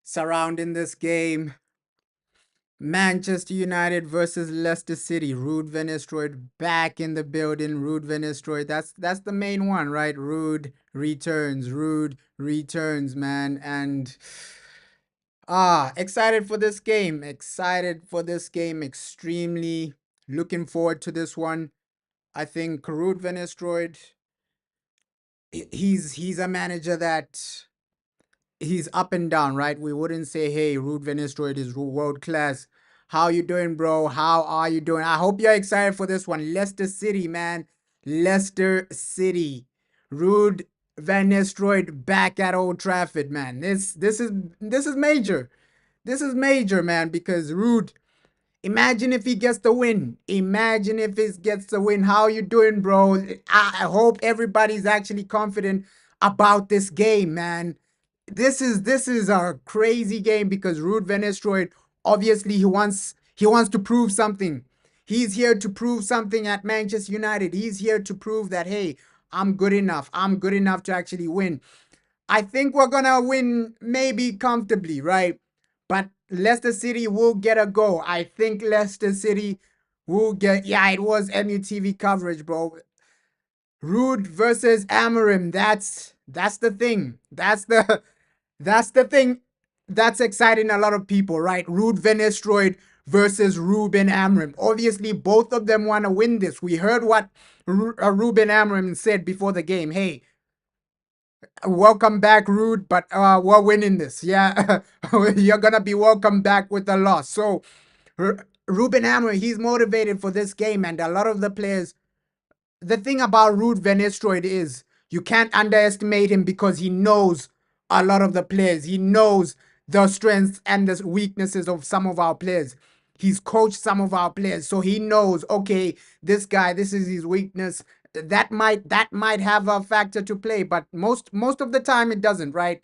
surrounding this game. Manchester United versus Leicester City. Ruud Van Nistelrooy back in the building. Ruud Van Nistelrooy. That's the main one, right? Ruud returns. Ruud returns, man. And excited for this game. Excited for this game. Extremely looking forward to this one. I think Ruud Van Nistelrooy. He's a manager that he's up and down, right? We wouldn't say, hey, Ruud Van Nistelrooy is world class. How you doing, bro? How are you doing? I hope you're excited for this one. Leicester City, man. Leicester City. Ruud Van Nistelrooy back at Old Trafford, man. This is major. This is major, man, because Ruud, imagine if he gets the win. Imagine if he gets the win. How you doing, bro? I hope everybody's actually confident about this game, man. This is a crazy game because Ruud Van Nistelrooy, obviously he wants to prove something. He's here to prove something at Manchester United. He's here to prove that, hey, I'm good enough. I'm good enough to actually win. I think we're gonna win maybe comfortably, right? But Leicester City will get a go. I think Leicester City will get. Yeah, it was MUTV coverage, bro. Ruud versus Amorim. That's the thing. That's the thing that's exciting a lot of people, right? Ruud Van Nistelrooy versus Ruben Amorim. Obviously, both of them want to win this. We heard what Ruben Amorim said before the game. Hey, welcome back, Rude, but we're winning this. Yeah, you're gonna be welcome back with a loss. So, Ruben Amorim, he's motivated for this game, and a lot of the players. The thing about Ruud Van Nistelrooy is you can't underestimate him because he knows a lot of the players. He knows the strengths and the weaknesses of some of our players. He's coached some of our players, so he knows, okay, this guy, this is his weakness. That might have a factor to play, but most of the time it doesn't, right?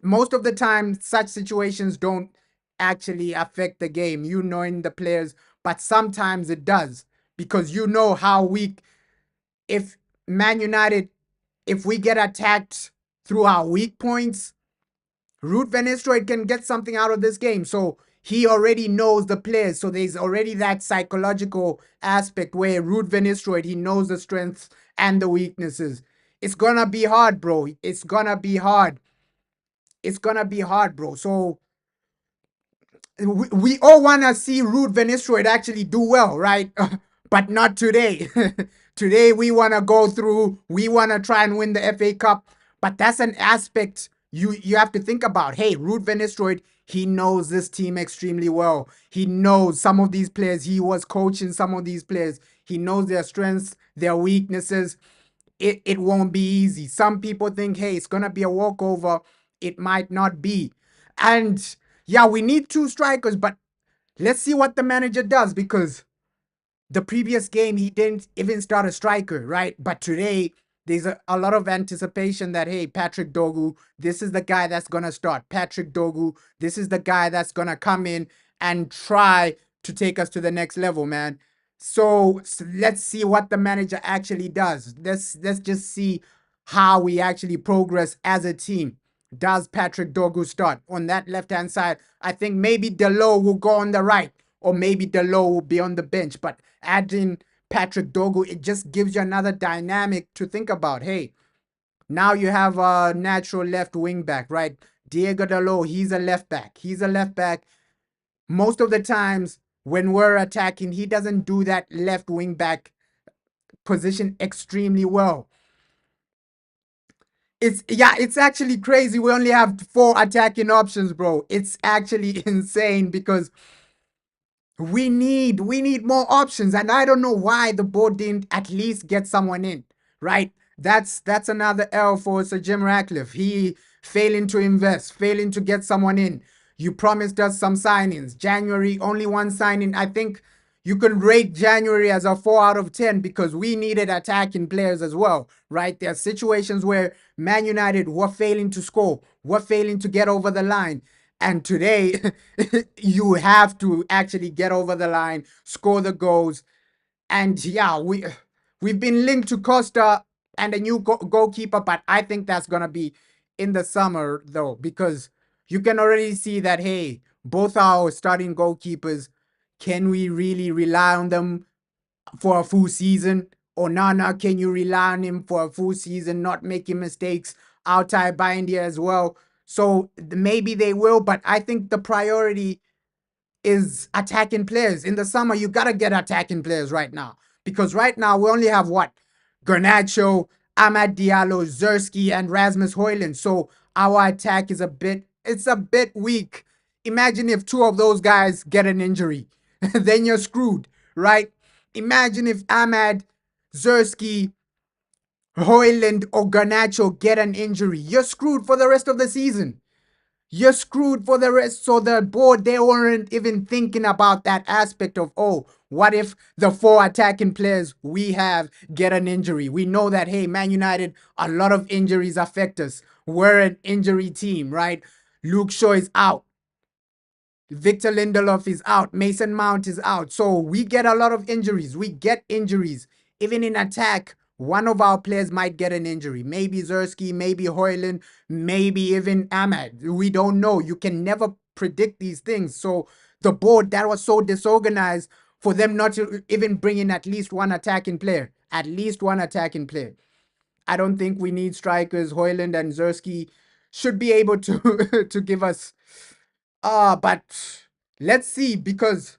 Most of the time such situations don't actually affect the game, you knowing the players, but sometimes it does because you know how weak. If Man United, if we get attacked through our weak points, Ruud Van Nistelrooy can get something out of this game. So he already knows the players. So there's already that psychological aspect where Ruud Van Nistelrooy, he knows the strengths and the weaknesses. It's gonna be hard, bro. It's gonna be hard. It's gonna be hard, bro. So we all want to see Ruud Van Nistelrooy actually do well, right? But not today. Today we want to go through. We want to try and win the FA Cup. But that's an aspect you have to think about. Hey, Ruud Van Nistelrooy, he knows this team extremely well. He knows some of these players. He was coaching some of these players. He knows their strengths, their weaknesses. It won't be easy. Some people think, hey, it's gonna be a walkover. It might not be. And yeah, we need two strikers, but let's see what the manager does because the previous game he didn't even start a striker, right? But today there's a lot of anticipation that, hey, Patrick Dogu, this is the guy that's gonna start. Patrick Dogu, this is the guy that's gonna come in and try to take us to the next level, man. So let's see what the manager actually does. Let's just see how we actually progress as a team. Does Patrick Dogu start on that left hand side? I think maybe Delo will go on the right, or maybe Delo will be on the bench. But adding Patrick Dogu, it just gives you another dynamic to think about. Hey, now you have a natural left wing back, right? Diego Delo, he's a left back. He's a left back. Most of the times when we're attacking, he doesn't do that left wing back position extremely well. It's actually crazy. We only have 4 attacking options, bro. It's actually insane because we need more options, and I don't know why the board didn't at least get someone in, right? That's another L for Sir Jim Ratcliffe. He failing to invest, failing to get someone in. You promised us some signings. January, only one signing. I think you can rate January as a 4 out of 10 because we needed attacking players as well, right? There are situations where Man United were failing to score, were failing to get over the line. And today, you have to actually get over the line, score the goals. And yeah, we've been linked to Costa and a new goalkeeper, but I think that's gonna be in the summer though, because you can already see that, hey, both our starting goalkeepers, can we really rely on them for a full season? Or Nana, can you rely on him for a full season, not making mistakes? Altai Bindia as well. So maybe they will, but I think the priority is attacking players. In the summer, you gotta get attacking players right now. Because right now we only have what? Garnacho, Ahmad Diallo, Zirkzee, and Rasmus Højlund. So our attack is a bit weak. Imagine if two of those guys get an injury. Then you're screwed, right? Imagine if Ahmad, Zirkzee, Højlund, or Garnacho get an injury. You're screwed for the rest of the season. You're screwed for the rest. So the board, they weren't even thinking about that aspect of, oh, what if the four attacking players we have get an injury? We know that, hey, Man United, a lot of injuries affect us. We're an injury team, right? Luke Shaw is out. Victor Lindelof is out. Mason Mount is out. So we get a lot of injuries. We get injuries. Even in attack, one of our players might get an injury. Maybe Zirkzee, maybe Højlund, maybe even Ahmad. We don't know. You can never predict these things. So the board, that was so disorganized for them not to even bring in at least one attacking player. At least one attacking player. I don't think we need strikers. Højlund and Zirkzee should be able to to give us but let's see, because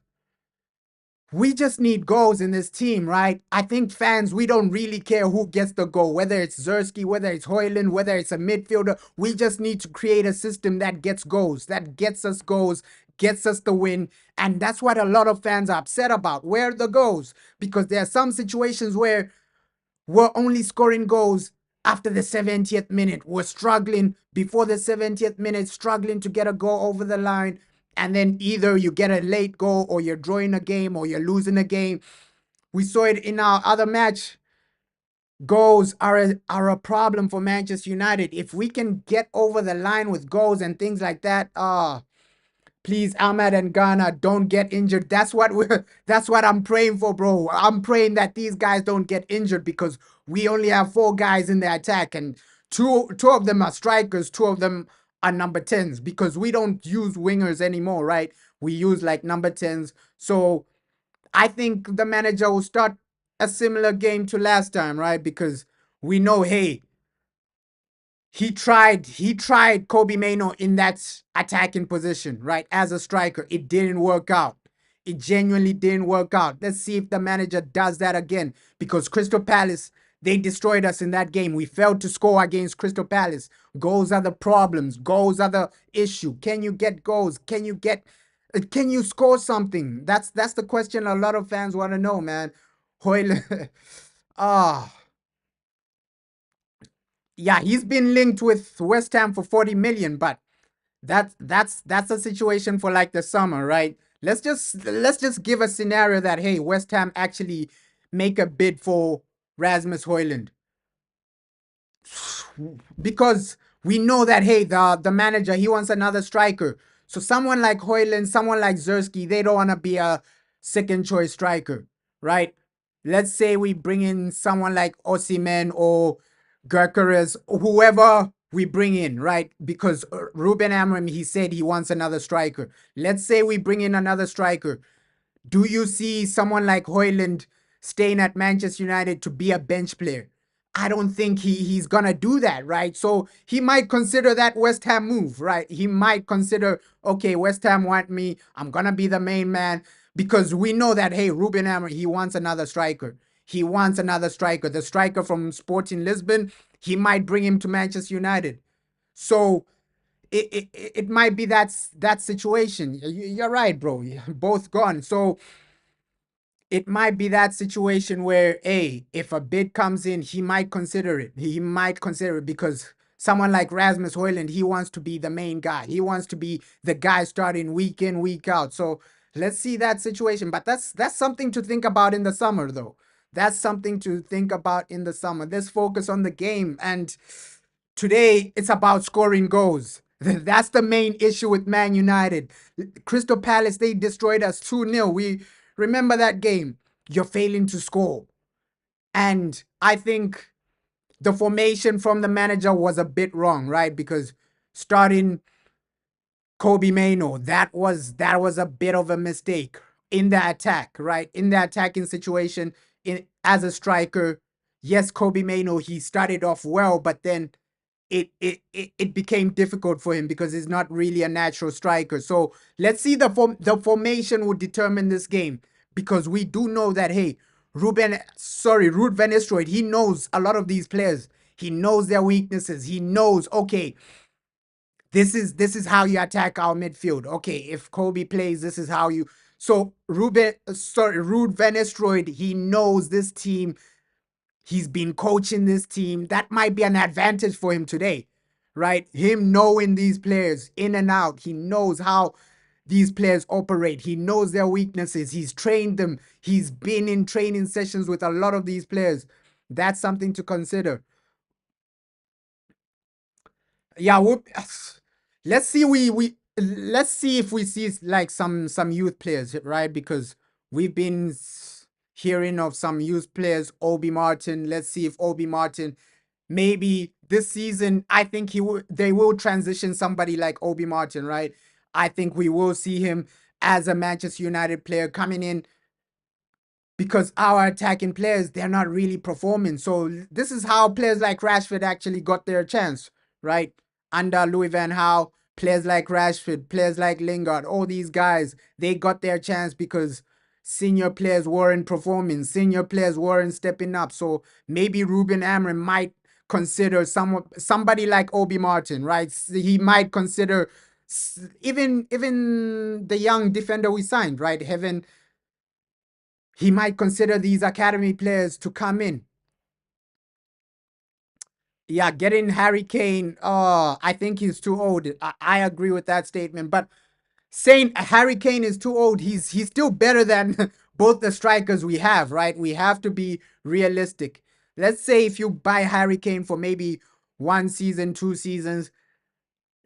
we just need goals in this team, right? I think fans, we don't really care who gets the goal, whether it's Zirkzee, whether it's Højlund, whether it's a midfielder. We just need to create a system that gets goals, gets us the win. And that's what a lot of fans are upset about. Where are the goals? Because there are some situations where we're only scoring goals after the 70th minute. We're struggling before the 70th minute, struggling to get a goal over the line. And then either you get a late goal, or you're drawing a game, or you're losing a game. We saw it in our other match. Goals are a problem for Manchester United. If we can get over the line with goals and things like that, please, Ahmad and Ghana, don't get injured. That's what I'm praying for, bro. I'm praying that these guys don't get injured, because we only have four guys in the attack, and two of them are strikers, two of them are number 10s, because we don't use wingers anymore, right? We use like number 10s. So I think the manager will start a similar game to last time, right? Because we know, hey, he tried Kobe Mano in that attacking position, right? As a striker. It didn't work out. It genuinely didn't work out. Let's see if the manager does that again. Because Crystal Palace, they destroyed us in that game. We failed to score against Crystal Palace. Goals are the problems. Goals are the issue. Can you get goals? Can you score something? That's the question a lot of fans want to know, man. Hoyle. Ah. Yeah, he's been linked with West Ham for 40 million, but that's a situation for like the summer, right? Let's just give a scenario that, hey, West Ham actually make a bid for Rasmus Højlund, because we know that, hey, the manager, he wants another striker. So someone like Højlund, someone like Zirkzee, they don't want to be a second choice striker, right? Let's say we bring in someone like Osimhen or Gyökeres, whoever we bring in, right? Because Ruben Amorim, he said he wants another striker. Let's say we bring in another striker. Do you see someone like Højlund staying at Manchester United to be a bench player? I don't think he's gonna do that, right? So he might consider that West Ham move, right? He might consider, okay, West Ham want me, I'm gonna be the main man, because we know that, hey, Ruben Amorim, he wants another striker. He wants another striker. The striker from Sporting Lisbon, he might bring him to Manchester United. So it might be that situation. You're right, bro. Both gone. So it might be that situation where, hey, if a bid comes in, he might consider it. He might consider it, because someone like Rasmus Højlund, he wants to be the main guy. He wants to be the guy starting week in, week out. So let's see that situation. But that's something to think about in the summer, though. That's something to think about in the summer. Let's focus on the game. And today, it's about scoring goals. That's the main issue with Man United. Crystal Palace, they destroyed us 2-0. We remember that game. You're failing to score. And I think the formation from the manager was a bit wrong, right? Because starting Kobe Maino, that was a bit of a mistake in the attack, right? In the attacking situation, in as a striker, yes, Kobe Maino, he started off well, but then it became difficult for him because he's not really a natural striker. So let's see the formation will determine this game because we do know that hey, Ruud van Nistelrooy, he knows a lot of these players. He knows their weaknesses. He knows okay, this is how you attack our midfield. Okay, if Kobe plays, this is how you. So Ruud van Nistelrooy, he knows this team. He's been coaching this team. That might be an advantage for him today, right? Him knowing these players in and out. He knows how these players operate. He knows their weaknesses. He's trained them. He's been in training sessions with a lot of these players. That's something to consider. Yeah, let's see let's see if we see like some youth players, right? Because we've been hearing of some youth players, Obi Martin. Let's see if Obi Martin maybe this season, I think they will transition somebody like Obi Martin, right? I think we will see him as a Manchester United player coming in because our attacking players, they're not really performing. So this is how players like Rashford actually got their chance, right? Under Louis van Gaal, players like Rashford, players like Lingard, all these guys, they got their chance because senior players weren't performing, senior players weren't stepping up. So maybe Ruben Amorim might consider somebody like Obi Martin, right? He might consider even the young defender we signed, right? Heaven, he might consider these academy players to come in. Yeah, getting Harry Kane, I think he's too old. I agree with that statement. But saying Harry Kane is too old, he's still better than both the strikers we have, right? We have to be realistic. Let's say if you buy Harry Kane for maybe 1 season, 2 seasons,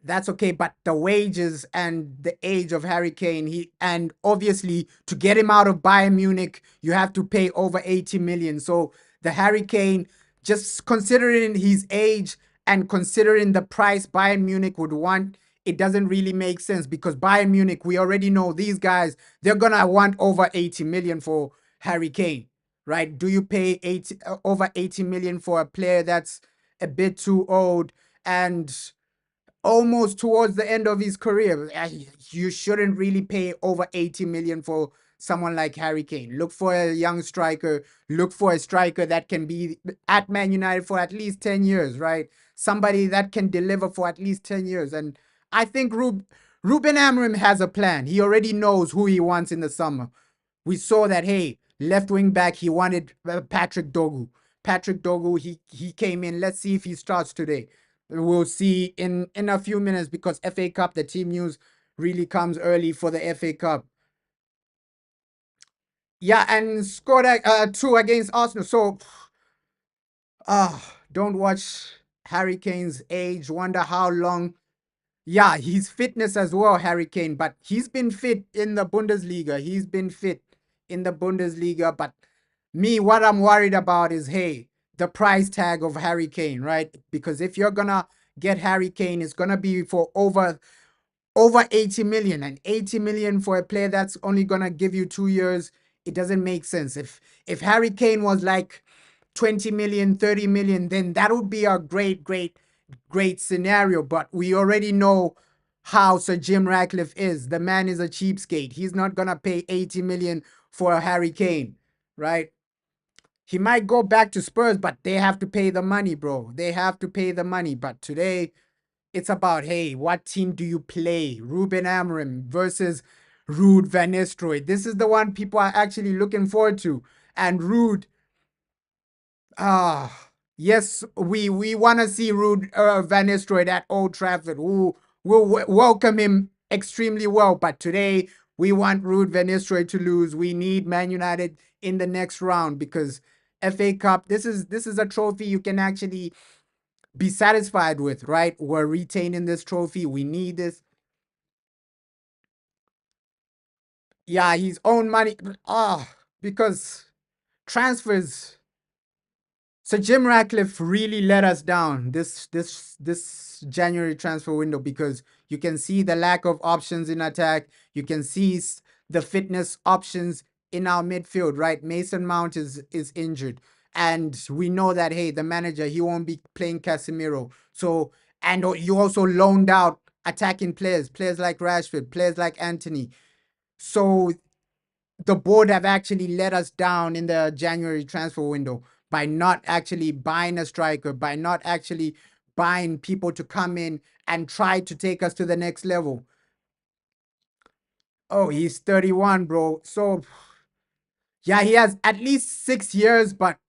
that's okay. But the wages and the age of Harry Kane, and obviously to get him out of Bayern Munich, you have to pay over 80 million. So the Harry Kane, just considering his age and considering the price Bayern Munich would want, it doesn't really make sense because Bayern Munich, we already know these guys, they're gonna want over 80 million for Harry Kane, right? Do you pay over 80 million for a player that's a bit too old and almost towards the end of his career? You shouldn't really pay over 80 million for someone like Harry Kane. Look for a young striker. Look for a striker that can be at Man United for at least 10 years, right? Somebody that can deliver for at least 10 years. And I think Ruben Amorim has a plan. He already knows who he wants in the summer. We saw that, hey, left wing back, he wanted Patrick Dogu. Patrick Dogu, he came in. Let's see if he starts today. We'll see in a few minutes because FA Cup, the team news really comes early for the FA Cup. Yeah, and scored two against Arsenal. So, don't watch Harry Kane's age. Wonder how long. Yeah, his fitness as well, Harry Kane, but he's been fit in the Bundesliga. He's been fit in the Bundesliga. But me, what I'm worried about is, hey, the price tag of Harry Kane, right? Because if you're gonna get Harry Kane, it's gonna be for over 80 million, and 80 million for a player that's only gonna give you 2 years. It doesn't make sense. If Harry Kane was like 20 million, 30 million, then that would be a great scenario. But we already know how Sir Jim Ratcliffe is. The man is a cheapskate. He's not gonna pay 80 million for a Harry Kane, right? He might go back to Spurs, but they have to pay the money, bro. They have to pay the money. But today, it's about, hey, what team do you play? Ruben Amorim versus Ruud van Nistelrooy. This is the one people are actually looking forward to. And Ruud, yes, we want to see Ruud van Nistelrooy at Old Trafford. We'll welcome him extremely well. But today, we want Ruud van Nistelrooy to lose. We need Man United in the next round because FA Cup, this is a trophy you can actually be satisfied with, right? We're retaining this trophy. We need this. Yeah, his own money. Because transfers. So Jim Ratcliffe really let us down this January transfer window because you can see the lack of options in attack. You can see the fitness options in our midfield, right? Mason Mount is injured, and we know that hey, the manager he won't be playing Casemiro. So and you also loaned out attacking players like Rashford, players like Anthony. So the board have actually let us down in the January transfer window by not actually buying a striker, by not actually buying people to come in and try to take us to the next level. Oh, he's 31, bro. So, yeah, he has at least 6 years, but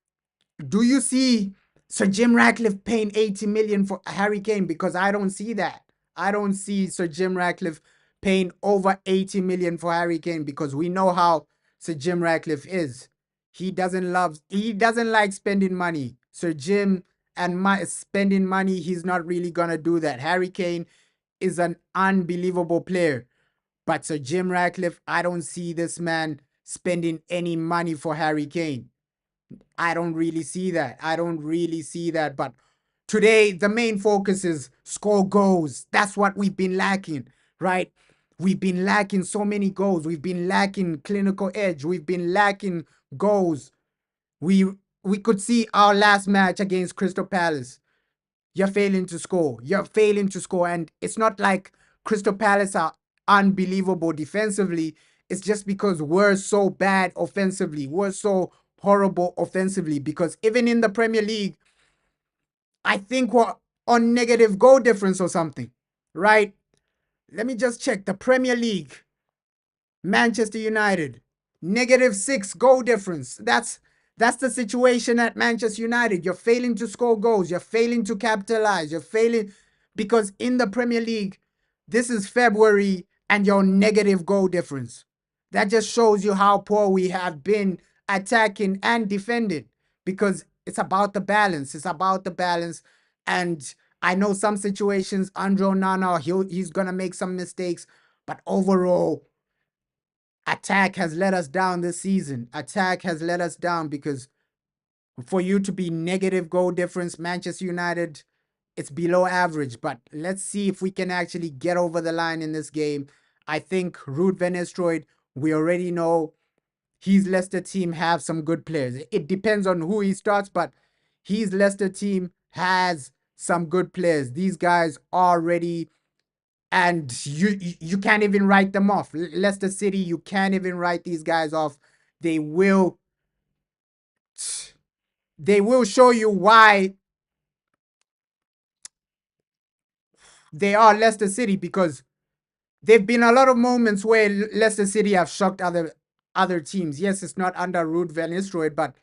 do you see Sir Jim Ratcliffe paying 80 million for Harry Kane? Because I don't see that. I don't see Sir Jim Ratcliffe paying over 80 million for Harry Kane because we know how Sir Jim Ratcliffe is. He doesn't like spending money. Sir Jim and spending money, he's not really gonna do that. Harry Kane is an unbelievable player. But Sir Jim Ratcliffe, I don't see this man spending any money for Harry Kane. I don't really see that. I don't really see that. But today, the main focus is score goals. That's what we've been lacking, right? We've been lacking so many goals. We've been lacking clinical edge. We've been lacking goals. We we could see our last match against Crystal Palace. You're failing to score. You're failing to score. And it's not like Crystal Palace are unbelievable defensively. It's just because we're so bad offensively. We're so horrible offensively. Because even in the Premier League, I think we're on negative goal difference or something, right? Let me just check the Premier League. Manchester United, -6 goal difference. That's the situation at Manchester United. You're failing to score goals. You're failing to capitalize. You're failing because in the Premier League, this is February and your negative goal difference. That just shows you how poor we have been attacking and defending because it's about the balance. It's about the balance. And I know some situations, Andre Onana, he's going to make some mistakes, but overall, attack has let us down this season. Attack has let us down because for you to be negative goal difference, Manchester United, it's below average. But let's see if we can actually get over the line in this game. I think Ruud van Nistelrooy, we already know his Leicester team have some good players. It depends on who he starts, but his Leicester team has some good players. These guys are ready and you can't even write them off. Leicester City, you can't even write these guys off. They will they will show you why they are Leicester City because there've been a lot of moments where Leicester City have shocked other teams. Yes, it's not under Ruud van Nistelrooy, but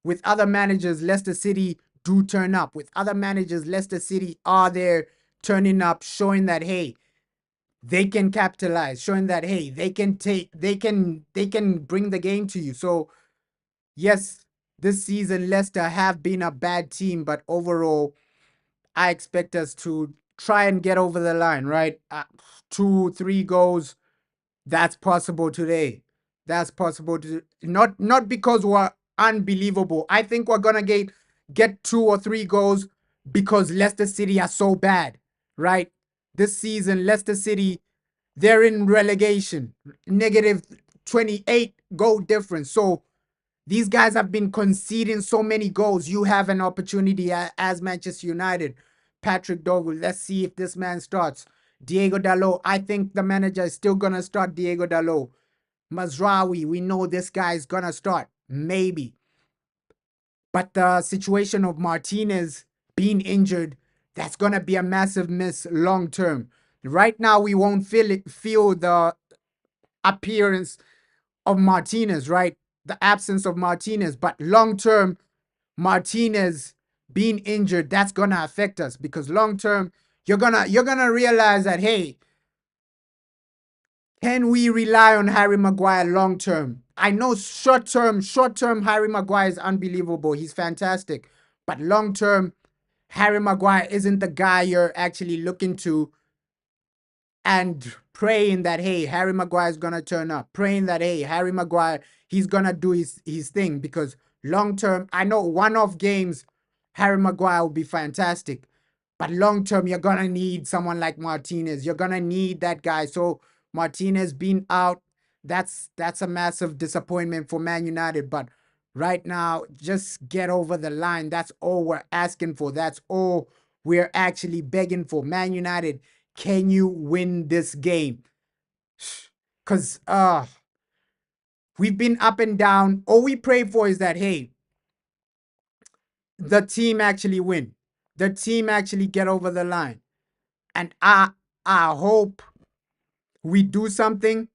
with other managers, Leicester City do turn up. With other managers, Leicester City are there turning up, showing that hey, they can capitalize, showing that hey, they can bring the game to you. So yes, this season Leicester have been a bad team, but overall, I expect us to try and get over the line, right? 2, 3 goals, that's possible today. That's possible to not because we're unbelievable. I think we're gonna get 2 or 3 goals because Leicester City are so bad, right? This season, Leicester City, they're in relegation, -28 goal difference. So these guys have been conceding so many goals. You have an opportunity as Manchester United. Patrick Dogu, let's see if this man starts. Diego Dalot, I think the manager is still going to start Diego Dalot. Mazraoui, we know this guy is going to start. Maybe. But the situation of Martinez being injured, that's going to be a massive miss long term. Right now, we won't feel the appearance of Martinez, right? The absence of Martinez. But long term, Martinez being injured, that's gonna affect us because long term, you're gonna realize that hey, can we rely on Harry Maguire long term? I know short term, Harry Maguire is unbelievable. He's fantastic. But long term, Harry Maguire isn't the guy you're actually looking to and praying that hey, Harry Maguire is gonna turn up, praying that hey, Harry Maguire, he's gonna do his thing because long term, I know one-off games, Harry Maguire will be fantastic. But long term, you're gonna need someone like Martinez. You're gonna need that guy. So Martinez being out, that's a massive disappointment for Man United. But right now, just get over the line. That's all we're asking for. That's all we're actually begging for. Man United, can you win this game? Cause we've been up and down. All we pray for is that, hey, the team actually win. The team actually get over the line. And I hope we do something.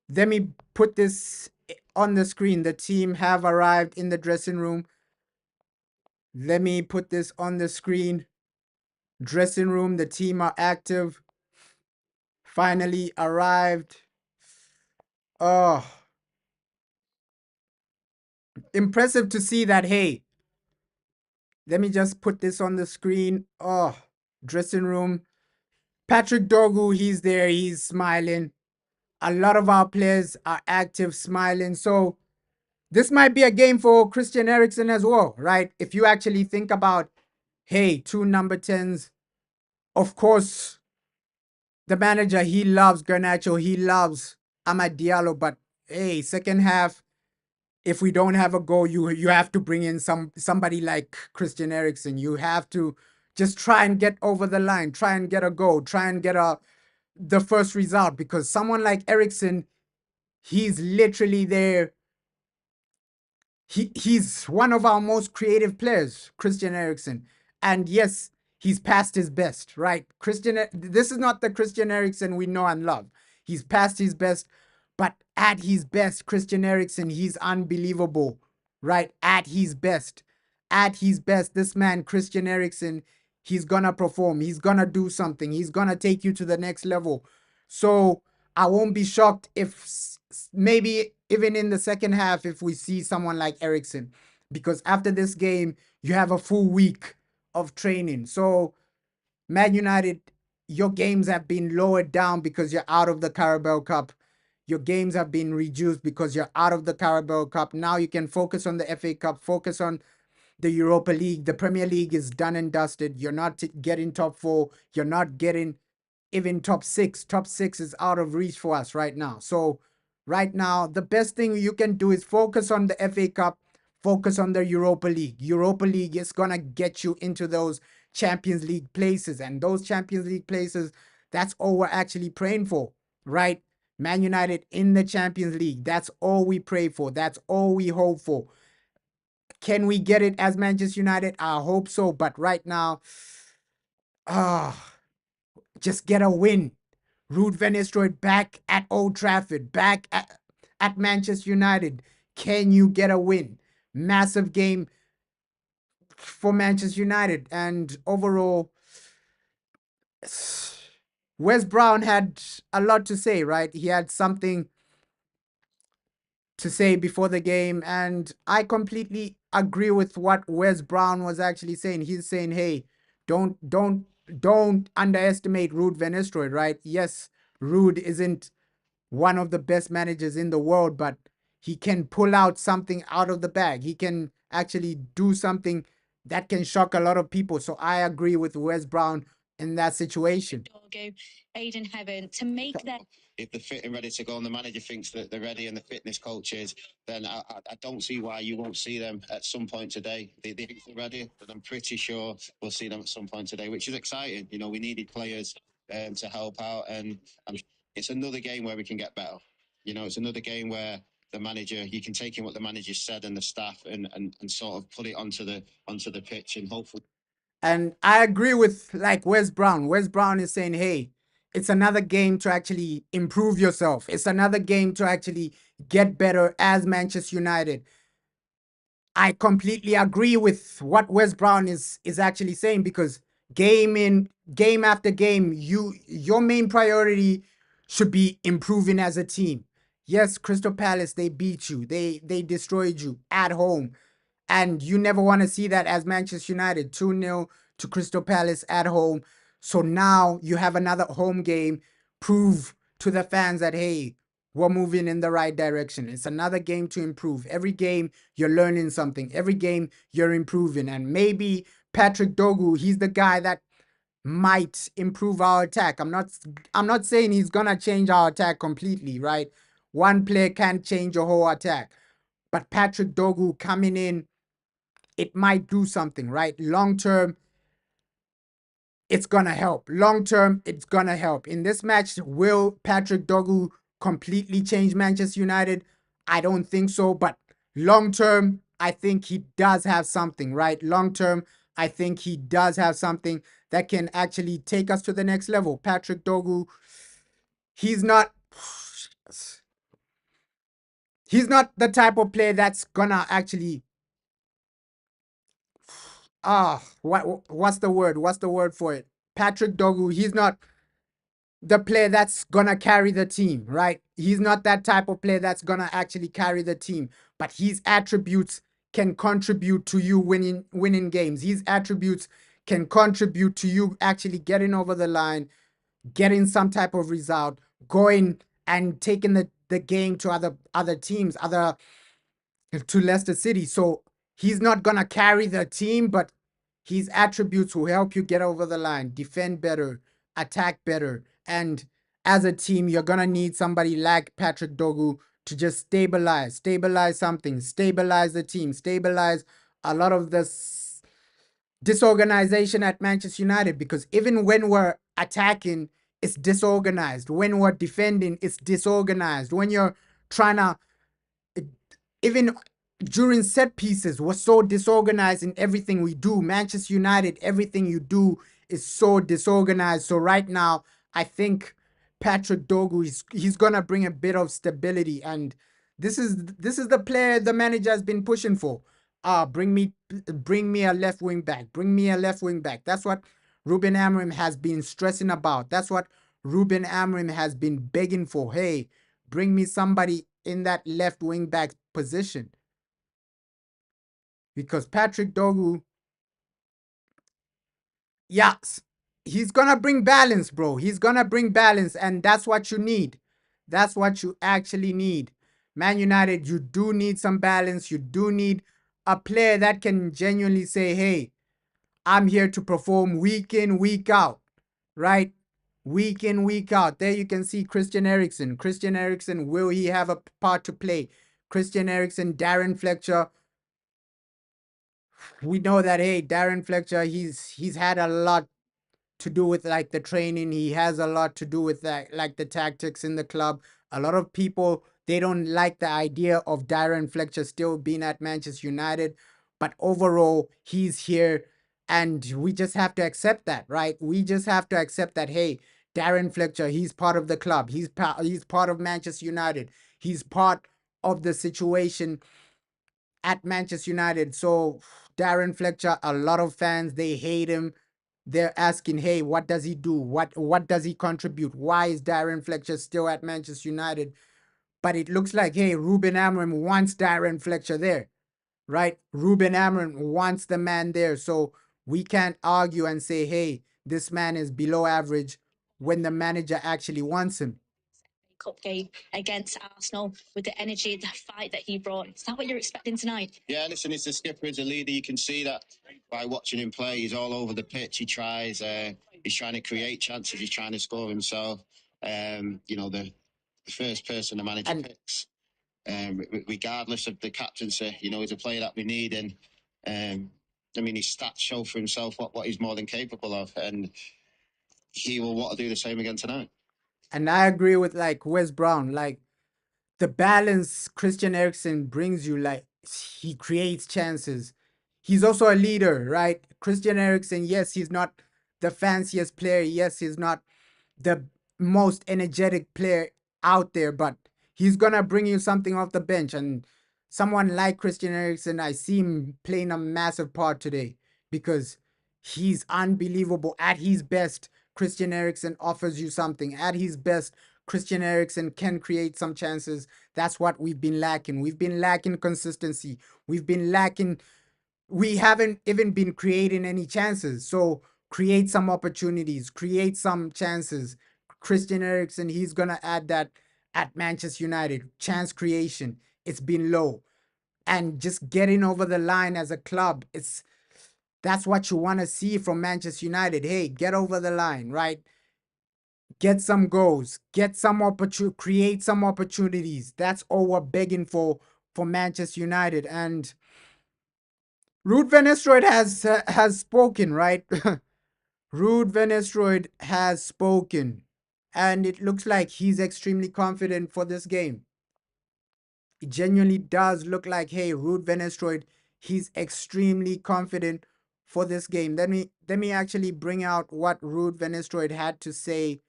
Let me put this on the screen. The team have arrived in the dressing room. Let me put this on the screen. Dressing room, the team are active. Finally arrived. Oh, impressive to see that. Hey, let me just put this on the screen. Oh, dressing room. Patrick Dorgu, he's there. He's smiling. A lot of our players are active, smiling. So this might be a game for Christian Eriksen as well, right? If you actually think about, hey, two number 10s, of course, the manager, he loves Garnacho, he loves Amad Diallo, but hey, second half, if we don't have a goal, you have to bring in somebody like Christian Eriksen. You have to just try and get over the line, try and get a goal, try and get the first result, because someone like Eriksen, he's literally there. He's one of our most creative players, Christian Eriksen. And yes, he's past his best, right? This is not the Christian Eriksen we know and love. He's past his best, but at his best, Christian Eriksen, he's unbelievable, right? At his best. At his best, this man, Christian Eriksen, he's gonna perform. He's gonna do something. He's gonna take you to the next level. So I won't be shocked if maybe even in the second half, if we see someone like Eriksen, because after this game, you have a full week of training. So, Man United, your games have been lowered down because you're out of the Carabao Cup. Your games have been reduced because you're out of the Carabao Cup. Now you can focus on the FA Cup, focus on the Europa League. The Premier League is done and dusted. You're not getting top four. You're not getting even top six. Top six is out of reach for us right now. So right now, the best thing you can do is focus on the FA Cup, focus on the Europa League. Europa League is gonna get you into those Champions League places, and those Champions League places, that's all we're actually praying for, right? Man United in the Champions League. That's all we pray for. That's all we hope for. Can we get it as Manchester United? I hope so. But right now, just get a win. Ruud van Nistelrooy back at Old Trafford, back at Manchester United. Can you get a win? Massive game for Manchester United. And overall, Wes Brown had a lot to say, right? He had something to say before the game, and I completely agree with what Wes Brown was actually saying. He's saying, hey, don't underestimate Ruud van Nistelrooy, right? Yes, Ruud isn't one of the best managers in the world, but he can pull out something out of the bag. He can actually do something that can shock a lot of people. So I agree with Wes Brown in that situation. Aiden Heaven to make that. If they're fit and ready to go and the manager thinks that they're ready and the fitness coach is, then I don't see why you won't see them at some point today. They think they're ready, but I'm pretty sure we'll see them at some point today, which is exciting. You know, we needed players to help out, and it's another game where we can get better. You know, it's another game where the manager, you can take in what the manager said and the staff and sort of put it onto the pitch and hopefully. And I agree with like Wes Brown. Wes Brown is saying, hey, it's another game to actually improve yourself. It's another game to actually get better as Manchester United. I completely agree with what Wes Brown is actually saying, because game after game, your main priority should be improving as a team. Yes, Crystal Palace, they beat you. They destroyed you at home. And you never want to see that as Manchester United. 2-0 to Crystal Palace at home. So now you have another home game. Prove to the fans that, hey, we're moving in the right direction. It's another game to improve. Every game you're learning something. Every game you're improving. And maybe Patrick Dogu, he's the guy that might improve our attack. I'm not saying he's gonna change our attack completely, right? One player can't change a whole attack. But Patrick Dogu coming in, it might do something, right? Long term, it's gonna help. Long term, it's gonna help. In this match, will Patrick Dogu completely change Manchester United? I don't think so, but long term, I think he does have something, right? Long term, I think he does have something that can actually take us to the next level. Patrick Dogu, he's not he's not the type of player that's gonna actually what's the word? What's the word for it? Patrick Dogu, he's not the player that's gonna carry the team, right? He's not that type of player that's gonna actually carry the team, but his attributes can contribute to you winning games. His attributes can contribute to you actually getting over the line, getting some type of result, going and taking the game to other teams, to Leicester City. So he's not gonna carry the team, but his attributes will help you get over the line, defend better, attack better. And as a team, you're gonna need somebody like Patrick Dogu to just stabilize something, stabilize the team, stabilize a lot of this disorganization at Manchester United. Because even when we're attacking, it's disorganized. When we're defending, it's disorganized. When you're trying to even during set pieces, we're so disorganized in everything we do. Manchester United, everything you do is so disorganized. So right now, I think Patrick Dogu he's gonna bring a bit of stability, and this is the player the manager has been pushing for. Bring me a left wing back. Bring me a left wing back. That's what Ruben Amorim has been stressing about. That's what Ruben Amorim has been begging for. Hey, bring me somebody in that left wing back position. Because Patrick Dogu, yes, he's gonna bring balance, bro. He's gonna bring balance, and that's what you need. That's what you actually need. Man United, you do need some balance. You do need a player that can genuinely say, hey, I'm here to perform week in, week out, right? Week in, week out. There you can see Christian Eriksen. Christian Eriksen, will he have a part to play? Christian Eriksen, Darren Fletcher. We know that, hey, Darren Fletcher, he's had a lot to do with like the training. He has a lot to do with that, like the tactics in the club. A lot of people, they don't like the idea of Darren Fletcher still being at Manchester United, but overall he's here, and we just have to accept that, right? We just have to accept that, hey, Darren Fletcher, he's part of the club. He's part of Manchester United. He's part of the situation at Manchester United. So Darren Fletcher, a lot of fans, they hate him. They're asking, hey, what does he do? What does he contribute? Why is Darren Fletcher still at Manchester United? But it looks like, hey, Ruben Amorim wants Darren Fletcher there, right? Ruben Amorim wants the man there. So we can't argue and say, hey, this man is below average when the manager actually wants him. Cup game against Arsenal with the energy and the fight that he brought. Is that what you're expecting tonight? Yeah, listen, he's a skipper, he's a leader. You can see that by watching him play. He's all over the pitch. He tries. He's trying to create chances. He's trying to score himself. The first person the manager picks, regardless of the captaincy. He's a player that we need, and his stats show for himself what he's more than capable of, and he will want to do the same again tonight. And I agree with like Wes Brown, like the balance Christian Eriksen brings you, like he creates chances. He's also a leader, right? Christian Eriksen, yes, he's not the fanciest player. Yes, he's not the most energetic player out there, but he's gonna bring you something off the bench. And someone like Christian Eriksen, I see him playing a massive part today because he's unbelievable. At his best, Christian Eriksen offers you something. At his best, Christian Eriksen can create some chances. That's what we've been lacking. We've been lacking consistency. We haven't even been creating any chances. So create some opportunities, create some chances. Christian Eriksen, he's gonna add that, at Manchester United. Chance creation, it's been low. And just getting over the line as a club, that's what you want to see from Manchester United. Hey, get over the line, right? Get some goals, get some create some opportunities. That's all we're begging for Manchester United. And Ruud van Nistelrooy has spoken, right? Ruud van Nistelrooy has spoken, and it looks like he's extremely confident for this game. It genuinely does look like, hey, Ruud van Nistelrooy, he's extremely confident for this game. Let me actually bring out what Ruud van Nistelrooy had to say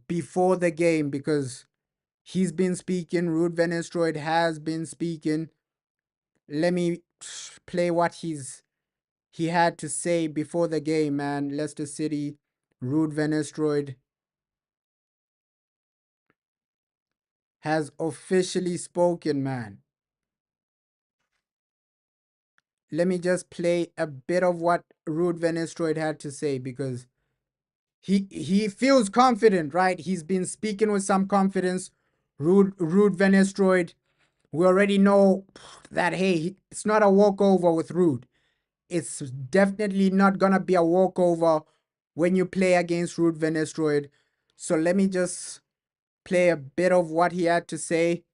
before the game, because he's been speaking. Ruud van Nistelrooy has been speaking. Let me play what he had to say before the game, man. Leicester City, Ruud van Nistelrooy has officially spoken, man. Let me just play a bit of what Ruud van Nistelrooy had to say, because he feels confident, right? He's been speaking with some confidence. Ruud van Nistelrooy, we already know that, hey, it's not a walkover with Ruud. It's definitely not gonna be a walkover when you play against Ruud van Nistelrooy. So let me just play a bit of what he had to say.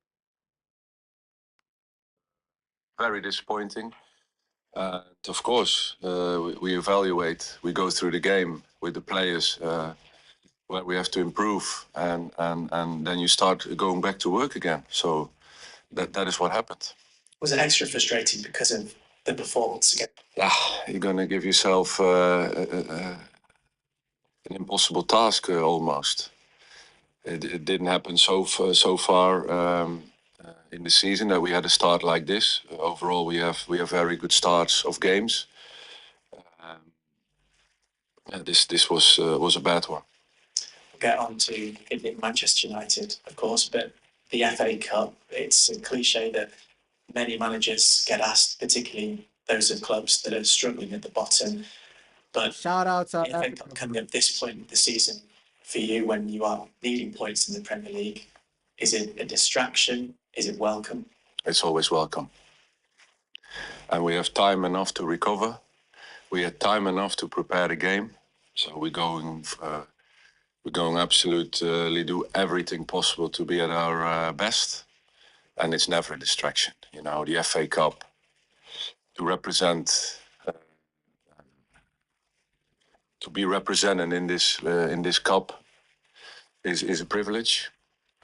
Very disappointing. Of course, we evaluate, we go through the game with the players where we have to improve, and then you start going back to work again. So that is what happened. Was it extra frustrating because of the performance again? Yeah, you're going to give yourself an impossible task almost. It didn't happen so far in the season that we had a start like this. Overall, we have very good starts of games. This was a bad one. We'll get on to Manchester United, of course, but the FA Cup, it's a cliche that many managers get asked, particularly those of clubs that are struggling at the bottom. But Shout out South the FA Cup coming at this point of the season for you, when you are needing points in the Premier League, is it a distraction? Is it welcome? It's always welcome. And we have time enough to recover. We had time enough to prepare the game. So we're going absolutely do everything possible to be at our best. And it's never a distraction. You know, the FA Cup, to represent, to be represented in this cup is a privilege.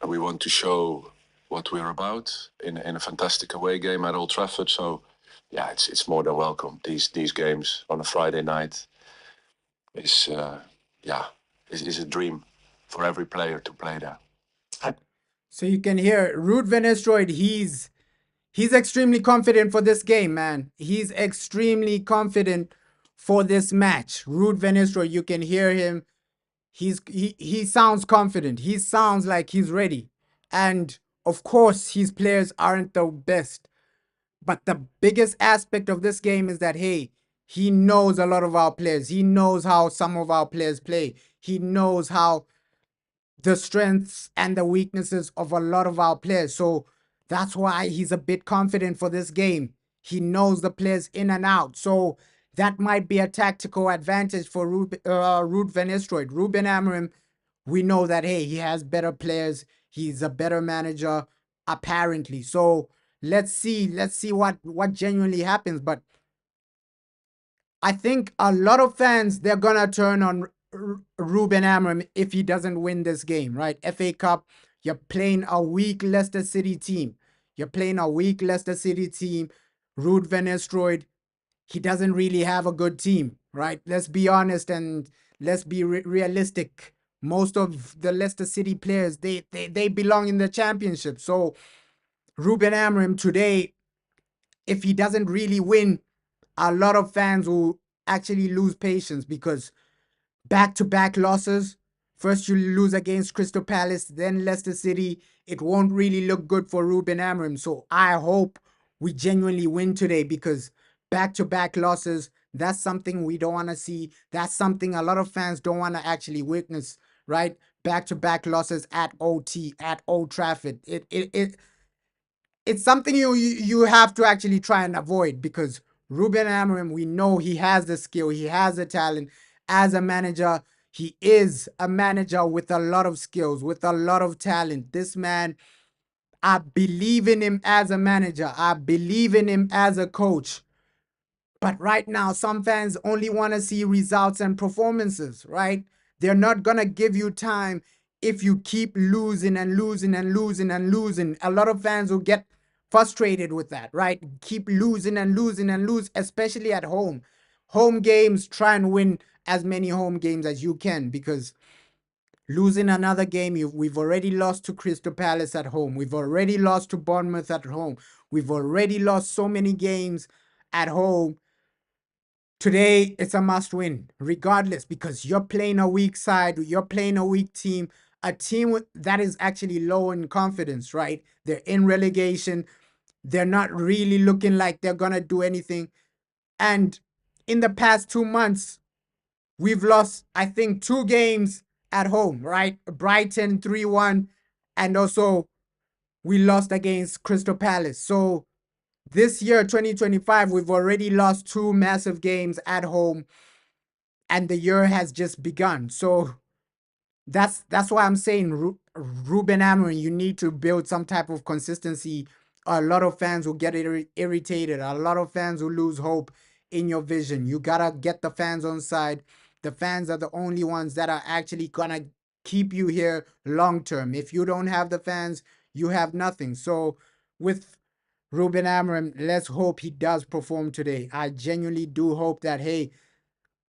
And we want to show what we're about in a fantastic away game at Old Trafford. So, yeah, it's more than welcome. These games on a Friday night is a dream for every player to play there. So you can hear Ruud van Nistelrooy, he's extremely confident for this game, man. He's extremely confident for this match. Ruud van Nistelrooy, you can hear him. He sounds confident. He sounds like he's ready. And of course, his players aren't the best. But the biggest aspect of this game is that, hey, he knows a lot of our players. He knows how some of our players play. He knows how the strengths and the weaknesses of a lot of our players. So that's why he's a bit confident for this game. He knows the players in and out. So that might be a tactical advantage for Ruud van Nistelrooy. Ruben Amorim, we know that, hey, he has better players. He's a better manager, apparently. So let's see what genuinely happens. But I think a lot of fans, they're gonna turn on Ruben Amorim if he doesn't win this game, right? FA Cup, you're playing a weak Leicester City team. Ruud van Nistelrooy, he doesn't really have a good team, right? Let's be honest and let's be realistic. Most of the Leicester City players, they belong in the championship. So Ruben Amorim today, if he doesn't really win, a lot of fans will actually lose patience, because back-to-back losses. First you lose against Crystal Palace, then Leicester City. It won't really look good for Ruben Amorim. So I hope we genuinely win today, because back-to-back losses, that's something we don't want to see. That's something a lot of fans don't want to actually witness, right? back-to-back losses at OT, at Old Trafford. It's something you have to actually try and avoid, because Ruben Amorim, we know he has the skill, he has the talent. As a manager, he is a manager with a lot of skills, with a lot of talent. This man, I believe in him as a manager. I believe in him as a coach. But right now, some fans only want to see results and performances, right? They're not going to give you time if you keep losing and losing and losing and losing. A lot of fans will get frustrated with that, right? Keep losing and losing and lose, especially at home. Home games, try and win as many home games as you can, because losing another game, we've already lost to Crystal Palace at home. We've already lost to Bournemouth at home. We've already lost so many games at home. Today, it's a must win, regardless, because you're playing a weak side, you're playing a weak team, a team that is actually low in confidence, right? They're in relegation. They're not really looking like they're going to do anything. And in the past 2 months, we've lost, I think, 2 games at home, right? Brighton 3-1, and also we lost against Crystal Palace. So this year, 2025, we've already lost 2 massive games at home, and the year has just begun. So that's why I'm saying, Ruben Amorim, you need to build some type of consistency. A lot of fans will get irritated. A lot of fans will lose hope in your vision. You gotta get the fans on side. The fans are the only ones that are actually gonna keep you here long term. If you don't have the fans, you have nothing. So with Ruben Amorim, let's hope he does perform today. I genuinely do hope that, hey,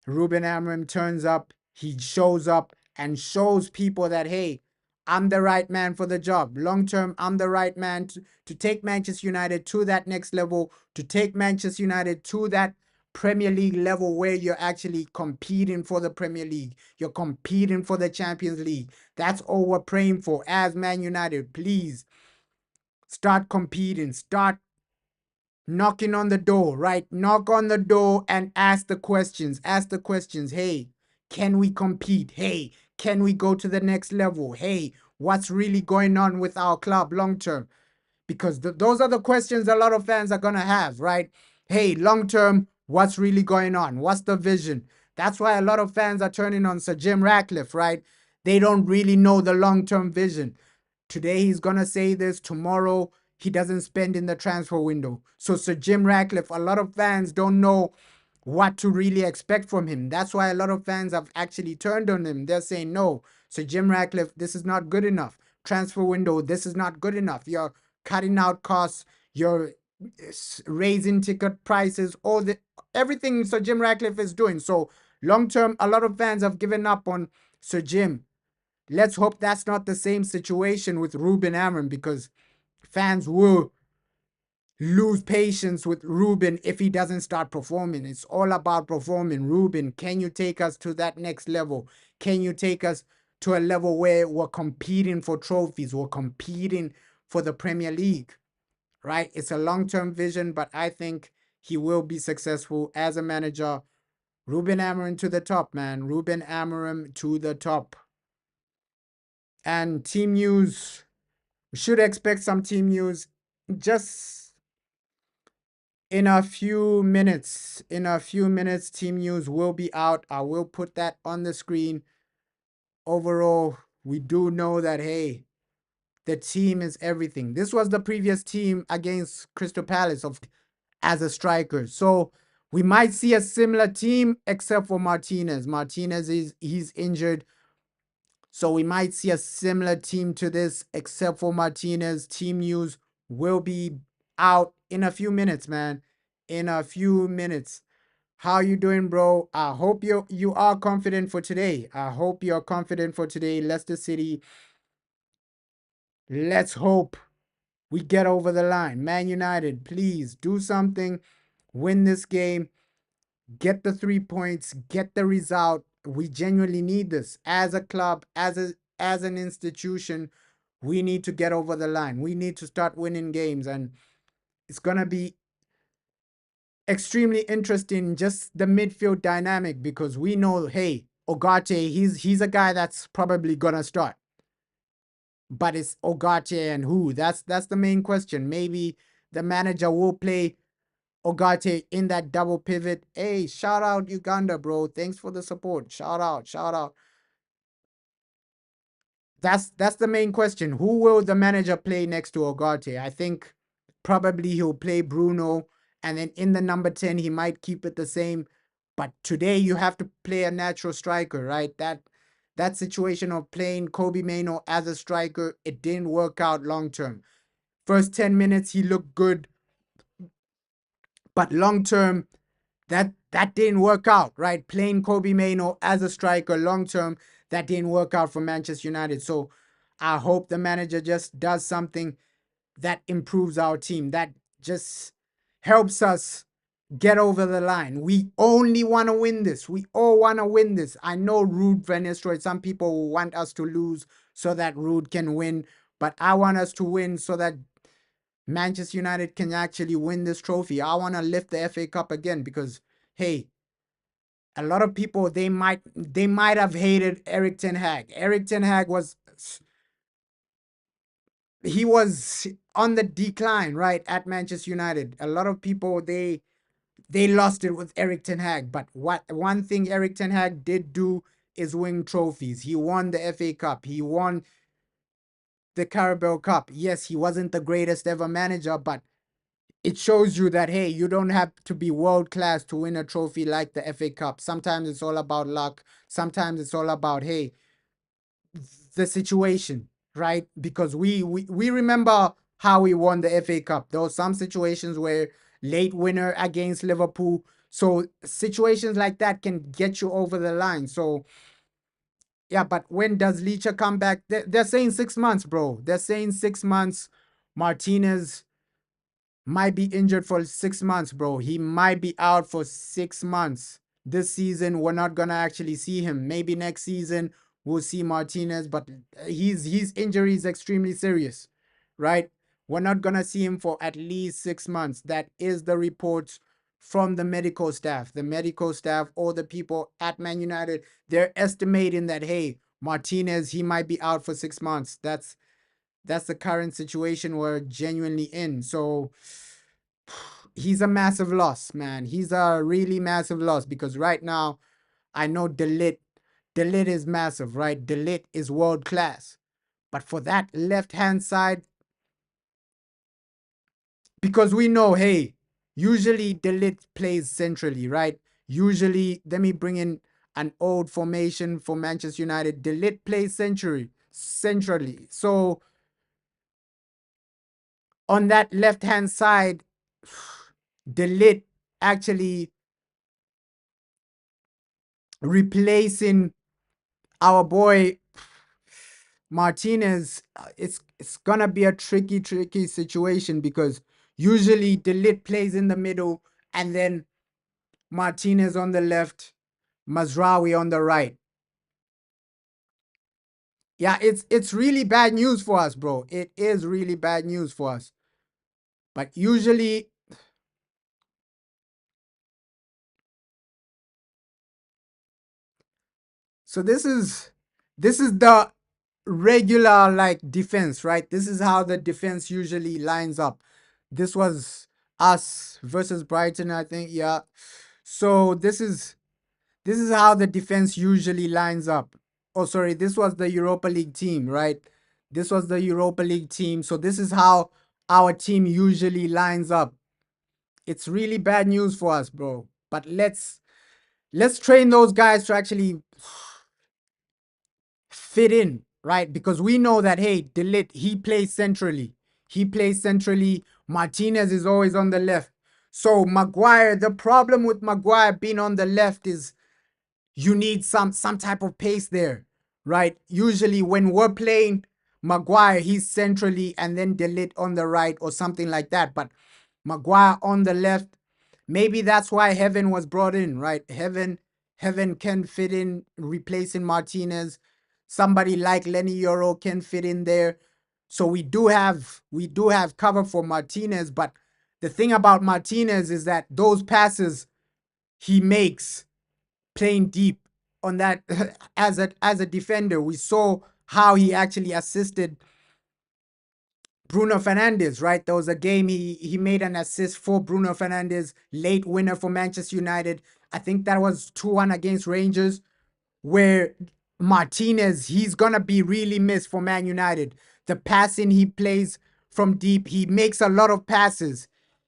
Ruben Amorim turns up, he shows up and shows people that, hey, I'm the right man for the job. Long term, I'm the right man to take Manchester United to that next level, to take Manchester United to that Premier League level where you're actually competing for the Premier League. You're competing for the Champions League. That's all we're praying for as Man United. Please start competing, start knocking on the door, right? Knock on the door and ask the questions. Ask the questions. Hey, can we compete? Hey, can we go to the next level? Hey, what's really going on with our club long term? Because those are the questions a lot of fans are going to have, right? Hey, long term, what's really going on? What's the vision? That's why a lot of fans are turning on Sir Jim Ratcliffe, right? They don't really know the long term vision. Today he's going to say this, tomorrow he doesn't spend in the transfer window. So Sir Jim Ratcliffe, a lot of fans don't know what to really expect from him. That's why a lot of fans have actually turned on him. They're saying, no, Sir Jim Ratcliffe, this is not good enough. Transfer window, this is not good enough. You're cutting out costs, you're raising ticket prices, everything Sir Jim Ratcliffe is doing. So long term, a lot of fans have given up on Sir Jim. Let's hope that's not the same situation with Ruben Amorim, because fans will lose patience with Ruben if he doesn't start performing. It's all about performing. Ruben, can you take us to that next level? Can you take us to a level where we're competing for trophies? We're competing for the Premier League, right? It's a long-term vision, but I think he will be successful as a manager. Ruben Amorim to the top, man. Ruben Amorim to the top. And team news, we should expect some team news just in a few minutes. In a few minutes, team news will be out. I will put that on the screen. Overall, we do know that, hey, the team is everything. This was the previous team against Crystal Palace as a striker. So we might see a similar team except for Martinez. Martinez he's injured. So we might see a similar team to this, except for Martinez. Team news will be out in a few minutes, man. In a few minutes. How you doing, bro? I hope you are confident for today. I hope you're confident for today. Leicester City. Let's hope we get over the line. Man United, please do something. Win this game. Get the 3 points. Get the result. We genuinely need this as a club, as an institution. We need to get over the line. We need to start winning games, and it's gonna be extremely interesting, just the midfield dynamic, because we know, hey, Ugarte, he's a guy that's probably gonna start. But it's Ugarte and who? That's the main question. Maybe the manager will play Ugarte in that double pivot. Hey, shout out Uganda, bro. Thanks for the support. Shout out, shout out. That's the main question. Who will the manager play next to Ugarte? I think probably he'll play Bruno, and then in the number 10 he might keep it the same. But today you have to play a natural striker, right? That situation of playing Kobe Mano as a striker, it didn't work out long term. First 10 minutes he looked good, but long term that didn't work out, right? Playing Kobe Mano as a striker long term, that didn't work out for Manchester United. So I hope the manager just does something that improves our team, that just helps us get over the line. We only want to win this. We all want to win this. I know Rude Van Nistelrooy, some people want us to lose so that Rude can win, but I want us to win so that Manchester United can actually win this trophy. I want to lift the FA Cup again because, hey, a lot of people they might have hated Eric Ten Hag. Eric Ten Hag was on the decline, right, at Manchester United. A lot of people they lost it with Eric Ten Hag. But what one thing Eric Ten Hag did do is win trophies. He won the FA Cup. He won the Carabao Cup. Yes, he wasn't the greatest ever manager, but it shows you that, hey, you don't have to be world class to win a trophy like the FA Cup. Sometimes it's all about luck. Sometimes it's all about, hey, the situation, right? Because we remember how we won the FA Cup. There were some situations where late winner against Liverpool. So situations like that can get you over the line. So yeah, but when does Leicester come back? They're saying 6 months, bro. They're saying 6 months. Martinez might be injured for 6 months, bro. He might be out for 6 months. This season, we're not gonna actually see him. Maybe next season we'll see Martinez, but his injury is extremely serious, right? We're not gonna see him for at least 6 months. That is the reports from the medical staff. The medical staff or the people at Man United, they're estimating that, hey, Martinez, he might be out for 6 months. That's the current situation we're genuinely in. So he's a massive loss, man. He's a really massive loss because right now I know Delit is massive, right? Delit is world class. But for that left-hand side, because we know, hey, usually Delit plays centrally, right? Usually, let me bring in an old formation for Manchester United. Delit plays centrally. So on that left-hand side, Delit actually replacing our boy Martinez. It's gonna be a tricky situation because usually Delit plays in the middle and then Martinez on the left, Mazraoui on the right. Yeah, it's really bad news for us, bro. It is really bad news for us. But usually, so this is the regular like defense, right? This is how the defense usually lines up. This was us versus Brighton, I think. Yeah. So this is how the defense usually lines up. Oh, sorry, this was the Europa League team, right? This was the Europa League team. So this is how our team usually lines up. It's really bad news for us, bro. But let's train those guys to actually fit in, right? Because we know that, hey, Delit, he plays centrally. He plays centrally. Martinez is always on the left. So Maguire, the problem with Maguire being on the left is you need some type of pace there, right? Usually when we're playing Maguire, he's centrally and then Delit on the right or something like that. But Maguire on the left, maybe that's why Heaven was brought in, right? Heaven can fit in replacing Martinez. Somebody like Lenny Yoro can fit in there. So we do have cover for Martinez, but the thing about Martinez is that those passes he makes playing deep, as a defender. We saw how he actually assisted Bruno Fernandes, right? There was a game he made an assist for Bruno Fernandes, late winner for Manchester United. I think that was 2-1 against Rangers, where Martinez, he's gonna be really missed for Man United. The passing he plays from deep, he makes a lot of passes.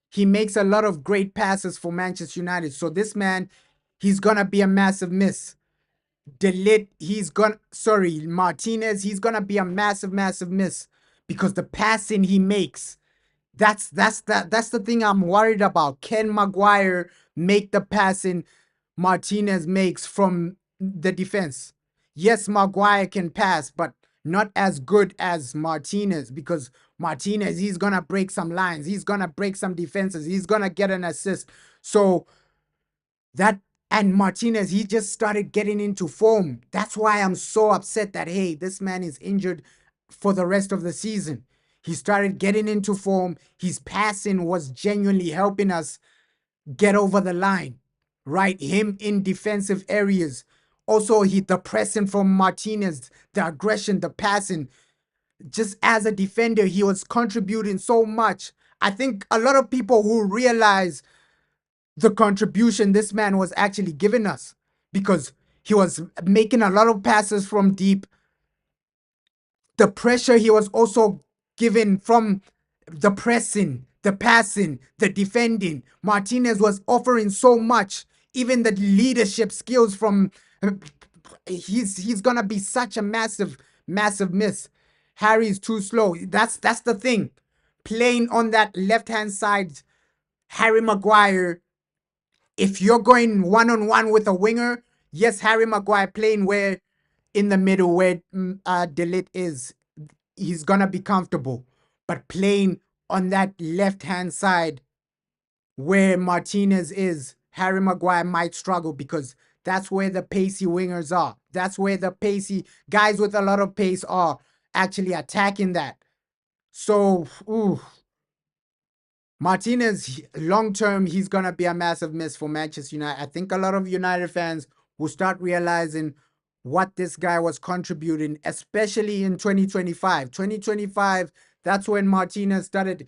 He makes a lot of great passes for Manchester United. So this man, he's gonna be a massive miss. Martinez, he's gonna be a massive miss because the passing he makes, that's the thing I'm worried about. Can Maguire make the passing Martinez makes from the defense? Yes, Maguire can pass, but not as good as Martinez, because Martinez, he's gonna break some lines, he's gonna break some defenses, he's gonna get an assist. So that and Martinez, he just started getting into form. That's why I'm so upset that, hey, this man is injured for the rest of the season. He started getting into form. His passing was genuinely helping us get over the line, right? Him in defensive areas. Also, the pressing from Martinez, the aggression, the passing. Just as a defender, he was contributing so much. I think a lot of people will realize the contribution this man was actually giving us, because he was making a lot of passes from deep. The pressure he was also given from the pressing, the passing, the defending. Martinez was offering so much, even the leadership skills from he's gonna be such a massive miss. Harry's too slow. That's the thing. Playing on that left-hand side, Harry Maguire, if you're going one-on-one with a winger, yes, Harry Maguire playing where in the middle where Delete is, he's gonna be comfortable. But playing on that left-hand side where Martinez is, Harry Maguire might struggle, because that's where the pacey wingers are. That's where the pacey guys with a lot of pace are actually attacking that. So, Martinez, long term, he's going to be a massive miss for Manchester United. I think a lot of United fans will start realizing what this guy was contributing, especially in 2025. 2025, that's when Martinez started.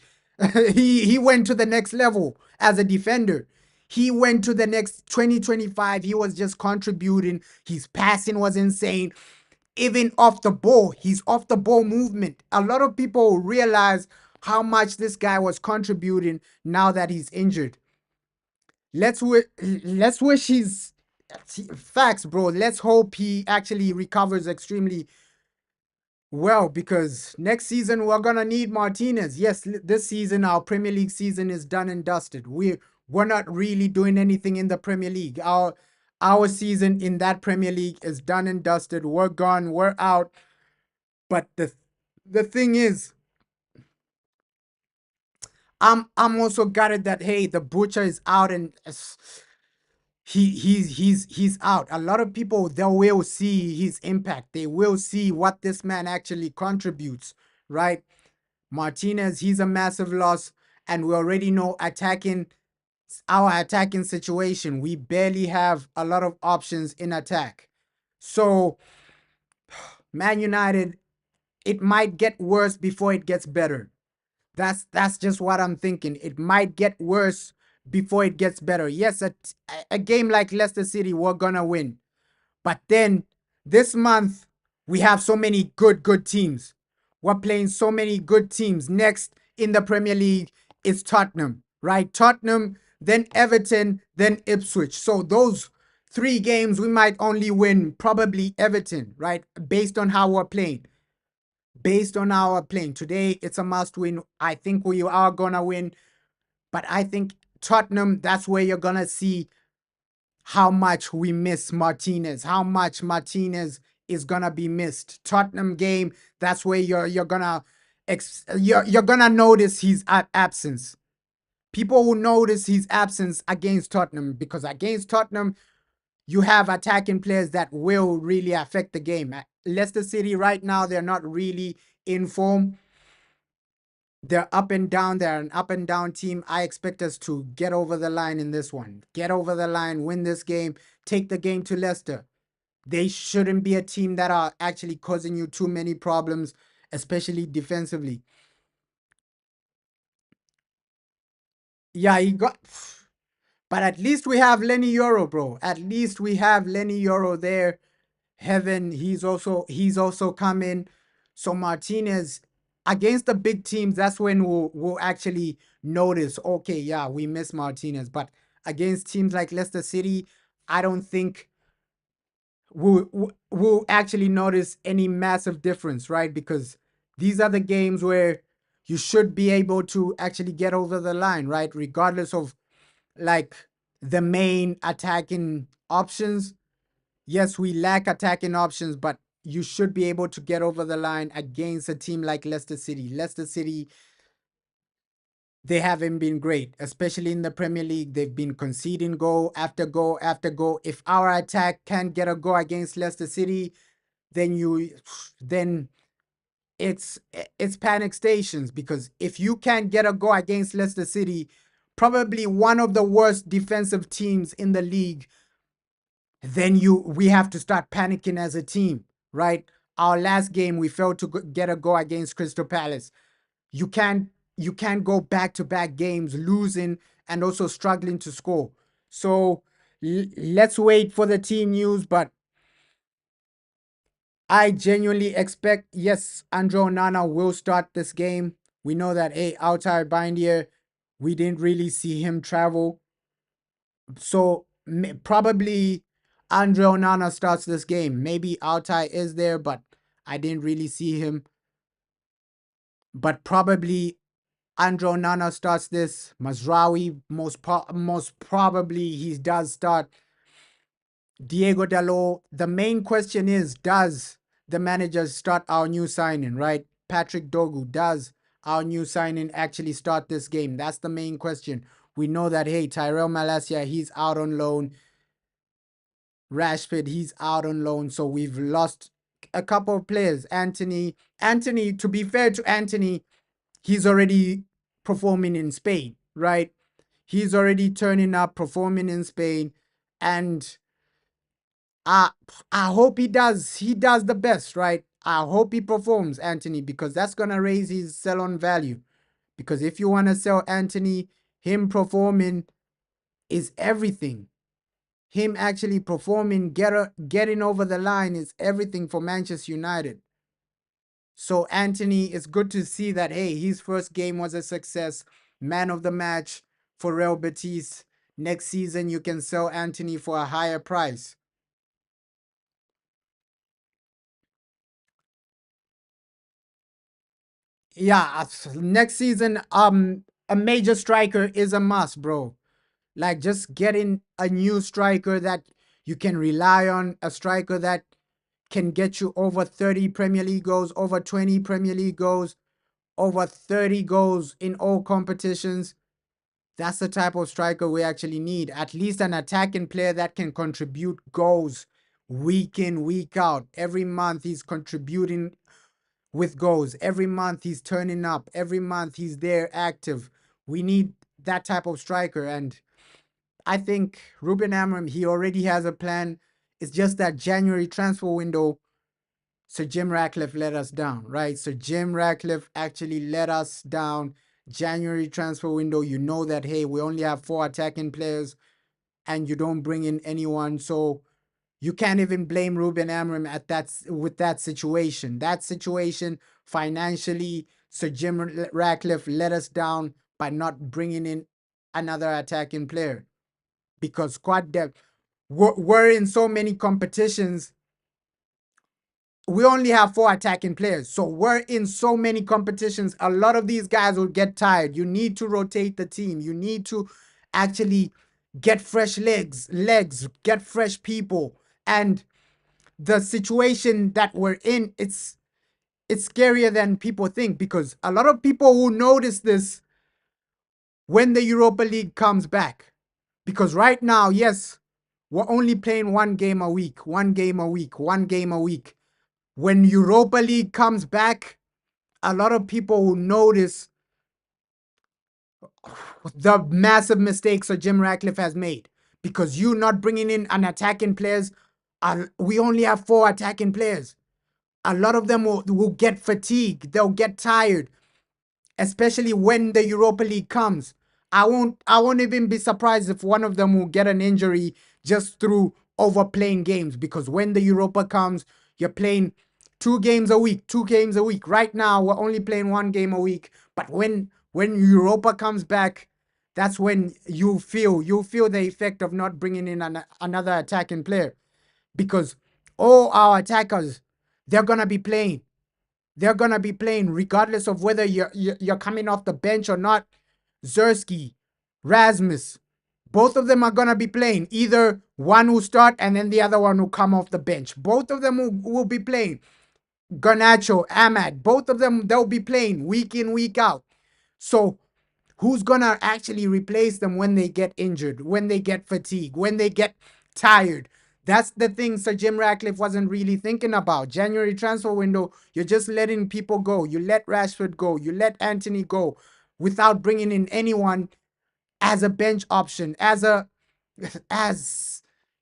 He went to the next level as a defender. He went to the next 2025. He was just contributing. His passing was insane. Even off the ball, his off the ball movement. A lot of people realize how much this guy was contributing now that he's injured. Let's wish he's facts, bro. Let's hope he actually recovers extremely well, because next season we're gonna need Martinez. Yes, this season our Premier League season is done and dusted. We're not really doing anything in the Premier League. Our season in that Premier League is done and dusted. We're gone. We're out. But the thing is, I'm also gutted that, hey, the butcher is out, and he's out. A lot of people, they will see his impact. They will see what this man actually contributes, right? Martinez, he's a massive loss, and we already know our attacking situation. We barely have a lot of options in attack. So, Man United, it might get worse before it gets better. That's just what I'm thinking. It might get worse before it gets better. Yes, a game like Leicester City, we're gonna win. But then this month, we have so many good teams. We're playing so many good teams. Next in the Premier League is Tottenham, right? Tottenham, then Everton, then Ipswich. So those 3 games, we might only win probably Everton, right? Based on how we're playing. Based on our playing. Today, it's a must win. I think we are going to win. But I think Tottenham, that's where you're going to see how much we miss Martinez, how much Martinez is going to be missed. Tottenham game, that's where you're going to you're going to notice his absence. People will notice his absence against Tottenham, because against Tottenham, you have attacking players that will really affect the game. Leicester City right now, they're not really in form. They're up and down. They're an up and down team. I expect us to get over the line in this one. Get over the line, win this game, take the game to Leicester. they shouldn't be a team that are actually causing you too many problems, especially defensively. Yeah, he got, but at least we have Lenny Euro, bro. At least we have Lenny Euro there. Heaven, he's also coming. So Martinez against the big teams, that's when we'll actually notice. Okay, yeah, we miss Martinez, but against teams like Leicester City, I don't think we'll actually notice any massive difference, right? Because these are the games where you should be able to actually get over the line, right? Regardless of like the main attacking options. Yes, we lack attacking options, but you should be able to get over the line against a team like Leicester City. Leicester City, they haven't been great, especially in the Premier League. They've been conceding goal after goal after goal. If our attack can't get a goal against Leicester City, then it's panic stations, because if you can't get a goal against Leicester City, probably one of the worst defensive teams in the league, then we have to start panicking as a team, right? Our last game we failed to get a goal against Crystal Palace. You can't go back to back games losing and also struggling to score. So let's wait for the team news, but I genuinely expect, yes, Andre Onana will start this game. We know that, hey, Altay Bindier, we didn't really see him travel. So probably Andre Onana starts this game. Maybe Altay is there, but I didn't really see him. But probably Andre Onana starts this. Mazraoui, most probably he does start. Diego Dalot. The main question is, does the manager start our new signing, right? Patrick Dogu, does our new signing actually start this game? That's the main question. We know that, hey, Tyrell Malacia, he's out on loan. Rashford, he's out on loan. So we've lost a couple of players. Anthony, to be fair to Anthony, he's already performing in Spain, right? He's already turning up, performing in Spain. And I I hope he does the best, right? I hope he performs, Anthony, because that's gonna raise his sell-on value. Because if you want to sell Anthony, him performing is everything. Him actually performing, getting over the line is everything for Manchester United. So Anthony, it's good to see that, hey, his first game was a success, man of the match for Real Betis. Next season, you can sell Anthony for a higher price. Yeah, next season, a major striker is a must, bro. Like, just getting a new striker that you can rely on, a striker that can get you over 30 Premier League goals, over 20 Premier League goals, over 30 goals in all competitions. That's the type of striker we actually need. At least an attacking player that can contribute goals week in, week out. Every month he's contributing with goals. Every month he's turning up. Every month he's there active. We need that type of striker. And I think Ruben Amorim, he already has a plan. It's just that January transfer window, Sir Jim Ratcliffe let us down, right? Sir Jim Ratcliffe actually let us down. January transfer window, you know that, hey, we only have 4 attacking players and you don't bring in anyone. So you can't even blame Ruben Amorim at with that situation. That situation financially, Sir Jim Ratcliffe let us down by not bringing in another attacking player, because squad depth. We're in so many competitions. We only have 4 attacking players, so we're in so many competitions. A lot of these guys will get tired. You need to rotate the team. You need to actually get fresh legs, get fresh people. And the situation that we're in, it's scarier than people think, because a lot of people will notice this when the Europa League comes back. Because right now, yes, we're only playing 1 game a week, 1 game a week, 1 game a week. When Europa League comes back, a lot of people will notice the massive mistakes that Jim Ratcliffe has made, because you not bringing in an attacking players, We only have 4 attacking players. A lot of them will get fatigued. They'll get tired, especially when the Europa League comes. I won't even be surprised if one of them will get an injury just through overplaying games, because when the Europa comes, you're playing 2 games a week. Right now, we're only playing 1 game a week. But when Europa comes back, that's when you'll feel the effect of not bringing in another attacking player, because all our attackers, they're gonna be playing. They're gonna be playing regardless of whether you're coming off the bench or not. Zirkzee, Rasmus, both of them are gonna be playing. Either one will start and then the other one will come off the bench. Both of them will be playing. Garnacho, Ahmad, both of them, they'll be playing week in, week out. So who's gonna actually replace them when they get injured, when they get fatigued, when they get tired? That's the thing Sir Jim Ratcliffe wasn't really thinking about. January transfer window, you're just letting people go. You let Rashford go. You let Anthony go without bringing in anyone as a bench option, as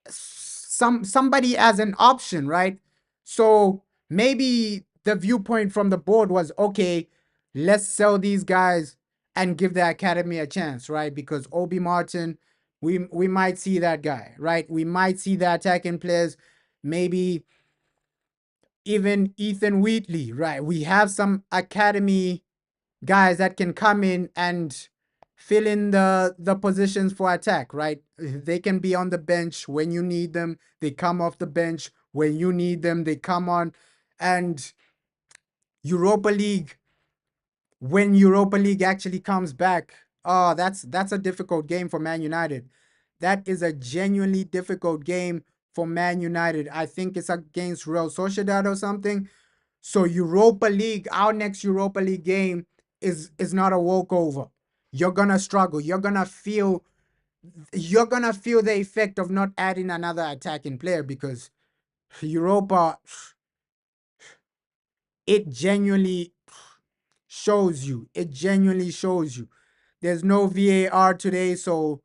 somebody as an option, right? So maybe the viewpoint from the board was, okay, let's sell these guys and give the academy a chance, right? Because Obi Martin, we might see that guy, right? We might see the attacking players, maybe even Ethan Wheatley, right? We have some academy guys that can come in and fill in the positions for attack, right? They can be on the bench when you need them. They come off the bench when you need them. They come on. And Europa League, when Europa League actually comes back, oh, that's a difficult game for Man United. That is a genuinely difficult game for Man United. I think it's against Real Sociedad or something. So Europa League, our next Europa League game is not a walkover. You're gonna struggle. You're gonna feel the effect of not adding another attacking player, because Europa, it genuinely shows you. It genuinely shows you. There's no VAR today, so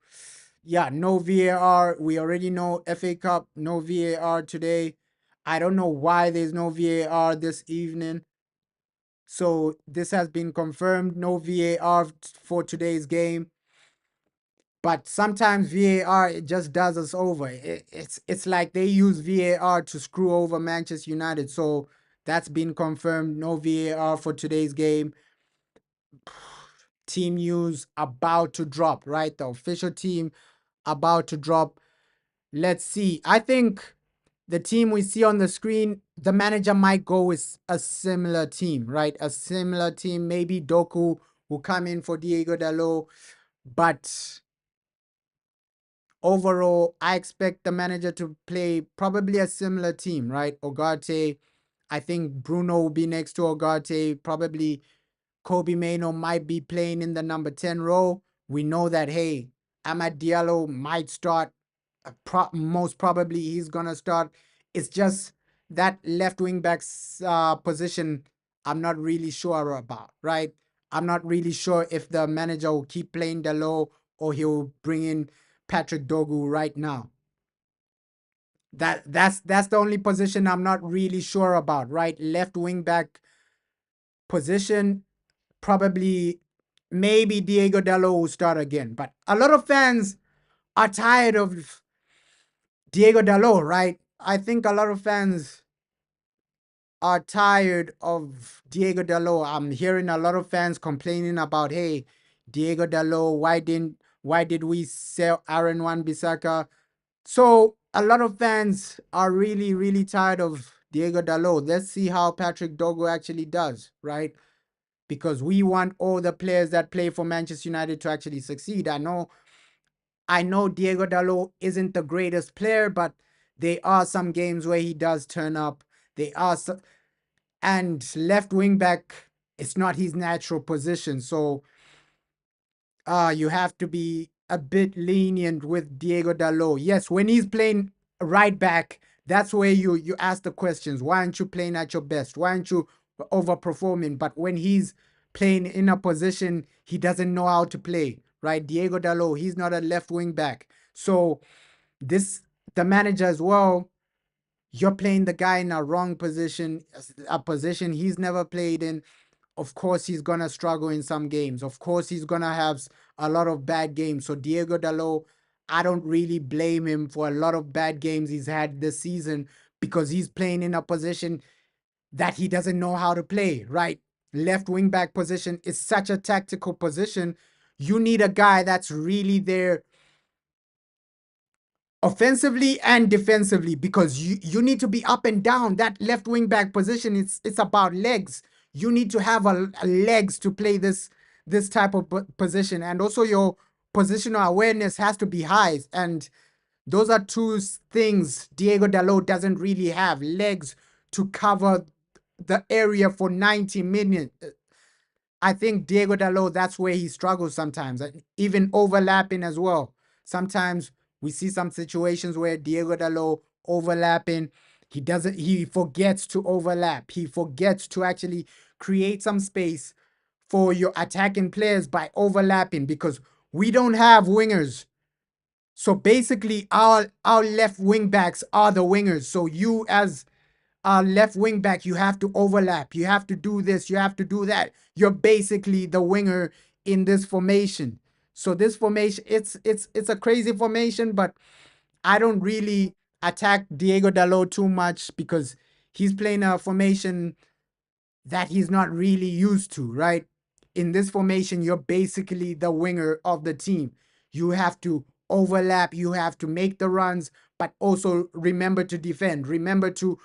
yeah, no VAR. We already know FA Cup, no VAR today. I don't know why there's no VAR this evening. So this has been confirmed. No VAR for today's game. But sometimes VAR, it just does us over. It's like they use VAR to screw over Manchester United. So that's been confirmed. No VAR for today's game. Team news about to drop, right? The official team about to drop. Let's see. I think the team we see on the screen, the manager might go with a similar team, right? A similar team. Maybe Doku will come in for Diego Dalot. But overall, I expect the manager to play probably a similar team, right? Ugarte, I think Bruno will be next to Ugarte. Probably Kobe Mainoo might be playing in the number 10 role. We know that, hey, Amad Diallo might start. Most probably he's going to start. It's just that left wing back's position, I'm not really sure about, right? I'm not really sure if the manager will keep playing Dalot or he'll bring in Patrick Dogu right now. That's the only position I'm not really sure about, right? Left wing back position, probably maybe Diego Dalot will start again. But a lot of fans are tired of Diego Dalot, right? I think a lot of fans are tired of Diego Dalot. I'm hearing a lot of fans complaining about, hey, Diego Dalot, why did we sell Aaron Wan-Bissaka? So a lot of fans are really, really tired of Diego Dalot. Let's see how Patrick Dogo actually does, right? Because we want all the players that play for Manchester United to actually succeed. I know Diego Dalot isn't the greatest player, but there are some games where he does turn up. They are and left wing back, it's not his natural position. So you have to be a bit lenient with Diego Dalot. Yes, when he's playing right back, that's where you ask the questions. Why aren't you playing at your best? Why aren't you overperforming? But when he's playing in a position he doesn't know how to play, right? Diego Dalot, he's not a left wing back. So the manager as well, you're playing the guy in a wrong position, a position he's never played in. Of course, he's going to struggle in some games. Of course, he's going to have a lot of bad games. So Diego Dalot, I don't really blame him for a lot of bad games he's had this season because he's playing in a position that he doesn't know how to play, right? Left wing back position is such a tactical position. You need a guy that's really there offensively and defensively because you need to be up and down. That left wing back position, it's about legs. You need to have a legs to play this type of position, and also your positional awareness has to be high. And those are two things Diego Dalot doesn't really have: legs to cover the area for 90 minutes. I think Diego Dalot, that's where he struggles sometimes, even overlapping as well. Sometimes we see some situations where Diego Dalot overlapping, he forgets to overlap. He forgets to actually create some space for your attacking players by overlapping because we don't have wingers. So basically our left wing backs are the wingers. So you as left wing back, you have to overlap. You have to do this. You have to do that. You're basically the winger in this formation. So this formation, it's a crazy formation, but I don't really attack Diego Dalot too much because he's playing a formation that he's not really used to, right? In this formation, you're basically the winger of the team. You have to overlap, you have to make the runs, but also remember to defend. Remember to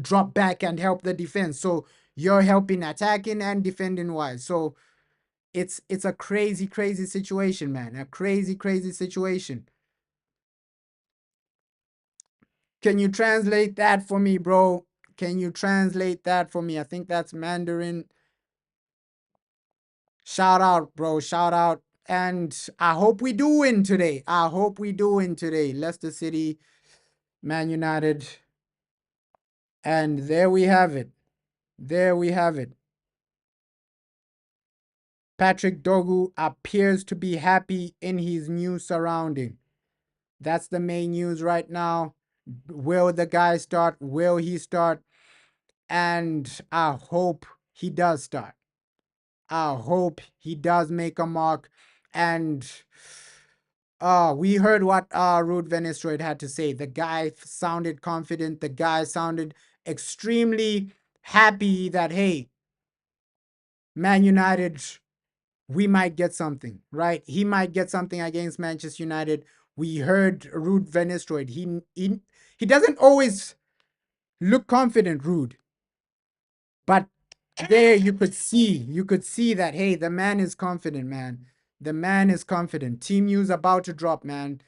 drop back and help the defense. So you're helping attacking and defending wise. So it's a crazy, crazy situation, man. A crazy, crazy situation. Can you translate that for me, bro? Can you translate that for me? I think that's Mandarin. Shout out, bro. Shout out. And I hope we do win today. I hope we do win today. Leicester City, Man United. And there we have it. There we have it. Patrick Dogu appears to be happy in his new surrounding. That's the main news right now. Will the guy start? Will he start? And I hope he does start. I hope he does make a mark. And we heard what Ruud van Nistelrooy had to say. The guy sounded confident. The guy sounded extremely happy that, hey, Man United, we might get something, right? He might get something against Manchester United. We heard Ruud van Nistelrooy. He doesn't always look confident, Ruud, but there you could see that, hey, the man is confident, man. The man is confident. Team news about to drop, man.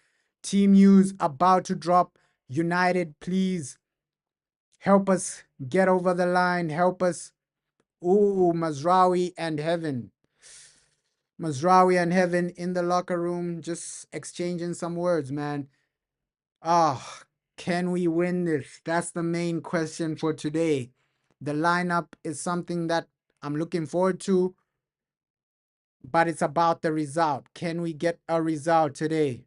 Team news about to drop. United, please help us get over the line. Help us. Ooh, Mazraoui and Heaven. Mazraoui and Heaven in the locker room, just exchanging some words, man. Ah, can we win this? That's the main question for today. The lineup is something that I'm looking forward to, but it's about the result. Can we get a result today?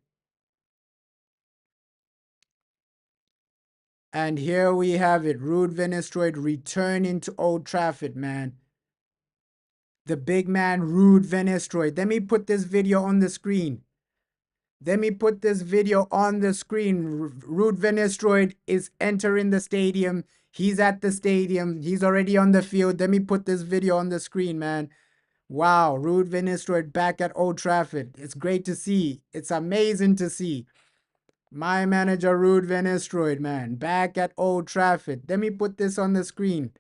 And here we have it. Ruud van Nistelrooy returning to Old Trafford, man. The big man, Ruud van Nistelrooy. Let me put this video on the screen. Let me put this video on the screen. Ruud van Nistelrooy is entering the stadium. He's at the stadium. He's already on the field. Let me put this video on the screen, man. Wow, Ruud van Nistelrooy back at Old Trafford. It's great to see. It's amazing to see. My manager, Ruud van Nistelrooy, man, back at Old Trafford. Let me put this on the screen.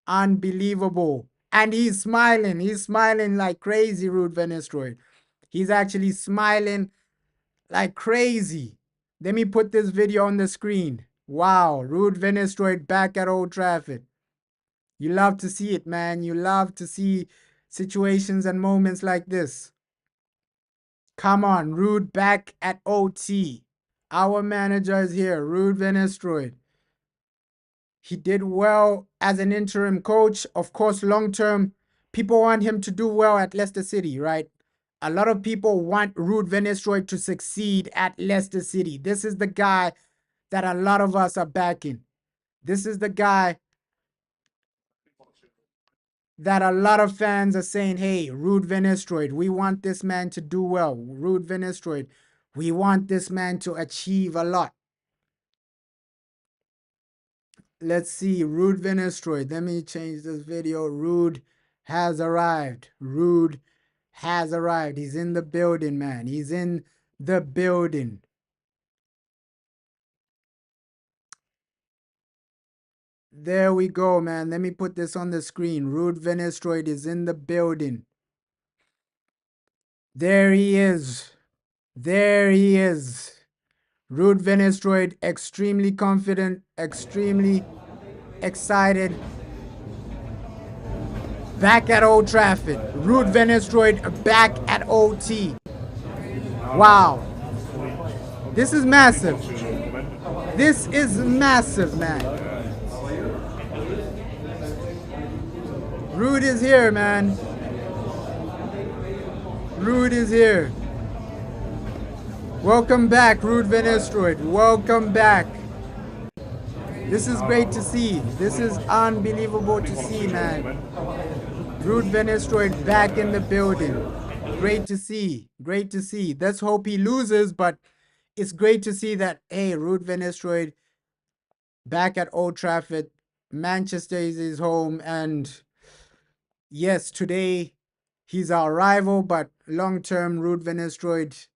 Unbelievable. And he's smiling. He's smiling like crazy, Ruud van Nistelrooy. He's actually smiling like crazy. Let me put this video on the screen. Wow, Ruud van Nistelrooy back at Old Trafford. You love to see it, man. You love to see situations and moments like this. Come on, Ruud back at OT. Our manager is here, Ruud van Nistelrooy. He did well as an interim coach. Of course, long term, people want him to do well at Leicester City, right? A lot of people want Ruud van Nistelrooy to succeed at Leicester City. This is the guy that a lot of us are backing. This is the guy that a lot of fans are saying, hey, Ruud Van Nistelrooy, we want this man to do well. Ruud Van Nistelrooy, we want this man to achieve a lot. Let's see, Ruud Van Nistelrooy. Let me change this video. Ruud has arrived. Ruud has arrived. He's in the building, man. He's in the building. There we go, man. Let me put this on the screen. Ruud Van Nistelrooy is in the building. There he is. There he is. Ruud Van Nistelrooy, extremely confident, extremely excited. Back at Old Trafford. Ruud Van Nistelrooy back at OT. Wow. This is massive. This is massive, man. Ruud is here, man. Ruud is here. Welcome back, Ruud Van Nistelrooy. Welcome back. This is great to see. This is unbelievable to see, man. Ruud Van Nistelrooy back in the building. Great to see. Great to see. Let's hope he loses, but it's great to see that, hey, Ruud Van Nistelrooy back at Old Trafford. Manchester is his home, and yes, today he's our rival, but long-term, Ruud Van Nistelrooy,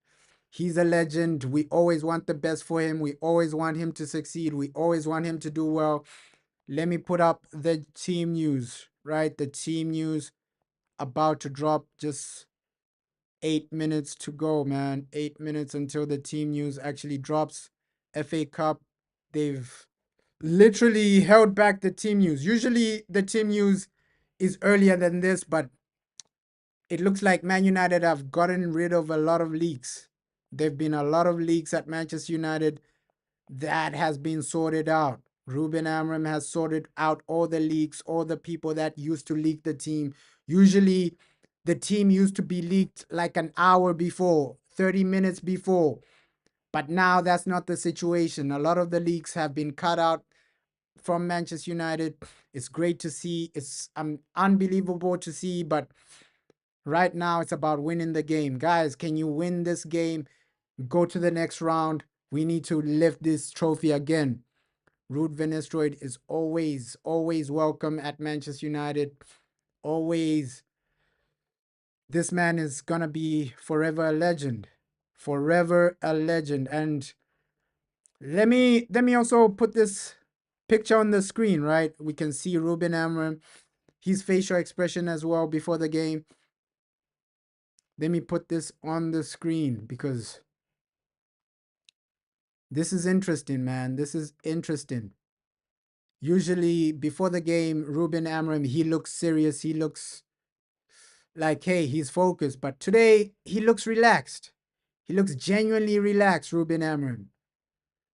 he's a legend. We always want the best for him. We always want him to succeed. We always want him to do well. Let me put up the team news, right? The team news about to drop. Just 8 minutes to go, man. 8 minutes until the team news actually drops. FA Cup, they've literally held back the team news. Usually the team news is earlier than this, but it looks like Man United have gotten rid of a lot of leaks. There've been a lot of leaks at Manchester United that has been sorted out. Ruben Amorim has sorted out all the leaks, all the people that used to leak the team. Usually the team used to be leaked like an hour before, 30 minutes before. But now that's not the situation. A lot of the leaks have been cut out from Manchester United. It's great to see. It's unbelievable to see, but right now it's about winning the game. Guys, can you win this game? Go to the next round. We need to lift this trophy again. Ruud Van Nistelrooy is always, always welcome at Manchester United. Always. This man is gonna be forever a legend. Forever a legend. And let me also put this picture on the screen, right? We can see Ruben Amorim, his facial expression as well before the game. Let me put this on the screen because this is interesting, man. This is interesting. Usually before the game, Ruben Amorim, he looks serious. He looks like, hey, he's focused. But today, he looks relaxed. He looks genuinely relaxed, Ruben Amorim.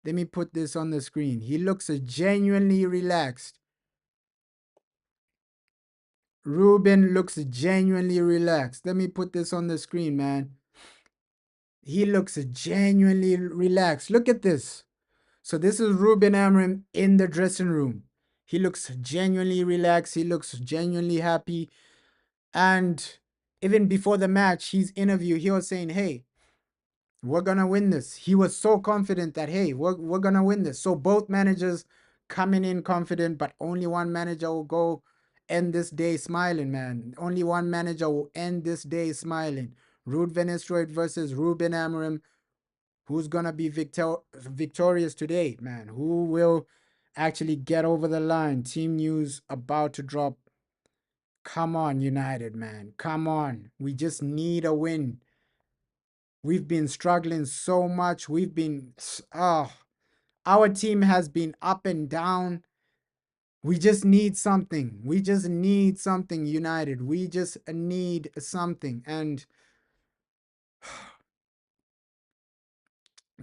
Let me put this on the screen. He looks genuinely relaxed. Ruben looks genuinely relaxed. Let me put this on the screen, man. He looks genuinely relaxed. Look at this. So this is Ruben Amorim in the dressing room. He looks genuinely relaxed. He looks genuinely happy. And even before the match, his interview, he was saying, hey, we're going to win this. He was so confident that, hey, we're going to win this. So both managers coming in confident, but only one manager will go end this day smiling, man. Only one manager will end this day smiling. Ruud Van Nistelrooy versus Ruben Amorim. Who's going to be victorious today, man? Who will actually get over the line? Team news about to drop. Come on, United, man. Come on. We just need a win. We've been struggling so much. We've been, our team has been up and down. We just need something. We just need something, United. We just need something. And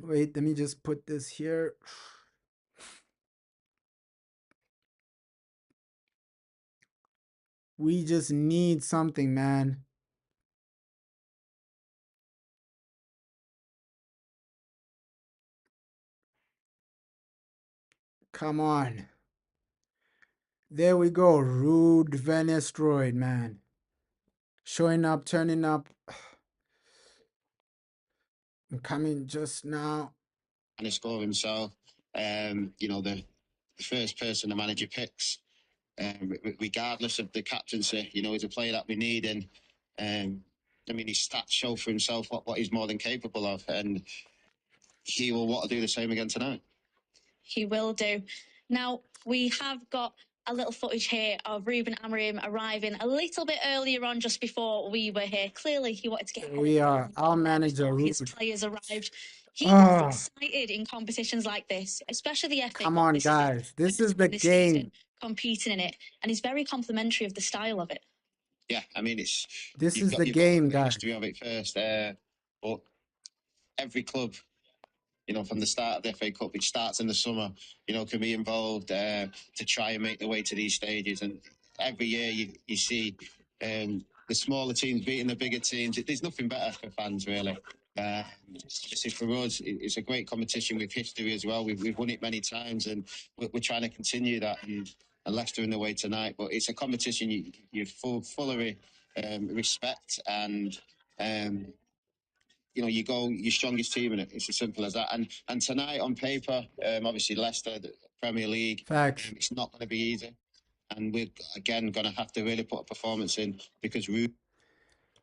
wait, let me just put this here. We just need something, man. Come on. There we go. Rude Van Nistelrooy, man. Showing up, turning up. I'm coming just now. And he score himself. You know, the first person the manager picks, regardless of the captaincy. You know, he's a player that we need, and I mean, his stats show for himself what he's more than capable of, and he will want to do the same again tonight. He will do. Now, we have got a little footage here of Ruben Amorim arriving a little bit earlier on, just before we were here. Clearly, he wanted to get ahead We of are our manager. his Rude. players arrived. He gets excited in competitions like this, especially the FA Come Cup. on, This guys. This is the this game. season, competing in it, and he's very complimentary of the style of it. Yeah, I mean, it's This you've is got, the you've game, got the guys. history of it first, but every club, you know, from the start of the FA Cup, which starts in the summer, you know, can be involved to try and make their way to these stages. And every year you see the smaller teams beating the bigger teams. There's nothing better for fans, really. Obviously for us, it's a great competition with history as well. We've won it many times, and we're trying to continue that. And Leicester in the way tonight, but it's a competition you're full of respect, and you know, you go your strongest team in it. It's as simple as that. And tonight on paper, obviously Leicester, the Premier League, Facts. it's not going to be easy, and we're again going to have to really put a performance in because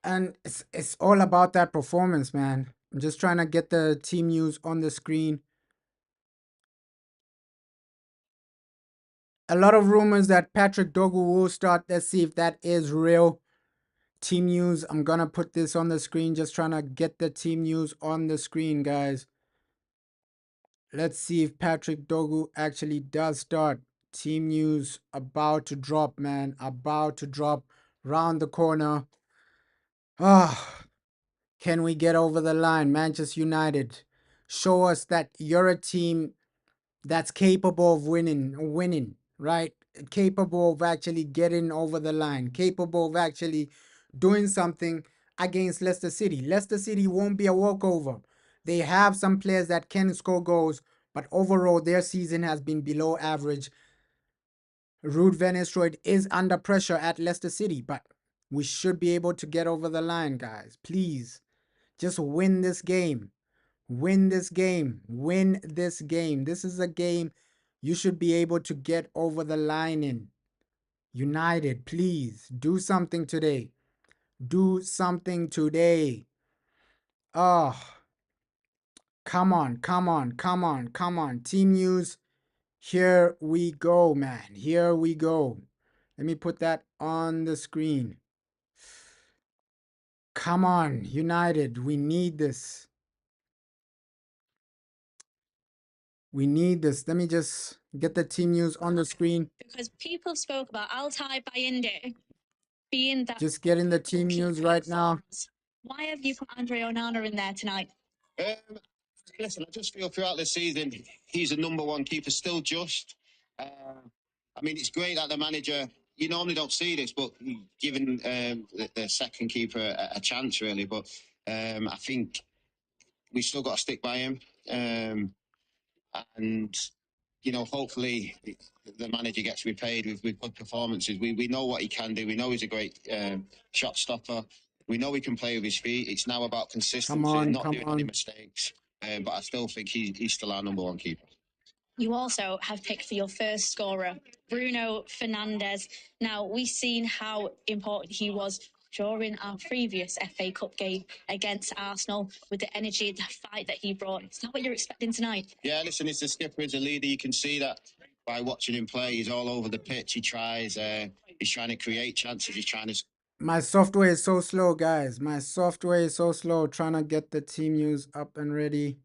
And it's all about that performance, man. I'm just trying to get the team news on the screen. A lot of rumors that Patrick Dogu will start. Let's see if that is real. Team news. I'm gonna put this on the screen. Just trying to get the team news on the screen, guys. Let's see if Patrick Dogu actually does start. Team news about to drop, man. About to drop round the corner. Ah, can we get over the line? Manchester United, show us that you're a team that's capable of winning, right? Capable of actually getting over the line, capable of actually doing something against Leicester City. Leicester City won't be a walkover. They have some players that can score goals, but overall their season has been below average. Ruud van Nistelrooy is under pressure at Leicester City, but we should be able to get over the line, guys. Please, just win this game. Win this game. Win this game. This is a game you should be able to get over the line in. United, please do something today. Do something today. Oh, come on, come on, come on, come on. Team news. Here we go, man. Here we go. Let me put that on the screen. Come on, United. We need this. We need this. Let me just get the team news on the screen. Because people spoke about Altay Bayinde being that. Just getting the team news right now. Why have you put Andre Onana in there tonight? Listen, I just feel throughout the season he's a number one keeper, still just. I mean, it's great that the manager. You normally don't see this, but giving the second keeper a chance, really. But I think we still got to stick by him, and you know, hopefully the manager gets repaid with good performances. We know what he can do. We know he's a great shot stopper. We know he can play with his feet. It's now about consistency and not doing any mistakes. But I still think he's still our number one keeper. You also have picked for your first scorer, Bruno Fernandes. Now, we've seen how important he was during our previous FA Cup game against Arsenal with the energy and the fight that he brought. It's not what you're expecting tonight. Yeah, listen, he's a skipper, he's a leader. You can see that by watching him play. He's all over the pitch. He tries. He's trying to create chances. He's trying to. My software is so slow, guys. My software is so slow trying to get the team news up and ready.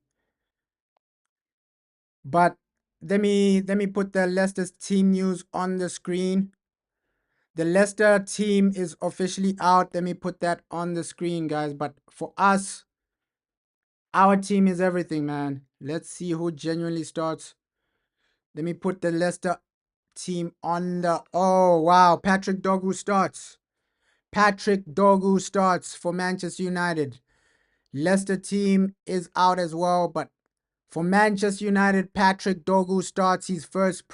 But let me put the Leicester team news on the screen. The Leicester team is officially out. Let me put that on the screen, guys. But for us, our team is everything, man. Let's see who genuinely starts. Let me put the Leicester team on the... Oh, wow. Patrick Dogu starts. Patrick Dogu starts for Manchester United. Leicester team is out as well, but for Manchester United, Patrick Dogu starts his first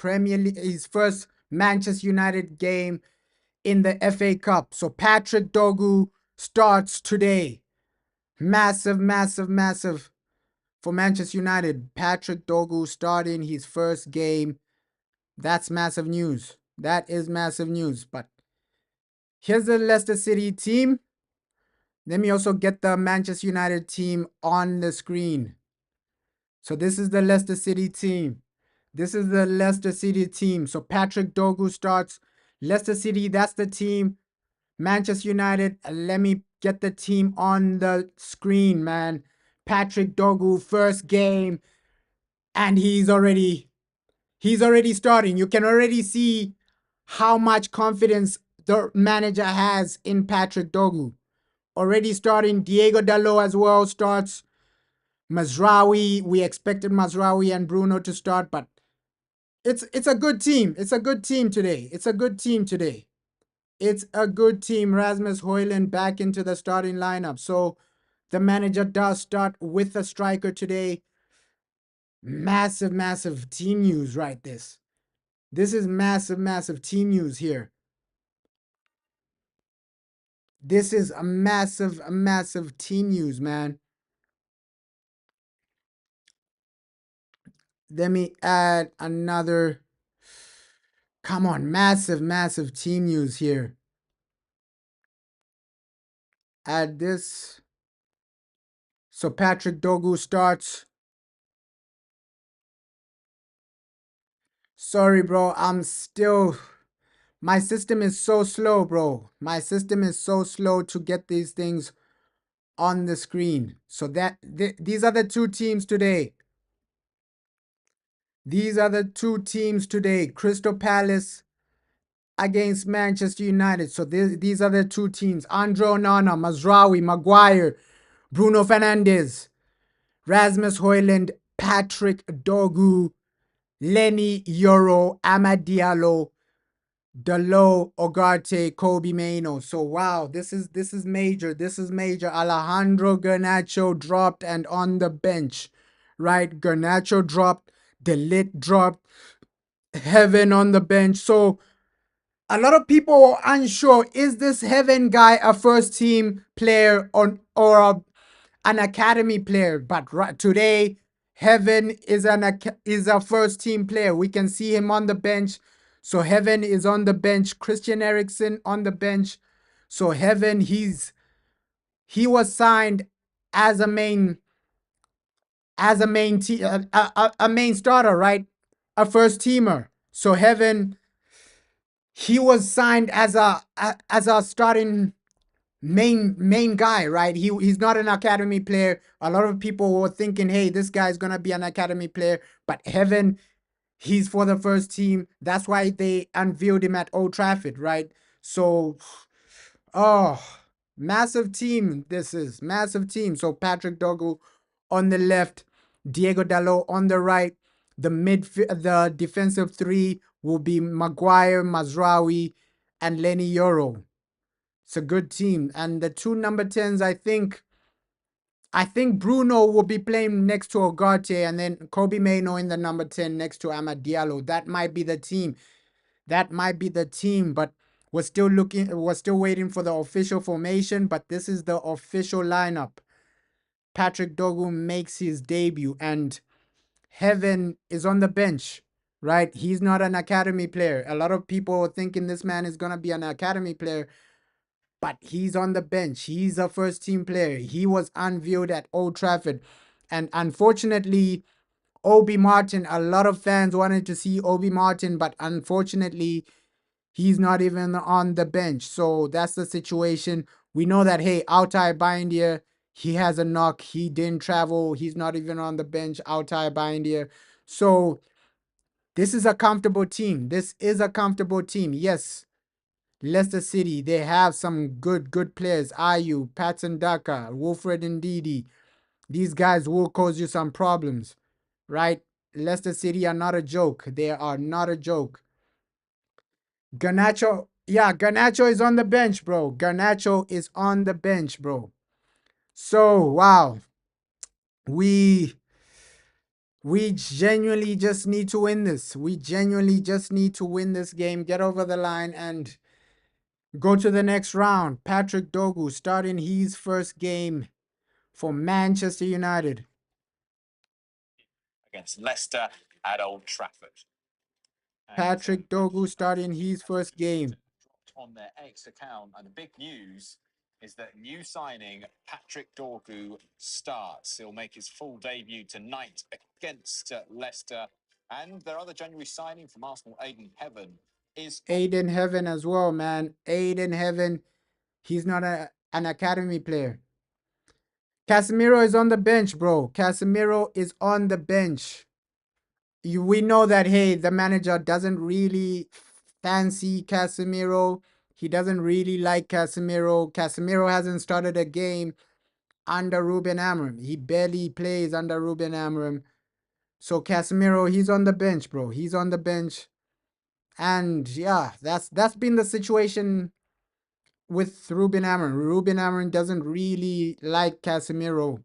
Manchester United game in the FA Cup. So Patrick Dogu starts today. Massive, massive, massive for Manchester United. Patrick Dogu starting his first game. That's massive news. That is massive news. But here's the Leicester City team. Let me also get the Manchester United team on the screen. So this is the Leicester City team. This is the Leicester City team. So Patrick Dogu starts. Leicester City, that's the team. Manchester United, let me get the team on the screen, man. Patrick Dogu, first game, and he's already starting. You can already see how much confidence the manager has in Patrick Dogu. Already starting. Diego Dalot as well starts. Mazraoui, we expected Mazraoui and Bruno to start, but it's a good team. It's a good team today. It's a good team today. It's a good team. Rasmus Højlund back into the starting lineup. So the manager does start with a striker today. Massive, massive team news, right? This is massive, massive team news here. This is a massive team news, man. Let me add another. Come on, massive team news here. Add this. So Patrick Dogu starts. Sorry, bro. My system is so slow, bro. My system is so slow to get these things on the screen. So these are the two teams today. These are the two teams today. Crystal Palace against Manchester United. So these are the two teams. Andre Onana, Mazraoui, Maguire, Bruno Fernandes, Rasmus Højlund, Patrick Dogu, Lenny Yoro, Amad Diallo, Dalot, Ugarte, Kobe Mainoo. So wow, this is major. This is major. Alejandro Garnacho dropped and on the bench, right? Garnacho dropped, De Ligt dropped, Heaven on the bench. So a lot of people are unsure, is this Heaven guy a first team player or an academy player? But today, Heaven is a first team player. We can see him on the bench. So Heaven is on the bench. Christian Eriksen on the bench. So Heaven, he was signed as a main starter, right? A first teamer. So Heaven, he was signed as a starting main guy, right? He's not an academy player. A lot of people were thinking, hey, this guy's gonna be an academy player, but Heaven, he's for the first team. That's why they unveiled him at Old Trafford, right? So massive team. This is massive team. So Patrick Dogu on the left, Diego Dalot on the right. The defensive three will be Maguire, Mazraoui, and Lenny Yoro. It's a good team. And the two number 10s, I think Bruno will be playing next to Ugarte, and then Kobe Mainoo in the number 10 next to Amad Diallo. That might be the team. But we're still waiting for the official formation, but this is the official lineup. Patrick Dogu makes his debut, and Heaven is on the bench, right? He's not an academy player. A lot of people are thinking this man is going to be an academy player, but he's on the bench. He's a first team player. He was unveiled at Old Trafford. And unfortunately, Obi Martin, a lot of fans wanted to see Obi Martin, but unfortunately, he's not even on the bench. So that's the situation. We know that, hey, Altay Bayindir, he has a knock. He didn't travel. He's not even on the bench, Altay Bayindir. So this is a comfortable team. Yes, Leicester City, they have some good players. Ayew, Patson Daka, Wilfred Ndidi. These guys will cause you some problems, right? Leicester City are not a joke. They are not a joke. Garnacho is on the bench, bro. Garnacho is on the bench, bro. So, wow. We We genuinely just need to win this. We genuinely just need to win this game, get over the line, and go to the next round. Patrick Dogu starting his first game for Manchester United against Leicester at Old Trafford. Patrick Dogu starting his first game. On their X account, and the big news is that new signing Patrick Dorgu starts. He'll make his full debut tonight against Leicester, and their other January signing from Arsenal, Aiden Heaven, is Aiden Heaven as well, man. Aiden Heaven. He's not an academy player. Casemiro is on the bench, bro. Casemiro is on the bench. We know that, hey, the manager doesn't really fancy Casemiro. He doesn't really like Casemiro. Casemiro hasn't started a game under Ruben Amorim. He barely plays under Ruben Amorim. So Casemiro, he's on the bench, bro. He's on the bench. And yeah, that's been the situation with Ruben Amorim. Ruben Amorim doesn't really like Casemiro.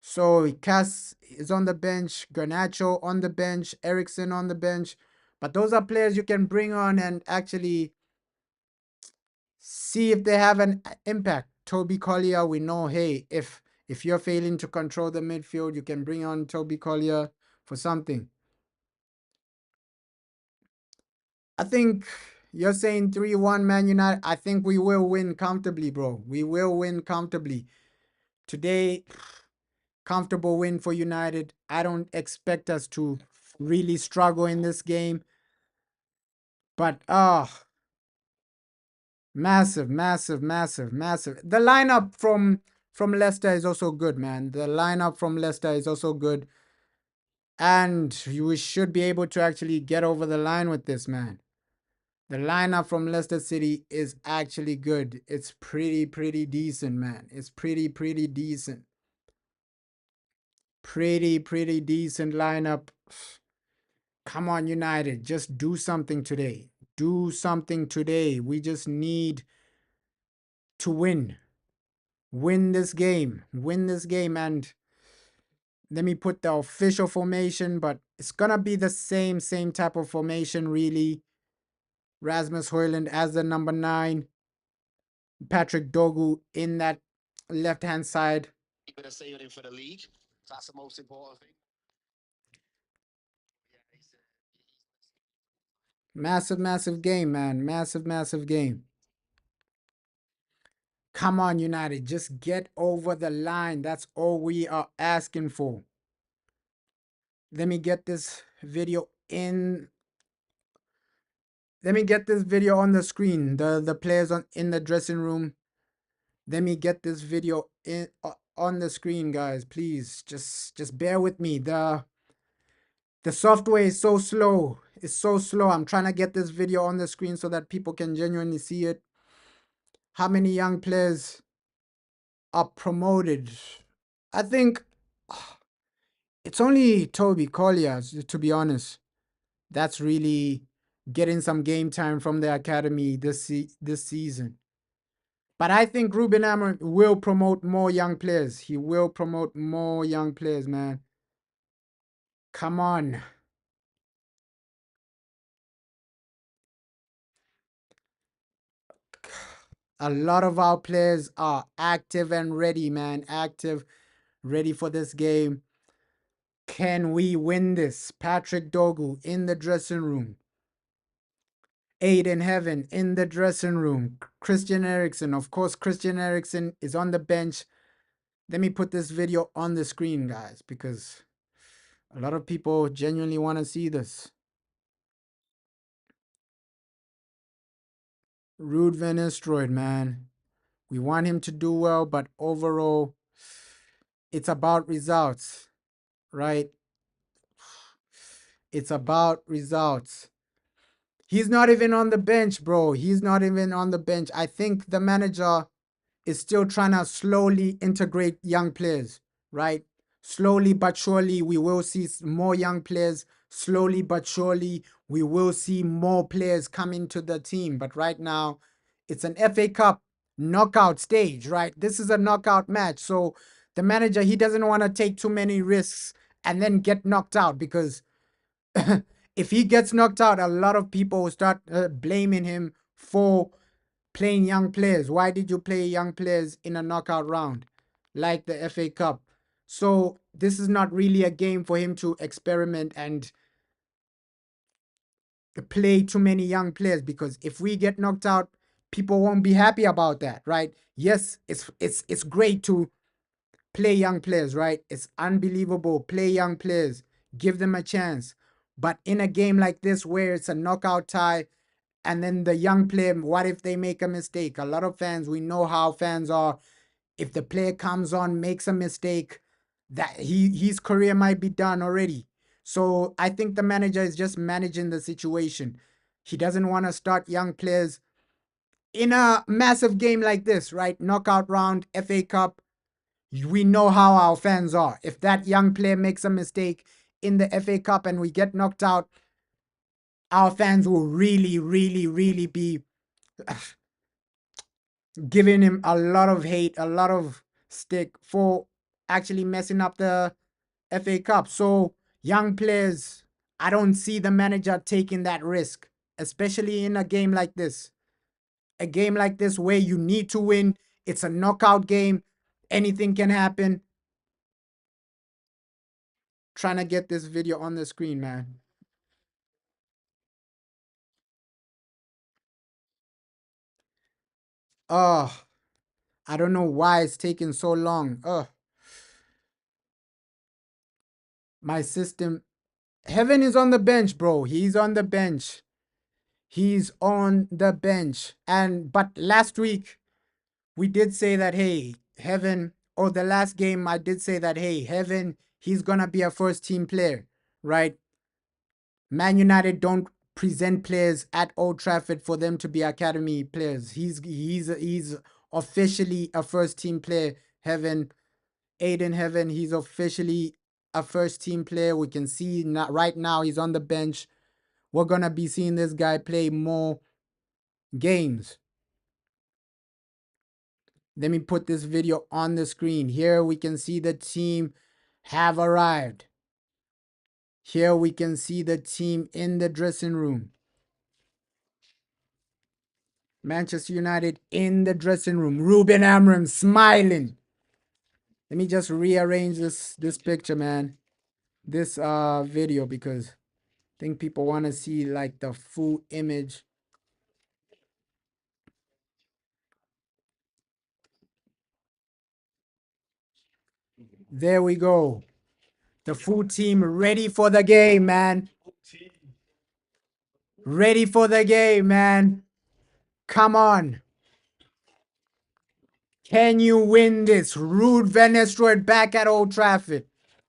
So Cass is on the bench, Garnacho on the bench, Ericsson on the bench. But those are players you can bring on and actually see if they have an impact. Toby Collier, we know, hey, if you're failing to control the midfield, you can bring on Toby Collier for something. I think you're saying 3-1 Man United. I think we will win comfortably, bro. We will win comfortably. Today, comfortable win for United. I don't expect us to really struggle in this game. But massive, massive, massive, massive. The lineup from Leicester is also good, man. The lineup from Leicester is also good. And we should be able to actually get over the line with this, man. The lineup from Leicester City is actually good. It's pretty decent, man. It's pretty decent. Pretty decent lineup. Come on, United. Just do something today. Do something today. We just need to win. Win this game. Win this game. And let me put the official formation, but it's going to be the same type of formation, really. Rasmus Højlund as the number 9. Patrick Dogu in that left-hand side. going to save him for the league. That's the most important thing. Massive game, man. Massive game. Come on, United. Just get over the line. That's all we are asking for. Let me get this video in. Let me get this video on the screen. The players in the dressing room. Let me get this video in on the screen, guys. Please, just bear with me. The software is so slow. It's so slow. I'm trying to get this video on the screen so that people can genuinely see it. How many young players are promoted? I think it's only Toby Collier, to be honest. That's really getting some game time from the academy this season. But I think Ruben Amorim will promote more young players. He will promote more young players, man. Come on. A lot of our players are active and ready, man. Active, ready for this game. Can we win this? Patrick Dogu in the dressing room. Aiden Heaven in the dressing room. Christian Eriksen. Of course, Christian Eriksen is on the bench. Let me put this video on the screen, guys, because a lot of people genuinely want to see this. Ruud van Nistelrooy, man. We want him to do well, but overall, it's about results, right? It's about results. He's not even on the bench, bro. He's not even on the bench. I think the manager is still trying to slowly integrate young players, right? Slowly but surely, we will see more young players. Slowly but surely, we will see more players come into the team. But right now, it's an FA Cup knockout stage, right? This is a knockout match. So the manager, he doesn't want to take too many risks and then get knocked out, because if he gets knocked out, a lot of people will start blaming him for playing young players. Why did you play young players in a knockout round like the FA Cup? So this is not really a game for him to experiment and play too many young players, because if we get knocked out, people won't be happy about that, right? Yes, it's great to play young players, right? It's unbelievable. Play young players, give them a chance. But in a game like this where it's a knockout tie, and then the young player, what if they make a mistake? A lot of fans, we know how fans are. If the player comes on, makes a mistake, that his career might be done already. So I think the manager is just managing the situation. He doesn't want to start young players in a massive game like this, right? Knockout round, FA Cup. We know how our fans are. If that young player makes a mistake in the FA Cup and we get knocked out, our fans will really, really, really be giving him a lot of hate, a lot of stick for actually messing up the FA Cup. So young players, I don't see the manager taking that risk, especially in a game like this. A game like this where you need to win. It's a knockout game. Anything can happen. Trying to get this video on the screen, man. Oh, I don't know why it's taking so long. My system. Heaven is on the bench, bro. He's on the bench. He's on the bench. But last week we did say that, hey, Heaven, or the last game I did say that, hey, Heaven, he's gonna be a first team player, right? Man United don't present players at Old Trafford for them to be academy players. He's officially a first team player. Heaven, Aiden Heaven, he's officially a first team player. We can see right now he's on the bench. We're gonna be seeing this guy play more games. Let me put this video on the screen. Here we can see the team have arrived. Here we can see the team in the dressing room. Manchester United in the dressing room. Ruben Amorim smiling. Let me just rearrange this picture, man. This video, because I think people want to see like the full image. There we go. The full team ready for the game, man. Ready for the game, man. Come on. Can you win this? Rude Van Nistelrooy back at Old Trafford.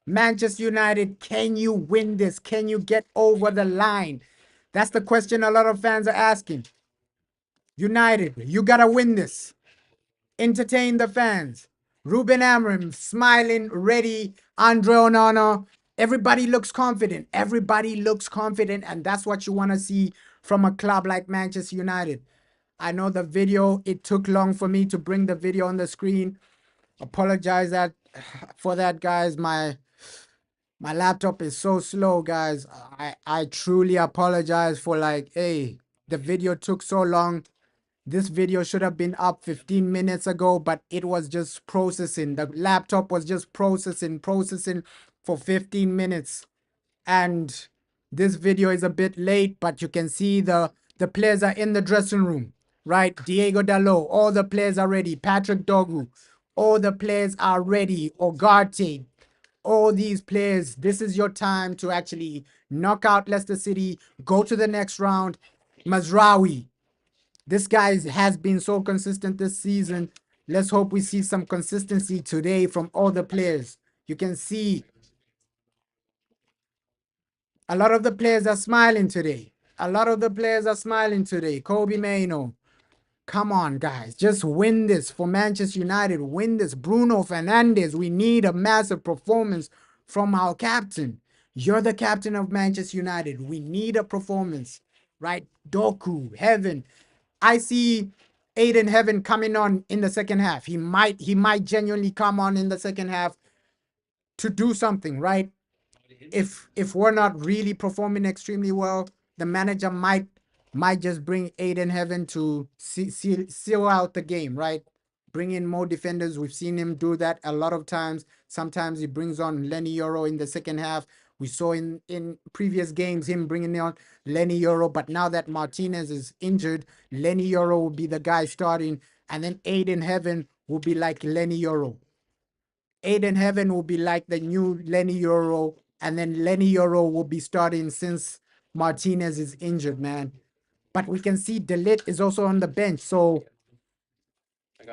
Manchester United, can you win this? Can you get over the line? That's the question a lot of fans are asking. United, you gotta win this. Entertain the fans. Ruben Amorim smiling, ready. Andre Onana. Everybody looks confident. Everybody looks confident, and that's what you want to see from a club like Manchester United. I know the video, it took long for me to bring the video on the screen. Apologize for that, guys. My laptop is so slow, guys. I truly apologize for, like, hey, the video took so long. This video should have been up 15 minutes ago, but it was just processing. The laptop was just processing for 15 minutes. And this video is a bit late, but you can see the players are in the dressing room, right? Diego Dalot, all the players are ready. Patrick Dogu, all the players are ready. Ogarte, all these players. This is your time to actually knock out Leicester City, go to the next round. Mazraoui, this guy has been so consistent this season. Let's hope we see some consistency today from all the players. You can see a lot of the players are smiling today. A lot of the players are smiling today. Kobe Maino. Come on, guys. Just win this for Manchester United. Win this. Bruno Fernandes. We need a massive performance from our captain. You're the captain of Manchester United. We need a performance, right? Doku, Heaven. I see Aiden Heaven coming on in the second half. He might genuinely come on in the second half to do something, right? if we're not really performing extremely well, the manager might just bring Aiden Heaven to seal out the game, right? Bring in more defenders. We've seen him do that a lot of times. Sometimes he brings on Lenny Euro in the second half. We saw in previous games him bringing on Lenny Euro, but now that Martinez is injured, Lenny Euro will be the guy starting, and then Aiden Heaven will be like Lenny Euro. Aiden Heaven will be like the new Lenny Euro, and then Lenny Euro will be starting since Martinez is injured, man. But we can see Delit is also on the bench, so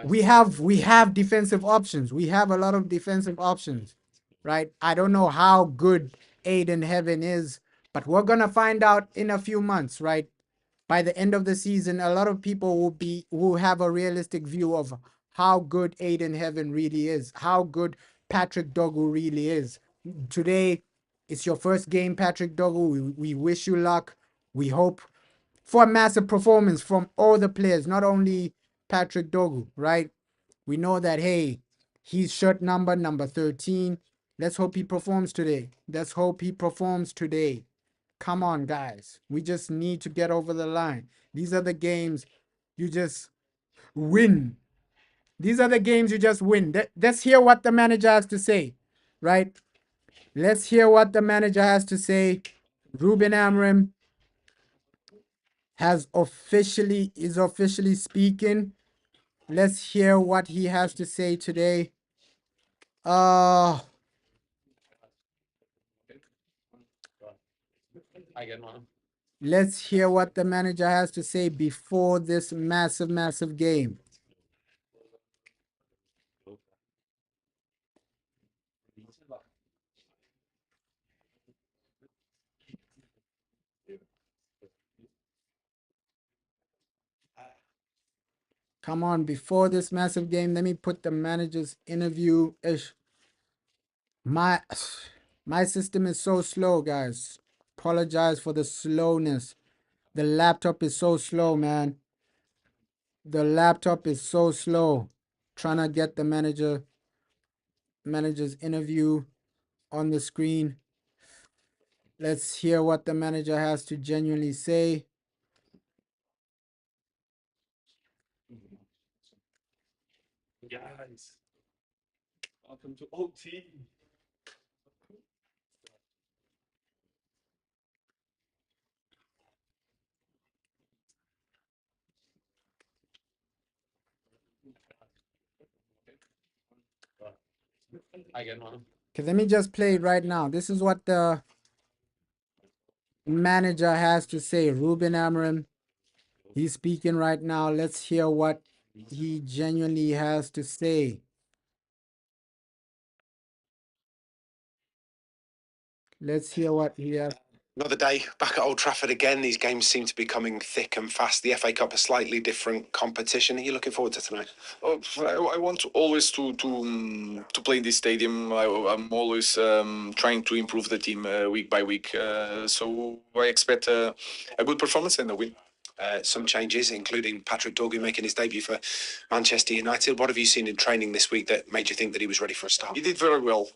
we have defensive options. We have a lot of defensive options, right? I don't know how good Aiden Heaven is, but we're gonna find out in a few months, right? By the end of the season, a lot of people will have a realistic view of how good Aiden Heaven really is, how good Patrick Dogu really is. Today, it's your first game, Patrick Dogu. We wish you luck. We hope for a massive performance from all the players, not only Patrick Dogu, right? We know that, hey, he's shirt number 13. Let's hope he performs today. Let's hope he performs today. Come on, guys. We just need to get over the line. These are the games you just win. These are the games you just win. Let's hear what the manager has to say, right? Let's hear what the manager has to say. Ruben Amorim is officially speaking. Let's hear what he has to say today. Let's hear what the manager has to say before this massive game. Come on, before this massive game, let me put the manager's interview. My my system is so slow, guys. Apologize for the slowness. The laptop is so slow, man. The laptop is so slow. Trying to get the manager's interview on the screen. Let's hear what the manager has to genuinely say. Guys, welcome to OT. I get one. Okay, let me just play it right now. This is what the manager has to say. Ruben Amorim, he's speaking right now. Let's hear what he genuinely has to say. Let's hear what he has. Another day back at Old Trafford again. These games seem to be coming thick and fast. The FA Cup, a slightly different competition. Are you looking forward to tonight? Oh, I want always to play in this stadium. I'm always trying to improve the team week by week. So I expect a good performance and a win. Some changes, including Patrick Dorgu making his debut for Manchester United. What have you seen in training this week that made you think that he was ready for a start? He did very well.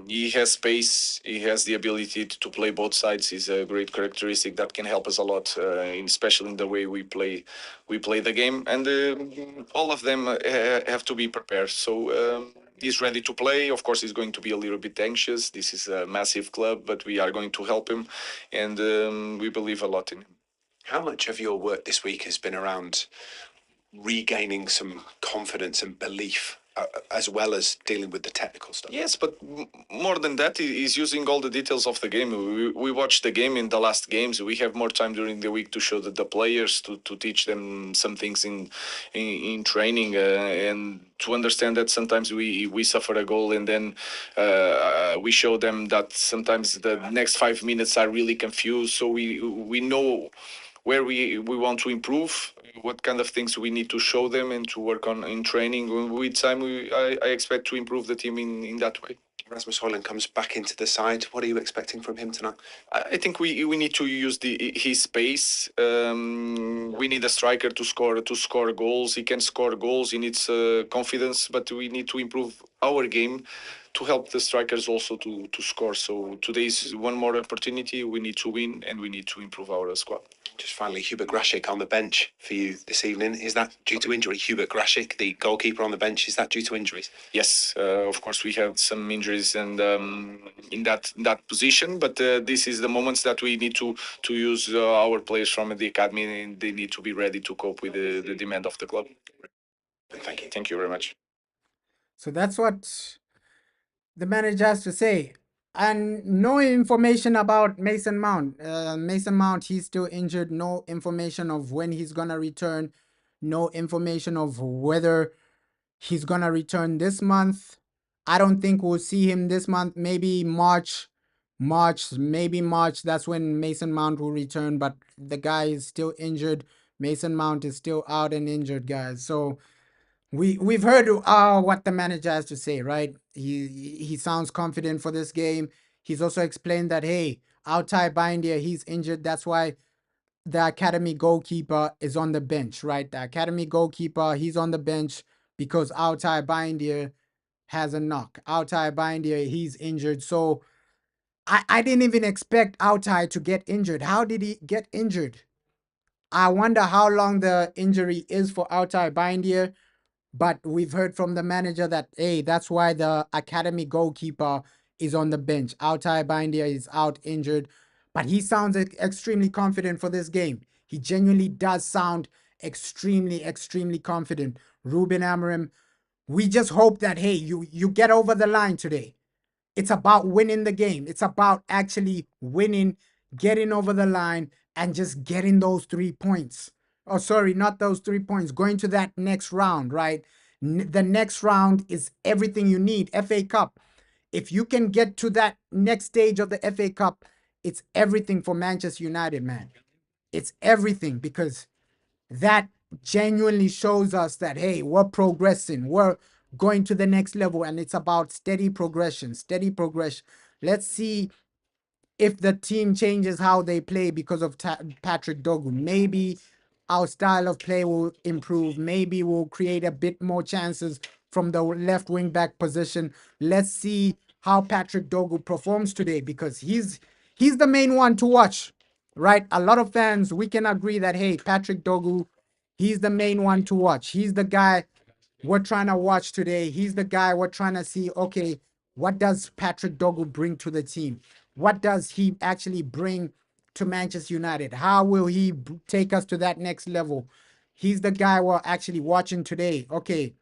He has space. He has the ability to play both sides. Is a great characteristic that can help us a lot, especially in the way we play the game. And all of them have to be prepared. So. He's ready to play. Of course, he's going to be a little bit anxious. This is a massive club, but we are going to help him, and we believe a lot in him. How much of your work this week has been around regaining some confidence and belief, as well as dealing with the technical stuff? Yes, but more than that, he's using all the details of the game. We watched the game in the last games. We have more time during the week to show the players, to teach them some things in training, and to understand that sometimes we suffer a goal and then we show them that sometimes the next 5 minutes are really confused. So we know where we want to improve, what kind of things we need to show them and to work on in training. With time, I expect to improve the team in that way. Rasmus Højlund comes back into the side. What are you expecting from him tonight? I think we need to use his pace. We need a striker to score goals. He can score goals. He needs confidence, but we need to improve our game to help the strikers also to score. So today is one more opportunity. We need to win and we need to improve our squad. Just finally, Hubert Grashik on the bench for you this evening. Is that due to injury? Hubert Grashik, the goalkeeper on the bench, is that due to injuries? Yes, of course we have some injuries and in that position, but this is the moments that we need to use our players from the academy, and they need to be ready to cope with the demand of the club. Thank you. Thank you very much. So that's what the manager has to say. And no information about Mason Mount. Mason Mount, he's still injured. No information of when he's going to return. No information of whether he's going to return this month. I don't think we'll see him this month. Maybe March. Maybe March. That's when Mason Mount will return. But the guy is still injured. Mason Mount is still out and injured, guys. So we've heard what the manager has to say, right? He sounds confident for this game. He's also explained that, hey, Altai Bindia, he's injured. That's why the academy goalkeeper is on the bench, right? The academy goalkeeper, he's on the bench because Altai Bindia has a knock. Altai Bindia, he's injured. So I didn't even expect Altai to get injured. How did he get injured? I wonder how long the injury is for Altai Bindia. But we've heard from the manager that, hey, that's why the academy goalkeeper is on the bench. Altai Bindia is out injured, but he sounds extremely confident for this game. He genuinely does sound extremely confident. Ruben Amorim, we just hope that, hey, you get over the line today. It's about winning the game. It's about actually winning, getting over the line, and just getting those 3 points. Oh, sorry, not those 3 points. Going to that next round, right? The next round is everything you need. FA Cup. If you can get to that next stage of the FA Cup, it's everything for Manchester United, man. It's everything, because that genuinely shows us that, hey, we're progressing. We're going to the next level, and it's about steady progression. Let's see if the team changes how they play because of Patrick Dogu. Maybe our style of play will improve. Maybe we'll create a bit more chances from the left wing back position. Let's see how Patrick Dogu performs today, because he's the main one to watch, right? A lot of fans, we can agree that, hey, Patrick Dogu, he's the main one to watch. He's the guy we're trying to watch today. He's the guy we're trying to see, okay, what does Patrick Dogu bring to the team? What does he actually bring to Manchester United? How will he take us to that next level? He's the guy we're actually watching today. Okay,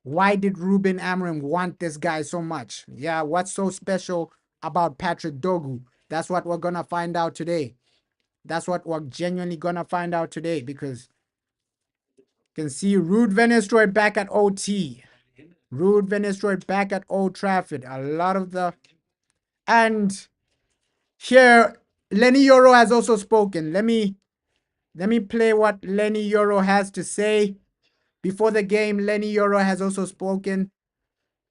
why did Ruben Amorim want this guy so much? Yeah, what's so special about Patrick Dogu? That's what we're going to find out today. That's what we're genuinely going to find out today, because you can see Ruud van Nistelrooy back at OT. Ruud van Nistelrooy back at Old Trafford. A lot of the... And here, Lenny Yoro has also spoken. Let me play what Lenny Yoro has to say. Before the game, Lenny Yoro has also spoken.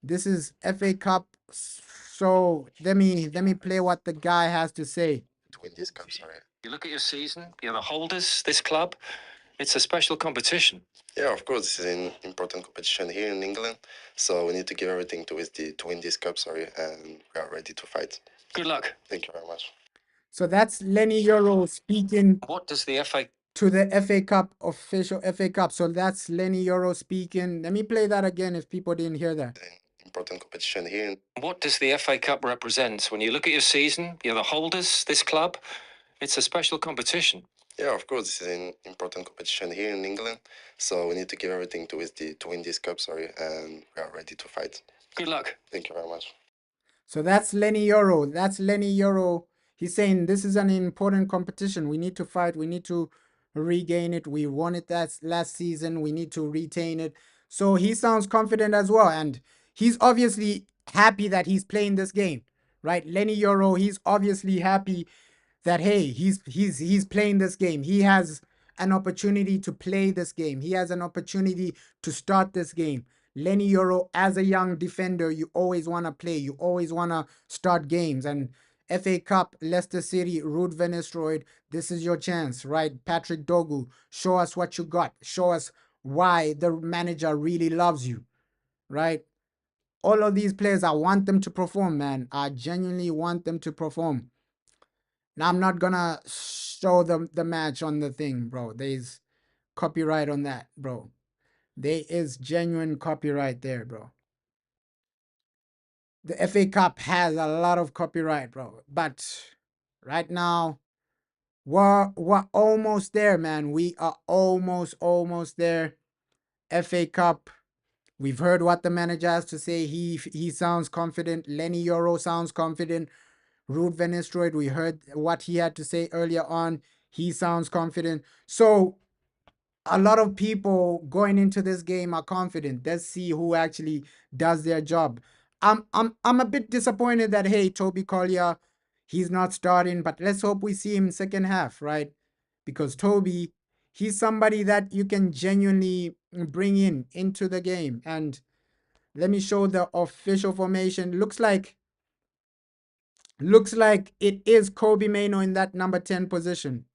This is FA Cup. So let me play what the guy has to say. To win this cup, sorry. You look at your season, you're the holders, this club. It's a special competition. Yeah, of course, this is an important competition here in England. So we need to give everything to win this cup, sorry, and we are ready to fight. Good luck. Thank you very much. So that's Lenny Yoro speaking. What does the FA to the FA Cup, official FA Cup. So that's Lenny Yoro speaking. Let me play that again if people didn't hear that. Important competition here. What does the FA Cup represent? When you look at your season, you're the holders, this club. It's a special competition. Yeah, of course, this is an important competition here in England. So we need to give everything to win this cup, sorry, and we are ready to fight. Good luck. Thank you very much. So that's Lenny Yoro. That's Lenny Yoro. He's saying this is an important competition. We need to fight. We need to regain it. We won it that last season. We need to retain it. So he sounds confident as well. And he's obviously happy that he's playing this game, right? Lenny Yoro, he's obviously happy that, hey, he's playing this game. He has an opportunity to play this game. He has an opportunity to start this game. Lenny Euro, as a young defender, you always want to play. You always want to start games. And FA Cup, Leicester City, Ruud van Nistelrooy, this is your chance, right? Patrick Dogu, show us what you got. Show us why the manager really loves you, right? All of these players, I want them to perform, man. I genuinely want them to perform. Now, I'm not gonna show them the match on the thing, bro. There's copyright on that, bro. There is genuine copyright there, bro. The FA Cup has a lot of copyright, bro. But right now, we're almost there, man. We are almost there. FA Cup. We've heard what the manager has to say. He sounds confident. Lenny Euro sounds confident. Ruud van Nistelrooy, we heard what he had to say earlier on. He sounds confident. So a lot of people going into this game are confident. Let's see who actually does their job. I'm a bit disappointed that hey, Toby Collier, he's not starting, but let's hope we see him second half, right? Because Toby, he's somebody that you can genuinely bring in into the game. And let me show the official formation. Looks like it is Kobe Mano in that number 10 position,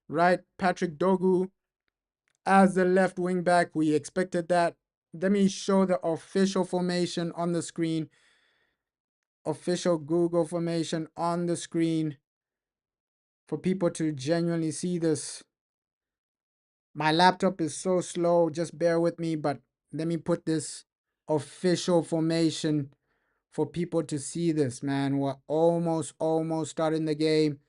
right? Patrick Dogu as the left wing back. We expected that. Let me show the official formation on the screen. Official Google formation on the screen for people to genuinely see this. My laptop is so slow, just bear with me, but let me put this official formation for people to see this, man. We're almost starting the game.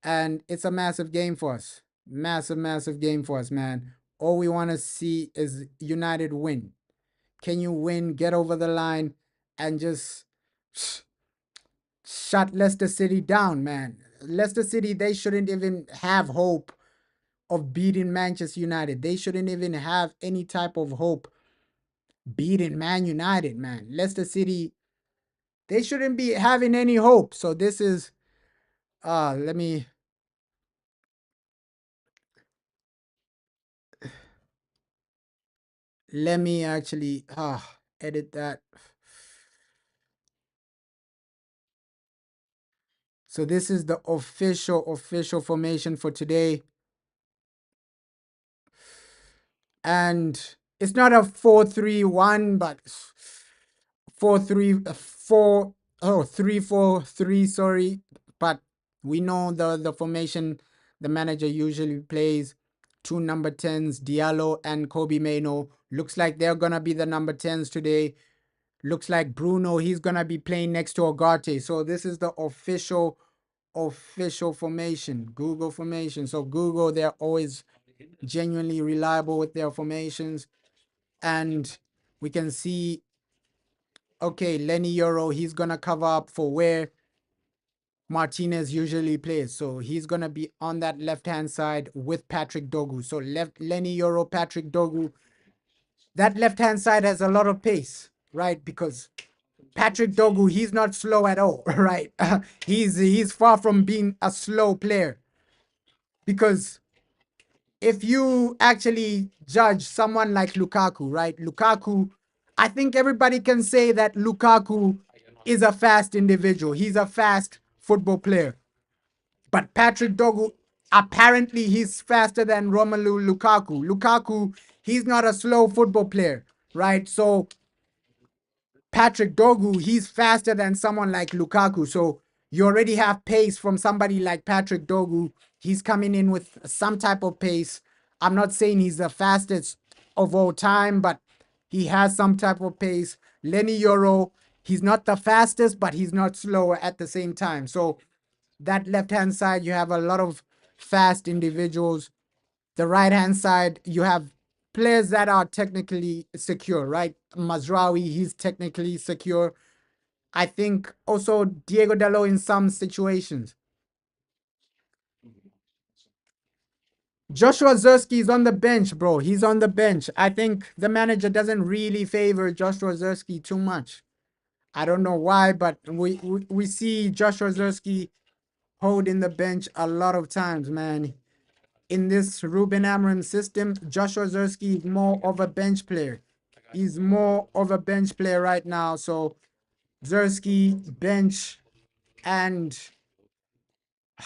And it's a massive game for us. Massive game for us, man. All we want to see is United win. Can you win, get over the line, and just shut Leicester City down, man? Leicester City, they shouldn't even have hope of beating Manchester United. They shouldn't even have any type of hope beating Man United, man. Leicester City, they shouldn't be having any hope. So this is let me actually edit that. So this is the official formation for today. And it's not a 4-3-1, but 4-3-4, 3-4-3, sorry. But we know the formation the manager usually plays. Two number 10s, Diallo and Kobe Mano. Looks like they're gonna be the number 10s today. Looks like Bruno, he's gonna be playing next to Ugarte. So this is the official formation, Google formation. So Google, they're always genuinely reliable with their formations. And we can see, okay, Lenny Euro, he's gonna cover up for where Martinez usually plays. So he's gonna be on that left-hand side with Patrick Dogu. So Lenny Euro, Patrick Dogu. That left-hand side has a lot of pace, right? Because Patrick Dogu, he's not slow at all, right? He's far from being a slow player. Because if you actually judge someone like Lukaku, right? Lukaku, I think everybody can say that Lukaku is a fast individual. He's a fast football player. But Patrick Dogu, apparently he's faster than Romelu Lukaku. Lukaku, he's not a slow football player, right? So Patrick Dogu, he's faster than someone like Lukaku. So you already have pace from somebody like Patrick Dogu. He's coming in with some type of pace. I'm not saying he's the fastest of all time, but he has some type of pace. Lenny Euro, he's not the fastest, but he's not slower at the same time. So that left-hand side, you have a lot of fast individuals. The right-hand side, you have players that are technically secure, right? Mazraoui, he's technically secure. I think also Diego Dalot in some situations. Joshua Zirkzee is on the bench, bro. He's on the bench. I think the manager doesn't really favor Joshua Zirkzee too much. I don't know why, but we see Joshua Zirkzee holding the bench a lot of times, man. In this Ruben Amorim system, Joshua Zirkzee is more of a bench player. He's more of a bench player right now. So Zirkzee, bench, and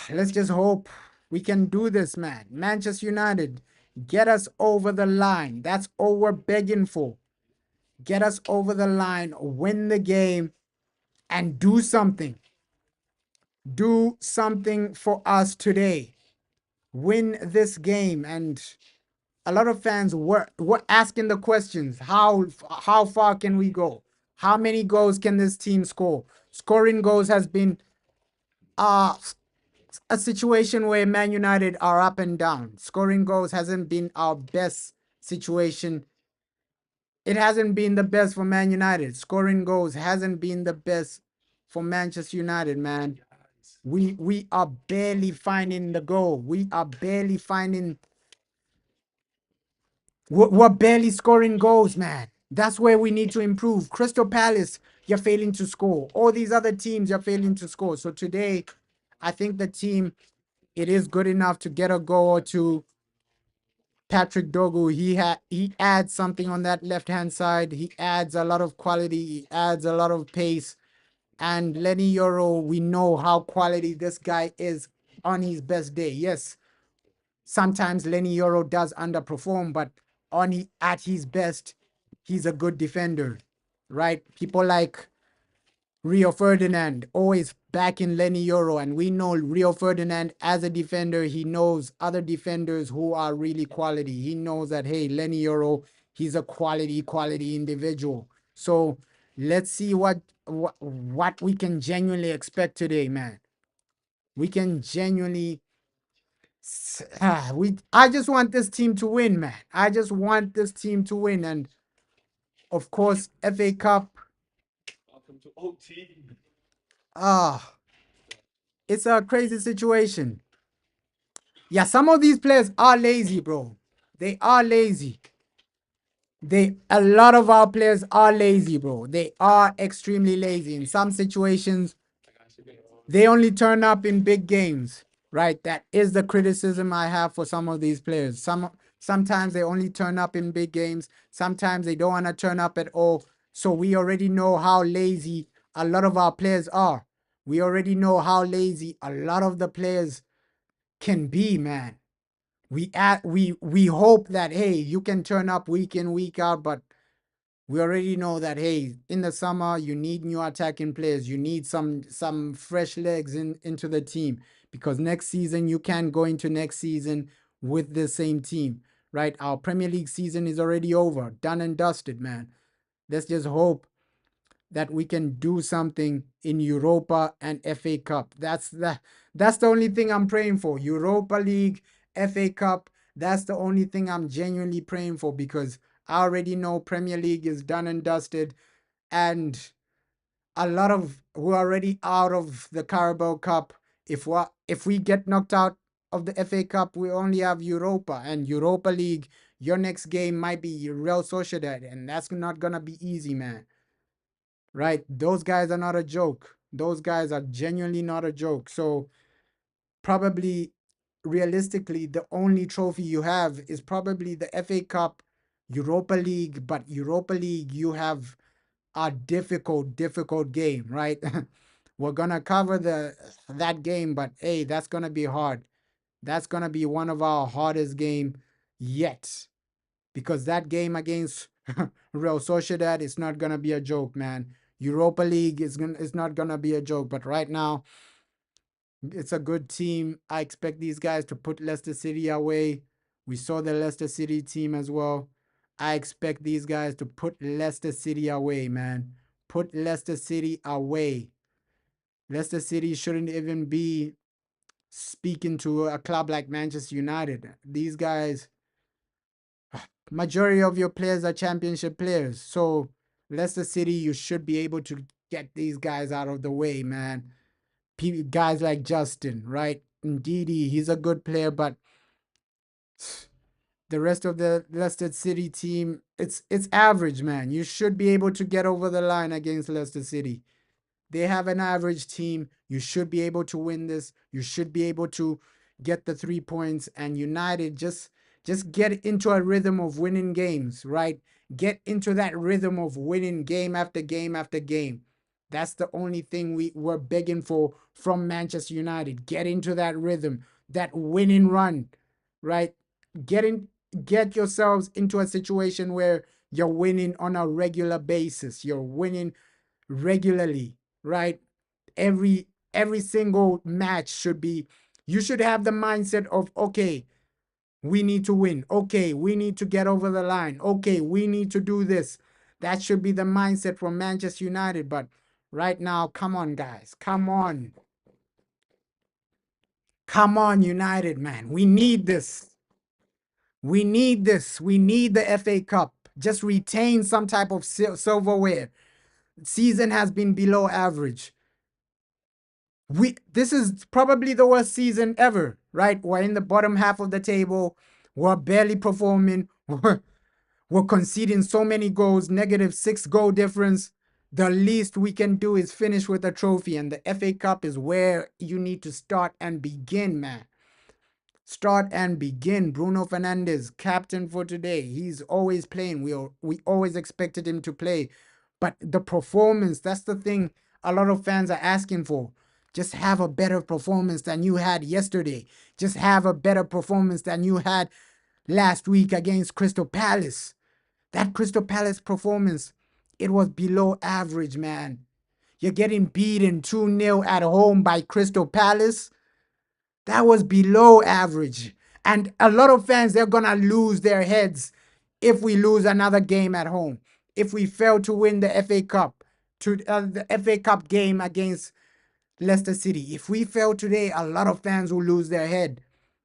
let's just hope we can do this, man. Manchester United, get us over the line. That's all we're begging for. Get us over the line, win the game, and do something. Do something for us today. Win this game. And a lot of fans were asking the questions. How far can we go? How many goals can this team score? Scoring goals has been uh a situation where Man United are up and down. Scoring goals hasn't been our best situation. It hasn't been the best for Man United. Scoring goals hasn't been the best for Manchester United, man. We are barely finding the goal. We are barely finding. We're barely scoring goals, man. That's where we need to improve. Crystal Palace, you're failing to score. All these other teams, you're failing to score. So today, I think the team, it is good enough to get a goal or two. Patrick Dogu, he adds something on that left-hand side. He adds a lot of quality. He adds a lot of pace. And Lenny Yoro, we know how quality this guy is on his best day. Yes, sometimes Lenny Yoro does underperform, but at his best, he's a good defender, right? People like Rio Ferdinand always back in Lenny Yoro, and we know Rio Ferdinand as a defender, he knows other defenders who are really quality. He knows that, hey, Lenny Yoro, he's a quality individual. So let's see what we can genuinely expect today, man. We can genuinely I just want this team to win, man. I just want this team to win. And of course, FA Cup. Welcome to OT. It's a crazy situation. Yeah, some of these players are lazy, bro. They are lazy. A lot of our players are lazy, bro. They are extremely lazy. In some situations, they only turn up in big games, right? That is the criticism I have for some of these players. Sometimes they only turn up in big games. Sometimes they don't want to turn up at all. So we already know how lazy a lot of our players are. We already know how lazy a lot of the players can be, man. We hope that, hey, you can turn up week in, week out, but we already know that, hey, in the summer you need new attacking players. You need some fresh legs into the team, because next season you can't go into next season with the same team, right? Our Premier League season is already over, done and dusted, man. Let's just hope that we can do something in Europa and FA Cup. That's the only thing I'm praying for. Europa League, FA Cup, that's the only thing I'm genuinely praying for, because I already know Premier League is done and dusted, and a lot of who are already out of the Carabao Cup. If we get knocked out of the FA Cup, we only have Europa, and Europa League, your next game might be Real Sociedad, and that's not gonna be easy, man. Right? Those guys are not a joke. Those guys are genuinely not a joke. So probably realistically, the only trophy you have is probably the FA Cup, Europa League. But Europa League, you have a difficult game, right? We're gonna cover that game, but hey, that's gonna be hard. That's gonna be one of our hardest game yet, because that game against Real Sociedad is not gonna be a joke, man. Europa League is not gonna be a joke, but right now it's a good team. I expect these guys to put Leicester City away. We saw the Leicester City team as well. I expect these guys to put Leicester City away, man. Put Leicester City away. Leicester City shouldn't even be speaking to a club like Manchester United. These guys, majority of your players are championship players. So Leicester City, you should be able to get these guys out of the way, man. Guys like Justin, right? Ndidi, he's a good player, but the rest of the Leicester City team, it's average, man. You should be able to get over the line against Leicester City. They have an average team. You should be able to win this. You should be able to get the 3 points. And United, just get into a rhythm of winning games, right? Get into that rhythm of winning game after game after game. That's the only thing we're begging for from Manchester United. Get into that rhythm, that winning run, right? Get in, get yourselves into a situation where you're winning on a regular basis. You're winning regularly, right? Every single match should be, you should have the mindset of, okay, we need to win. Okay, we need to get over the line. Okay, we need to do this. That should be the mindset from Manchester United. But right now, come on, guys. Come on. Come on, United, man. We need this. We need this. We need the FA Cup. Just retain some type of silverware. Season has been below average. This is probably the worst season ever, right? We're in the bottom half of the table. We're barely performing. We're conceding so many goals, -6 goal difference. The least we can do is finish with a trophy, and the FA Cup is where you need to start and begin, man. Start and begin. Bruno Fernandes, captain for today. He's always playing. We always expected him to play. But the performance, that's the thing a lot of fans are asking for. Just have a better performance than you had yesterday. Just have a better performance than you had last week against Crystal Palace. That Crystal Palace performance, it was below average, man. You're getting beaten 2-0 at home by Crystal Palace. That was below average. And a lot of fans, they're going to lose their heads if we lose another game at home. If we fail to win the FA Cup, the FA Cup game against Leicester City. If we fail today, a lot of fans will lose their head.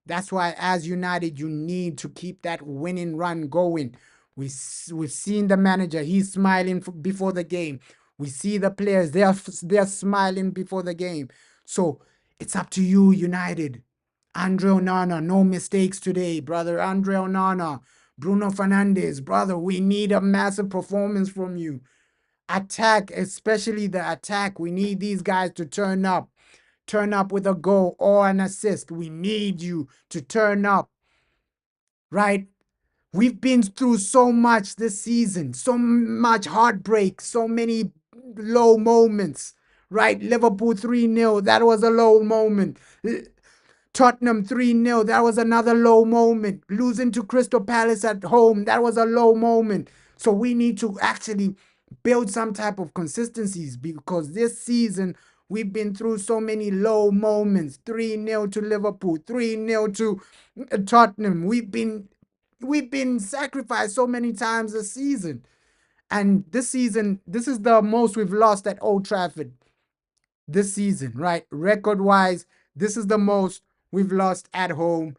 That's why, as United, you need to keep that winning run going. We've seen the manager; he's smiling before the game. We see the players; they're smiling before the game. So it's up to you, United. Andre Onana, no mistakes today, brother. Andre Onana, Bruno Fernandes, brother. We need a massive performance from you. Attack, especially the attack. We need these guys to turn up with a goal or an assist. We need you to turn up, right? We've been through so much this season, so much heartbreak, so many low moments, right? Liverpool 3-0, that was a low moment. Tottenham 3-0, that was another low moment. Losing to Crystal Palace at home, that was a low moment. So we need to actually build some type of consistencies, because this season we've been through so many low moments. 3-0 to Liverpool, 3-0 to Tottenham. We've been sacrificed so many times this season. And this season, this is the most we've lost at Old Trafford this season, right? Record-wise, this is the most we've lost at home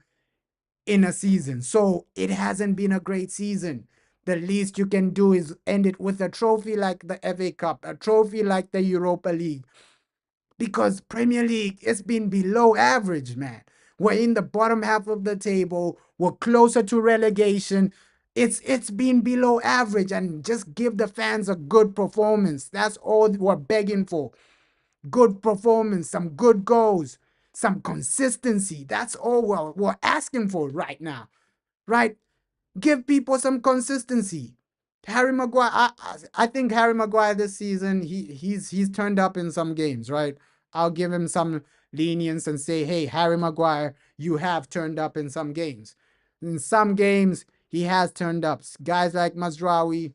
in a season. So it hasn't been a great season. The least you can do is end it with a trophy like the FA Cup, a trophy like the Europa League. Because Premier League, it's been below average, man. We're in the bottom half of the table. We're closer to relegation. It's been below average, and just give the fans a good performance. That's all we're begging for. Good performance, some good goals, some consistency. That's all we're asking for right now, right? Give people some consistency. Harry Maguire, I think Harry Maguire this season, he's turned up in some games, right? I'll give him some lenience and say, hey, Harry Maguire, you have turned up in some games. In some games, he has turned up. Guys like Mazraoui,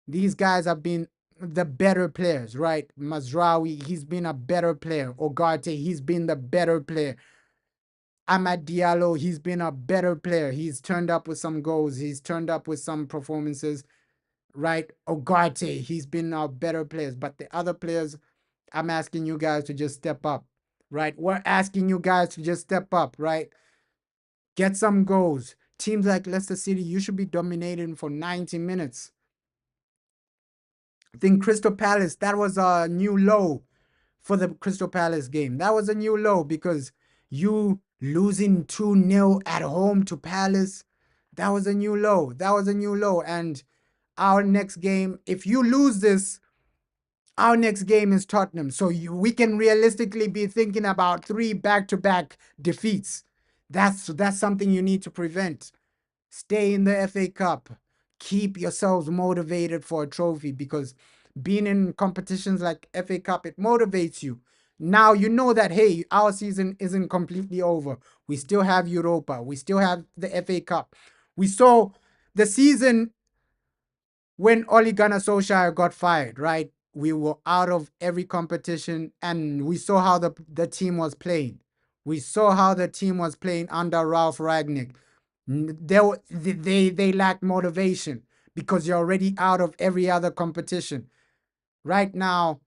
these guys have been the better players, right? Mazraoui, he's been a better player. Ugarte, he's been the better player. Amad Diallo, he's been a better player. He's turned up with some goals. He's turned up with some performances, right? Ugarte, he's been a better players. But the other players, I'm asking you guys to just step up, right? We're asking you guys to just step up, right? Get some goals. Teams like Leicester City, you should be dominating for 90 minutes. I think Crystal Palace, that was a new low for the Crystal Palace game. That was a new low, because you losing 2-0 at home to Palace, that was a new low. That was a new low. And our next game, if you lose this, our next game is Tottenham. So we can realistically be thinking about 3 back-to-back defeats. That's something you need to prevent. Stay in the FA Cup. keep yourselves motivated for a trophy, because being in competitions like FA Cup, it motivates you. Now you know that, hey, our season isn't completely over. We still have Europa. We still have the FA Cup. We saw the season when Ole Gunnar Solskjaer got fired, right? We were out of every competition, and we saw how the team was playing. We saw how the team was playing under Ralph Ragnick. They lacked motivation because you're already out of every other competition. Right now,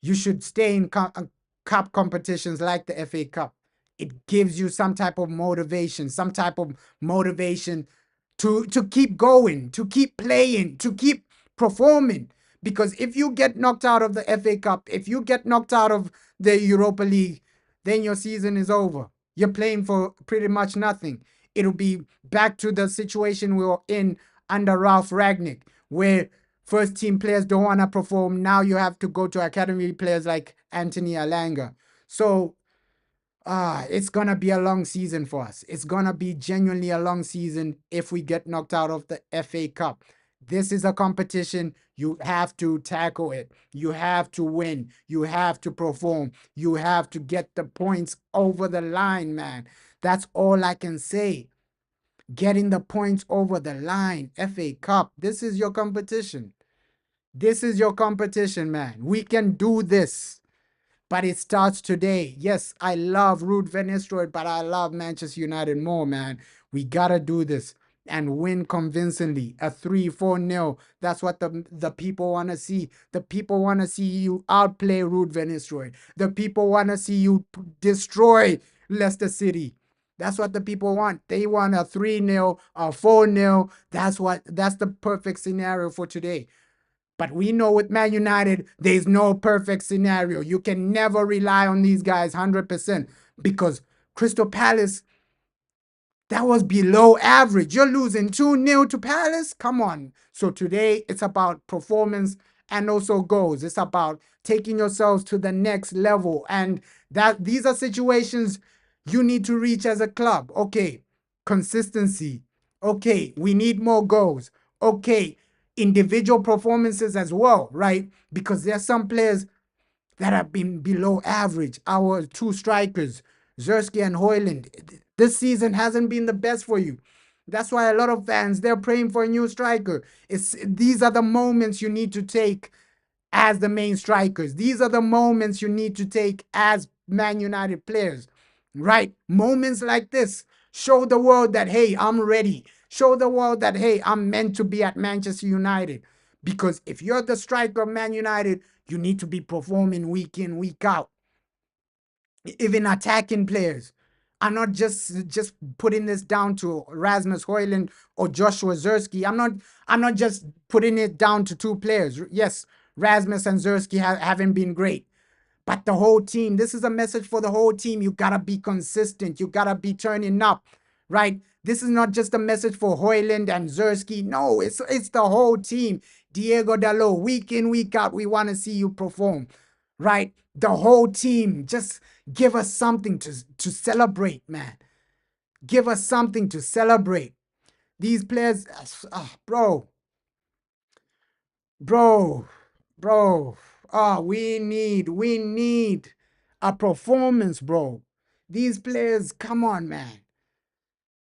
you should stay in cup competitions like the FA Cup. It gives you some type of motivation, to keep going, to keep playing, to keep performing. Because if you get knocked out of the FA Cup, if you get knocked out of the Europa League, then your season is over. You're playing for pretty much nothing. It'll be back to the situation we were in under Ralph Ragnick, where first team players don't want to perform. Now you have to go to academy players like Anthony Alanga. So it's going to be a long season for us. It's going to be genuinely a long season if we get knocked out of the FA Cup. This is a competition. You have to tackle it. You have to win. You have to perform. You have to get the points over the line, man. That's all I can say. Getting the points over the line. FA Cup. This is your competition. This is your competition, man. We can do this. But it starts today. Yes, I love Ruud van Nistelrooy, but I love Manchester United more, man. We gotta do this and win convincingly. A 3-4-0. That's what the people want to see. The people want to see you outplay Ruud van Nistelrooy. The people want to see you destroy Leicester City. That's what the people want. They want a 3-0, a 4-0. That's the perfect scenario for today. But we know with Man United, there's no perfect scenario. You can never rely on these guys 100% because Crystal Palace, that was below average. You're losing 2-0 to Palace? Come on. So today, it's about performance and also goals. It's about taking yourselves to the next level. And these are situations you need to reach as a club. Okay, consistency. Okay, we need more goals. Okay, individual performances as well, right? Because there's some players that have been below average. Our two strikers, Zirkzee and Højlund, this season hasn't been the best for you. That's why a lot of fans, they're praying for a new striker. These are the moments you need to take as the main strikers. These are the moments you need to take as Man United players, right? Moments like this show the world that, hey, I'm ready. Show the world that, hey, I'm meant to be at Manchester United. Because if you're the striker of Man United, you need to be performing week in, week out. Even attacking players. I'm not just putting this down to Rasmus Højlund or Joshua Zirkzee. I'm not just putting it down to two players. Yes, Rasmus and Zirkzee haven't been great. But the whole team, this is a message for the whole team. You gotta be consistent. You gotta be turning up, right? This is not just a message for Højlund and Zirkzee. No, it's the whole team. Diego Dalot, week in, week out, we want to see you perform, right? The whole team, just give us something to celebrate, man. Give us something to celebrate. These players, bro, we need a performance, bro. These players, come on, man.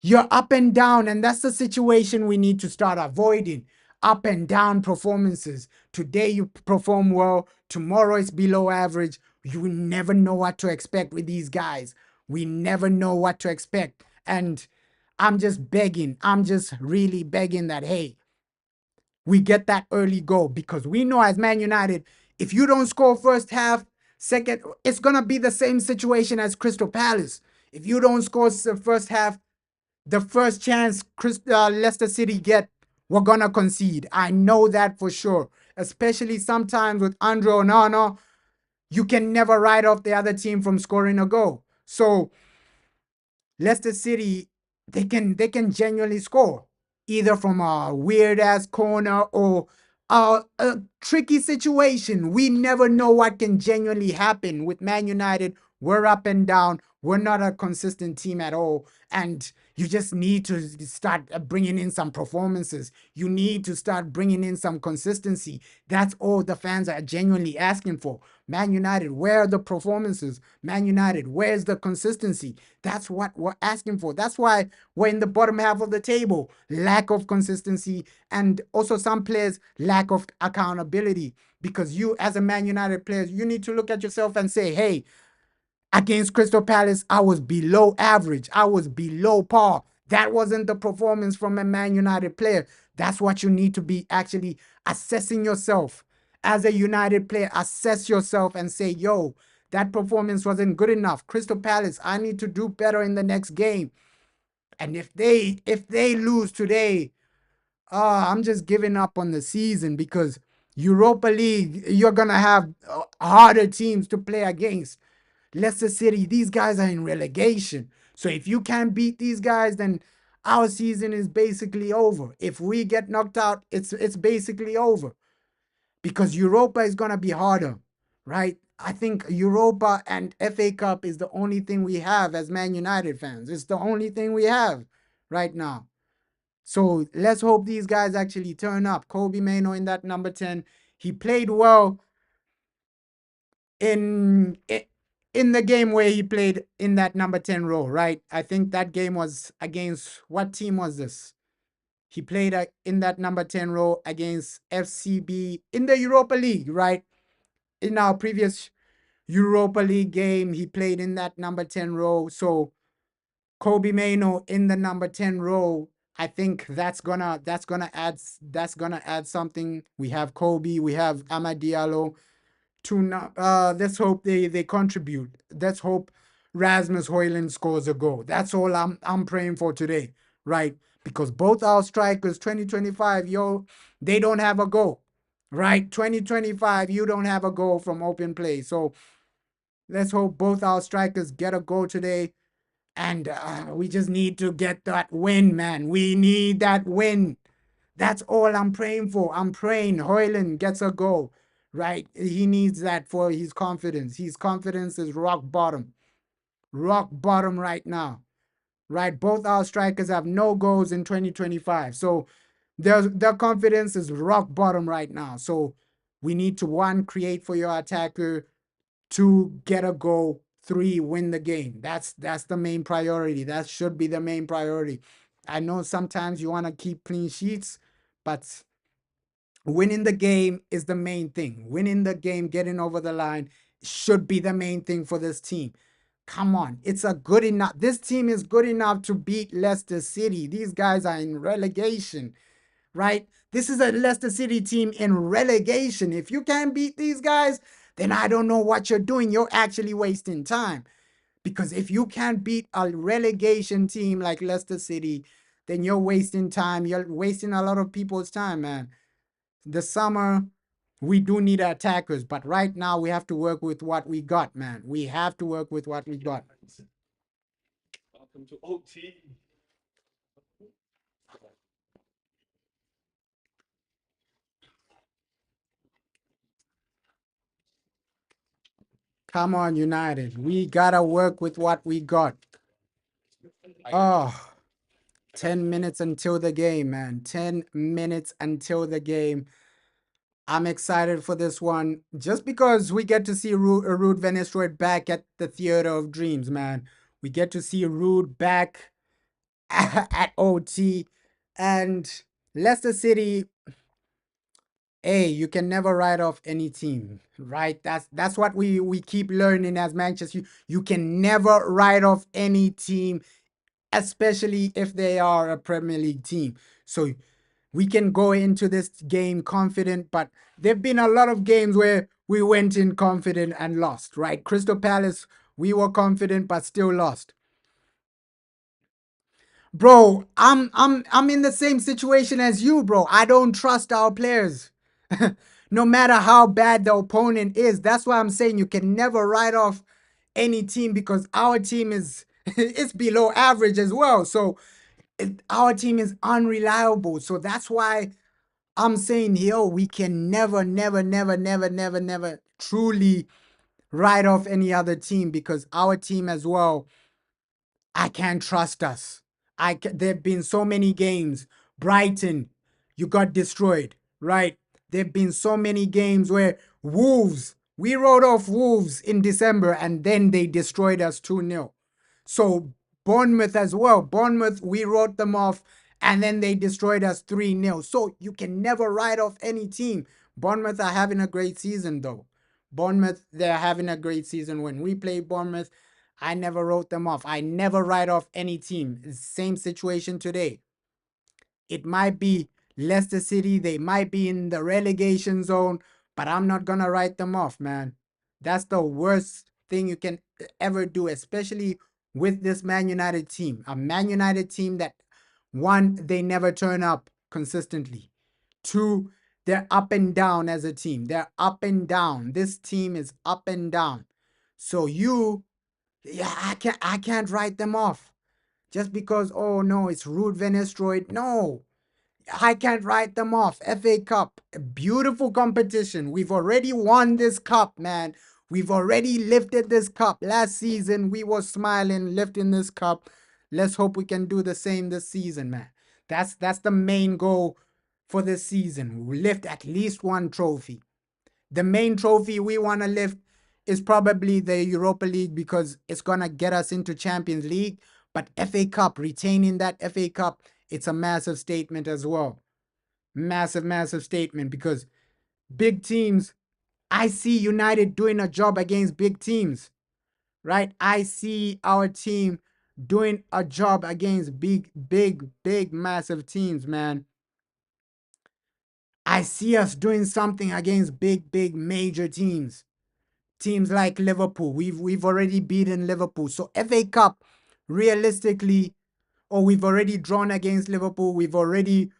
You're up and down, and that's the situation we need to start avoiding. Up and down performances. Today you perform well, tomorrow it's below average. You never know what to expect with these guys. We never know what to expect. And I'm just begging, I'm just really begging that, hey, we get that early goal, because we know as Man United, if you don't score first half, second, it's going to be the same situation as Crystal Palace. If you don't score the first half, the first chance Leicester City get, we're going to concede. I know that for sure. Especially sometimes with Andre Onana, you can never write off the other team from scoring a goal. So Leicester City, they can genuinely score, either from a weird ass corner or a tricky situation. We never know what can genuinely happen with Man United. We're up and down. We're not a consistent team at all. And you just need to start bringing in some performances. You need to start bringing in some consistency. That's all the fans are genuinely asking for. Man United, where are the performances? Man United, where's the consistency? That's what we're asking for. That's why we're in the bottom half of the table. Lack of consistency, and also some players lack of accountability. Because you, as a Man United player, you need to look at yourself and say, hey, against Crystal Palace, I was below average. I was below par. That wasn't the performance from a Man United player. That's what you need to be actually assessing yourself. As a United player, assess yourself and say, yo, that performance wasn't good enough. Crystal Palace, I need to do better in the next game. And if they lose today, I'm just giving up on the season, because Europa League, you're going to have harder teams to play against. Leicester City, these guys are in relegation. So if you can't beat these guys, then our season is basically over. If we get knocked out, it's basically over. Because Europa is going to be harder, right? I think Europa and FA Cup is the only thing we have as Man United fans. It's the only thing we have right now. So let's hope these guys actually turn up. Kobe Mainoo in that number 10. He played well in the game where he played in that number 10 role, right? I think that game was against, what team was this? He played in that number 10 role against FCB in the Europa League, right? In our previous Europa League game, he played in that number 10 role. So Kobe Mainoo in the number 10 role, I think that's gonna add something. We have Kobe, we have Amad Diallo. Let's hope they contribute. Let's hope Rasmus Højlund scores a goal. That's all I'm praying for today, right? Because both our strikers, 2025, they don't have a goal, right? 2025, you don't have a goal from open play. So let's hope both our strikers get a goal today. And we just need to get that win, man. We need that win. That's all I'm praying for. I'm praying Højlund gets a goal, right? He needs that for his confidence. His confidence is rock bottom right now, right? Both our strikers have no goals in 2025. So their confidence is rock bottom right now. So we need to, one, create for your attacker, two, get a goal, three, win the game. That's the main priority. That should be the main priority. I know sometimes you want to keep clean sheets, but winning the game is the main thing. Winning the game, getting over the line should be the main thing for this team. Come on, it's a good enough. This team is good enough to beat Leicester City. These guys are in relegation, right? This is a Leicester City team in relegation. If you can't beat these guys, then I don't know what you're doing. You're actually wasting time. Because if you can't beat a relegation team like Leicester City, then you're wasting time. You're wasting a lot of people's time, man. The summer, we do need attackers, but right now we have to work with what we got, man. We have to work with what we got. Welcome to OT. Come on, United. We gotta work with what we got. Oh, 10 minutes until the game, man. 10 minutes until the game. I'm excited for this one just because we get to see Ruud van Nistelrooy back at the Theater of Dreams, man. We get to see Ruud back at OT. And Leicester City, hey, you can never write off any team, right? That's what we keep learning as Manchester. You can never write off any team, especially if they are a Premier League team. So we can go into this game confident, but there've been a lot of games where we went in confident and lost, right? Crystal Palace, we were confident but still lost. Bro, I'm in the same situation as you, bro. I don't trust our players. No matter how bad the opponent is. That's why I'm saying you can never write off any team, because our team is it's below average as well. So our team is unreliable. So that's why I'm saying here we can never truly write off any other team because our team as well, I can't trust us. There've been so many games. Brighton, you got destroyed, right? There've been so many games where Wolves, we wrote off Wolves in December and then they destroyed us 2-0. So Bournemouth as well. Bournemouth, we wrote them off and then they destroyed us 3-0. So you can never write off any team. Bournemouth are having a great season though. Bournemouth, they're having a great season. When we play Bournemouth, I never wrote them off. I never write off any team. Same situation today. It might be Leicester City. They might be in the relegation zone, but I'm not going to write them off, man. That's the worst thing you can ever do, especially with this Man United team. A Man United team that, one, they never turn up consistently. Two, they're up and down as a team. They're up and down. This team is up and down. So yeah, I can't write them off just because, oh no, it's Ruud van Nistelrooy. No, I can't write them off. FA Cup, a beautiful competition. We've already won this cup, man. We've already lifted this cup. Last season, we were smiling, lifting this cup. Let's hope we can do the same this season, man. That's the main goal for this season. We lift at least one trophy. The main trophy we want to lift is probably the Europa League because it's going to get us into Champions League. But FA Cup, retaining that FA Cup, it's a massive statement as well. Massive, massive statement because big teams, I see United doing a job against big teams, right? I see our team doing a job against big, massive teams, man. I see us doing something against big, major teams. Teams like Liverpool. We've already beaten Liverpool. So FA Cup, realistically, or we've already drawn against Liverpool. We've already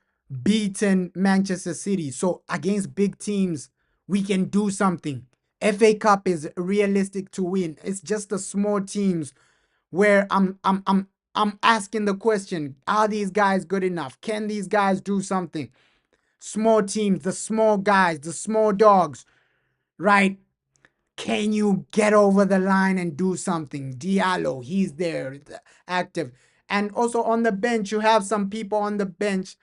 beaten Manchester City. So against big teams, we can do something. FA Cup is realistic to win. It's just the small teams where I'm asking the question, are these guys good enough? Can these guys do something? Small teams, the small guys, the small dogs, right? Can you get over the line and do something? Diallo, he's there, active. And also on the bench, you have some people on the bench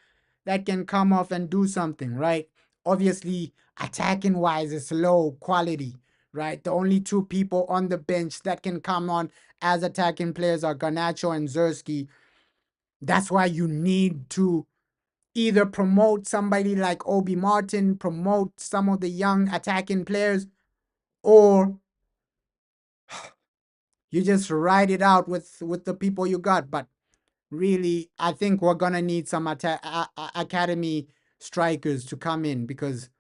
that can come off and do something, right? Obviously, attacking wise, it's low quality, right? The only two people on the bench that can come on as attacking players are Garnacho and Zirkzee. That's why you need to either promote somebody like Obi Martin, promote some of the young attacking players, or you just ride it out with the people you got. But really, I think we're gonna need some academy strikers to come in because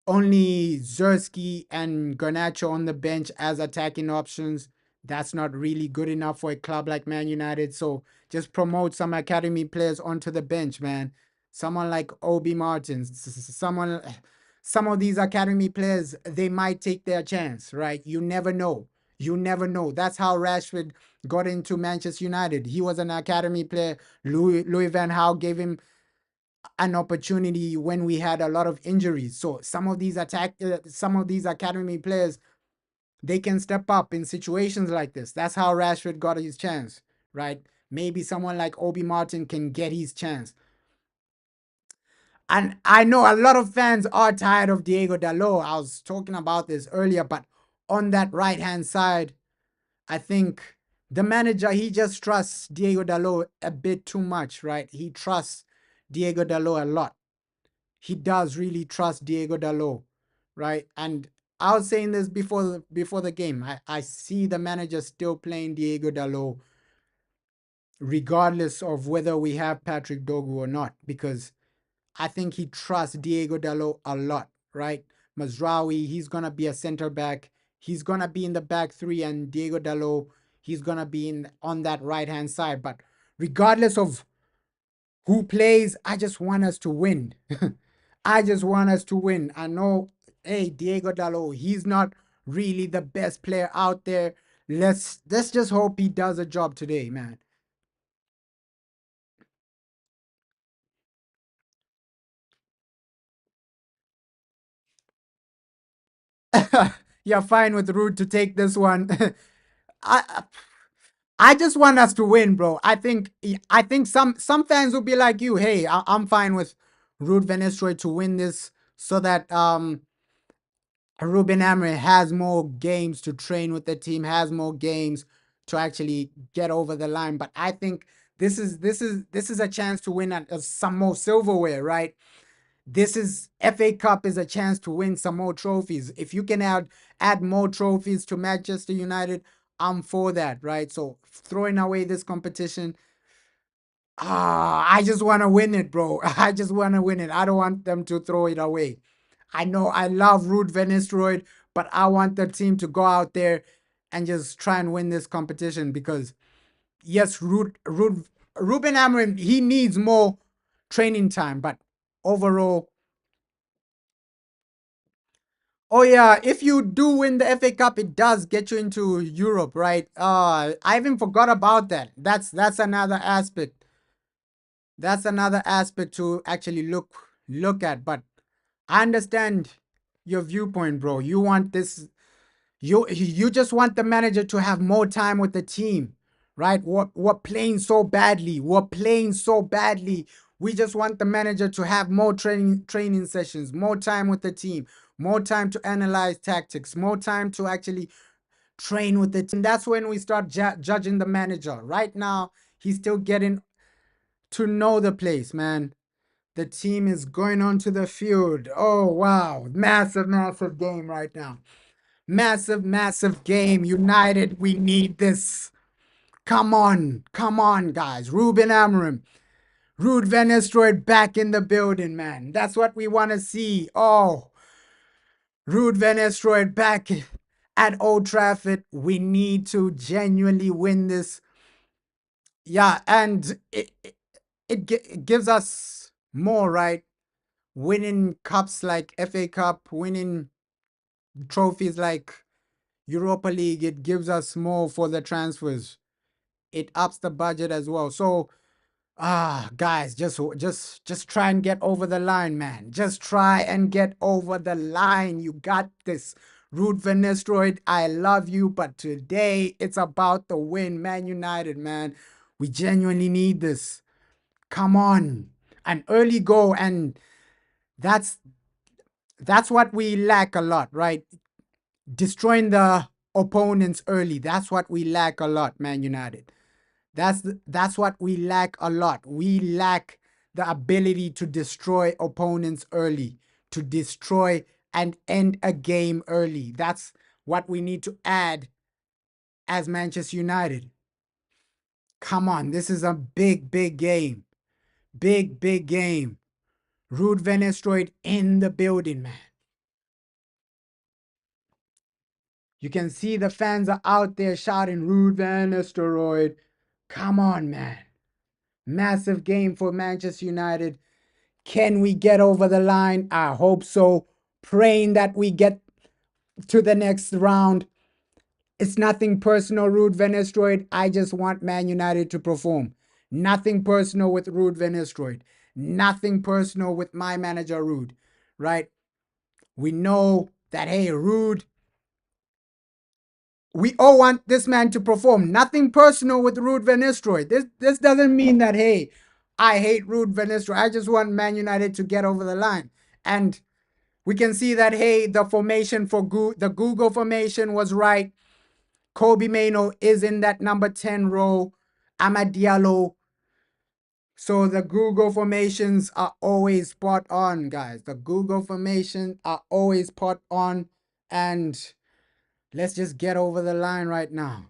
only Zirkzee and Garnacho on the bench as attacking options. That's not really good enough for a club like Man United. So just promote some academy players onto the bench, man. Someone like Obi Martin, some of these academy players, they might take their chance, right? You never know. You never know. That's how Rashford got into Manchester United. He was an academy player. Louis Van Gaal gave him an opportunity when we had a lot of injuries. So some of these academy players, they can step up in situations like this. That's how Rashford got his chance, right? Maybe someone like Obi Martin can get his chance. And I know a lot of fans are tired of Diego Dalot. I was talking about this earlier, but on that right-hand side, I think the manager, he just trusts Diego Dalot a bit too much, right? He trusts Diego Dalot a lot. He does really trust Diego Dalot, right? And I was saying this before the game. I see the manager still playing Diego Dalot regardless of whether we have Patrick Dogu or not, because I think he trusts Diego Dalot a lot, right? Mazraoui, he's gonna be a center back. He's gonna be in the back three, and Diego Dalot, he's gonna be on that right hand side. But regardless of who plays, I just want us to win. I just want us to win. I know, hey, Diego Dalot, he's not really the best player out there. Let's just hope he does a job today, man. you're fine with Rude to take this one. I I just want us to win, bro. I think some fans will be like you. Hey, I'm fine with Rude Van Nistelrooy to win this so that Ruben Amorim has more games to train with the team, has more games to actually get over the line. But I think this is a chance to win some more silverware, right? This is FA Cup is a chance to win some more trophies. If you can add more trophies to Manchester United, I'm for that, right? So throwing away this competition, I just want to win it, bro. I just want to win it. I don't want them to throw it away. I know I love Ruud van Nistelrooy, but I want the team to go out there and just try and win this competition because yes, Ruben Amorim, he needs more training time, but overall, oh yeah, if you do win the FA Cup, it does get you into Europe, right? I even forgot about that. That's another aspect. That's another aspect to actually look at. But I understand your viewpoint, bro. You want this. You just want the manager to have more time with the team, right? We're playing so badly. We're playing so badly. We just want the manager to have more training sessions, more time with the team, more time to analyze tactics, more time to actually train with the team. That's when we start judging the manager. Right now, he's still getting to know the place, man. The team is going onto the field. Oh wow, massive game right now. Massive game. United, we need this. Come on, guys. Ruben Amorim, Ruud van Nistelrooy back in the building, man. That's what we want to see. Oh, Ruud van Nistelrooy back at Old Trafford. We need to genuinely win this. Yeah, and it gives us more, right? Winning cups like FA Cup, winning trophies like Europa League, it gives us more for the transfers. It ups the budget as well. So, guys, just try and get over the line, man. Just try and get over the line. You got this. Ruud van Nistelrooy, I love you, but today it's about the win, Man United, man. We genuinely need this. Come on, an early goal, and that's what we lack a lot, right? Destroying the opponents early. That's what we lack a lot, Man United. That's what we lack a lot. We lack the ability to destroy opponents early, to destroy and end a game early. That's what we need to add as Manchester United. Come on, this is a big game. Big game. Ruud van Nistelrooy in the building, man. You can see the fans are out there shouting Ruud van Nistelrooy. Come on, man. Massive game for Manchester United. Can we get over the line? I hope so. Praying that we get to the next round. It's nothing personal, Ruud van Nistelrooy. I just want Man United to perform. Nothing personal with Ruud van Nistelrooy. Nothing personal with my manager, Ruud. Right? We know that, hey, Ruud, we all want this man to perform. Nothing personal with Ruud van Nistelrooy. This doesn't mean that, hey, I hate Ruud van Nistelrooy. I just want Man United to get over the line. And we can see that, hey, the formation for the Google formation was right. Kobe Mainoo is in that number 10 role. Amad Diallo. So the Google formations are always spot on, guys. The Google formations are always spot on. And let's just get over the line right now.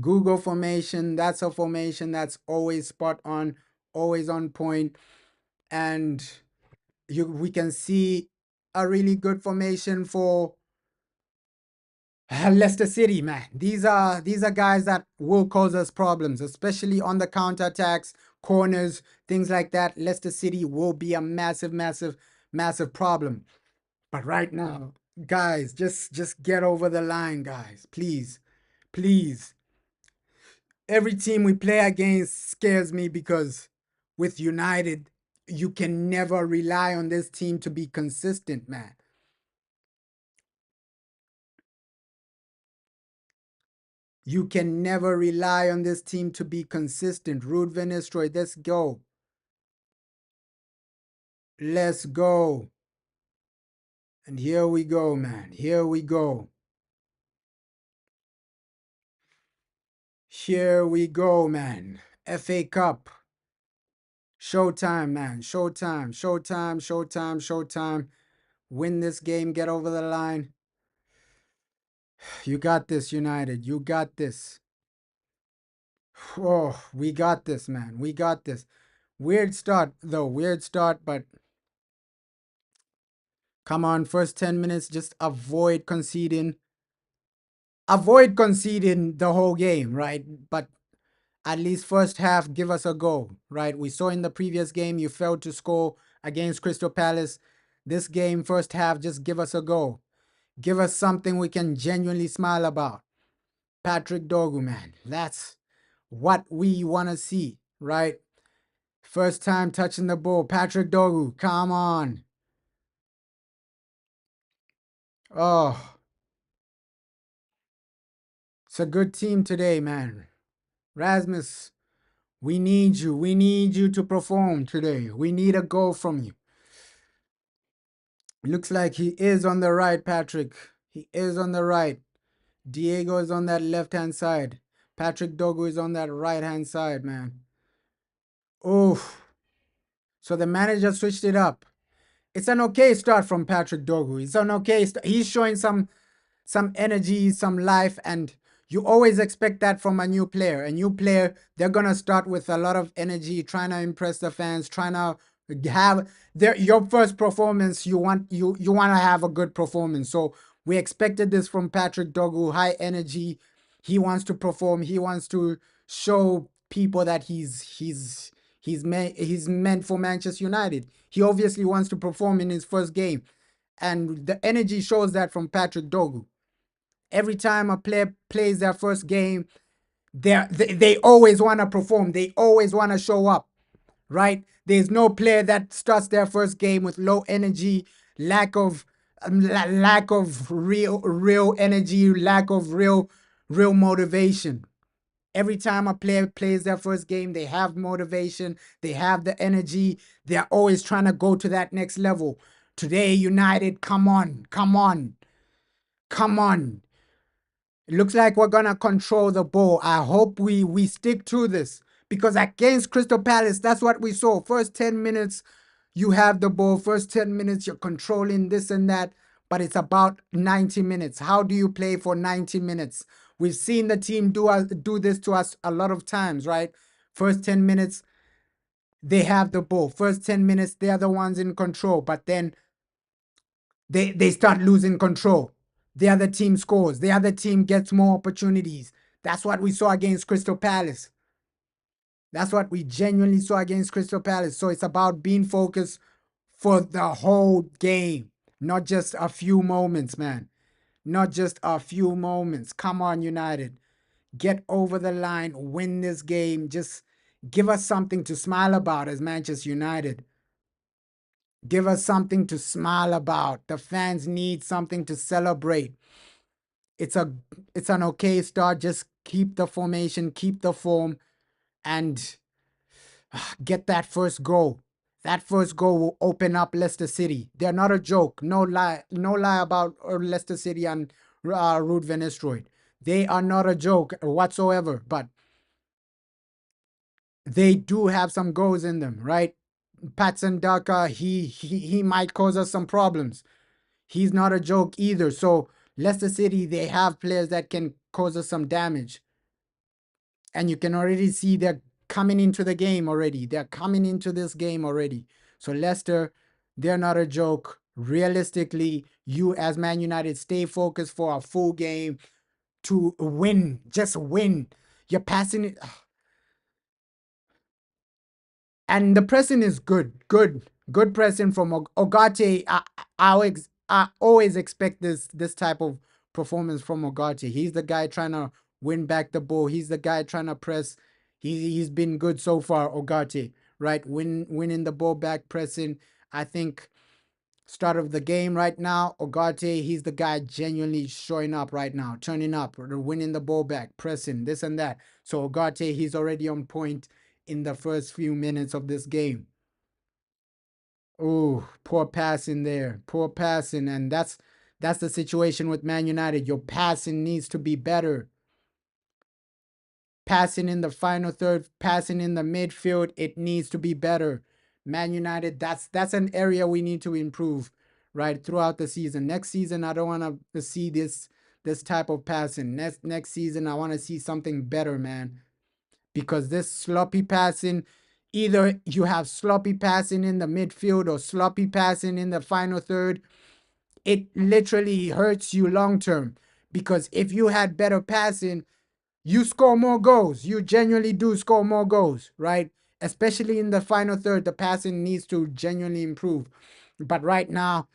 Google formation, that's a formation that's always spot on, always on point. And we can see a really good formation for Leicester City, man. These are guys that will cause us problems, especially on the counterattacks, corners, things like that. Leicester City will be a massive problem. But right now, guys, just get over the line, guys. Please. Every team we play against scares me because with United, you can never rely on this team to be consistent, man. You can never rely on this team to be consistent. Ruud van Nistelrooy, let's go. Let's go. And here we go, man. Here we go. Here we go, man. FA Cup. Showtime, man. Showtime. Showtime. Showtime. Showtime. Win this game. Get over the line. You got this, United. You got this. Oh, we got this, man. We got this. Weird start, though. Weird start, but come on. First 10 minutes, just avoid conceding. Avoid conceding the whole game, right? But at least first half, give us a goal, right? We saw in the previous game, you failed to score against Crystal Palace. This game, first half, just give us a goal. Give us something we can genuinely smile about. Patrick Dorgu, man. That's what we want to see, right? First time touching the ball. Patrick Dorgu, come on. Oh, it's a good team today, man. Rasmus, we need you. We need you to perform today. We need a goal from you. Looks like he is on the right, Patrick. He is on the right. Diego is on that left-hand side. Patrick Dorgu is on that right-hand side, man. Oof. So the manager switched it up. It's an okay start from Patrick Dorgu. It's an okay start. He's showing some energy, some life, and you always expect that from a new player. A new player, they're gonna start with a lot of energy, trying to impress the fans, trying to have your first performance. You want to have a good performance. So we expected this from Patrick Dorgu, high energy. He wants to perform. He wants to show people that he's meant for Manchester United. He obviously wants to perform in his first game, and the energy shows that from Patrick Dorgu. Every time a player plays their first game, they always want to perform. They always want to show up, right? There's no player that starts their first game with low energy, lack of real energy, lack of real motivation. Every time a player plays their first game, they have motivation, they have the energy, they're always trying to go to that next level. Today, United, come on, come on, come on. It looks like we're gonna control the ball. I hope we stick to this, because against Crystal Palace, that's what we saw. First 10 minutes, you have the ball. First 10 minutes, you're controlling this and that, but it's about 90 minutes. How do you play for 90 minutes? We've seen the team do this to us a lot of times, right? First 10 minutes, they have the ball. First 10 minutes, they're the ones in control, but then they start losing control. The other team scores. The other team gets more opportunities. That's what we saw against Crystal Palace. That's what we genuinely saw against Crystal Palace. So it's about being focused for the whole game, not just a few moments, man. Not just a few moments. Come on, United. Get over the line, win this game. Just give us something to smile about as Manchester United. Give us something to smile about. The fans need something to celebrate. It's an okay start. Just keep the formation, keep the form, and get that first goal. That first goal will open up Leicester City. They're not a joke. No lie about Leicester City and Ruud van Nistelrooy. They are not a joke whatsoever, but they do have some goals in them, right? Patson Daka, he might cause us some problems. He's not a joke either. So Leicester City, they have players that can cause us some damage. And you can already see they're coming into the game already. They're coming into this game already. So Leicester, they're not a joke. Realistically, you as Man United, stay focused for a full game to win. Just win. You're passing it. And the pressing is good. Good pressing from Ogate. I always expect this type of performance from Ogate. He's the guy trying to win back the ball. He's the guy trying to press. He's been good so far, Ogate, right? Winning the ball back, pressing. I think start of the game right now. Ugarte, he's the guy genuinely showing up right now, turning up, winning the ball back, pressing, this and that. So Ugarte, he's already on point in the first few minutes of this game. Oh, poor passing there. Poor passing. And that's the situation with Man United. Your passing needs to be better. Passing in the final third, passing in the midfield, it needs to be better. Man United, that's an area we need to improve right throughout the season. Next season, I don't want to see this type of passing. Next season, I want to see something better, man. Because this sloppy passing, either you have sloppy passing in the midfield or sloppy passing in the final third, it literally hurts you long term. Because if you had better passing, you score more goals. You genuinely do score more goals, right? Especially in the final third, the passing needs to genuinely improve. But right now,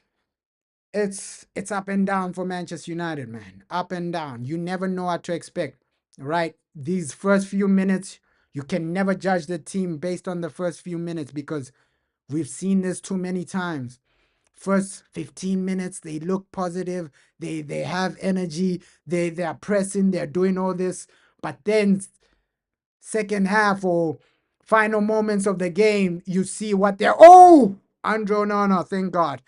it's up and down for Manchester United, man. Up and down. You never know what to expect, right? These first few minutes, you can never judge the team based on the first few minutes because we've seen this too many times. First 15 minutes, they look positive, they have energy, they are pressing, they're doing all this. But then second half or final moments of the game, you see what they're Andro no, thank God.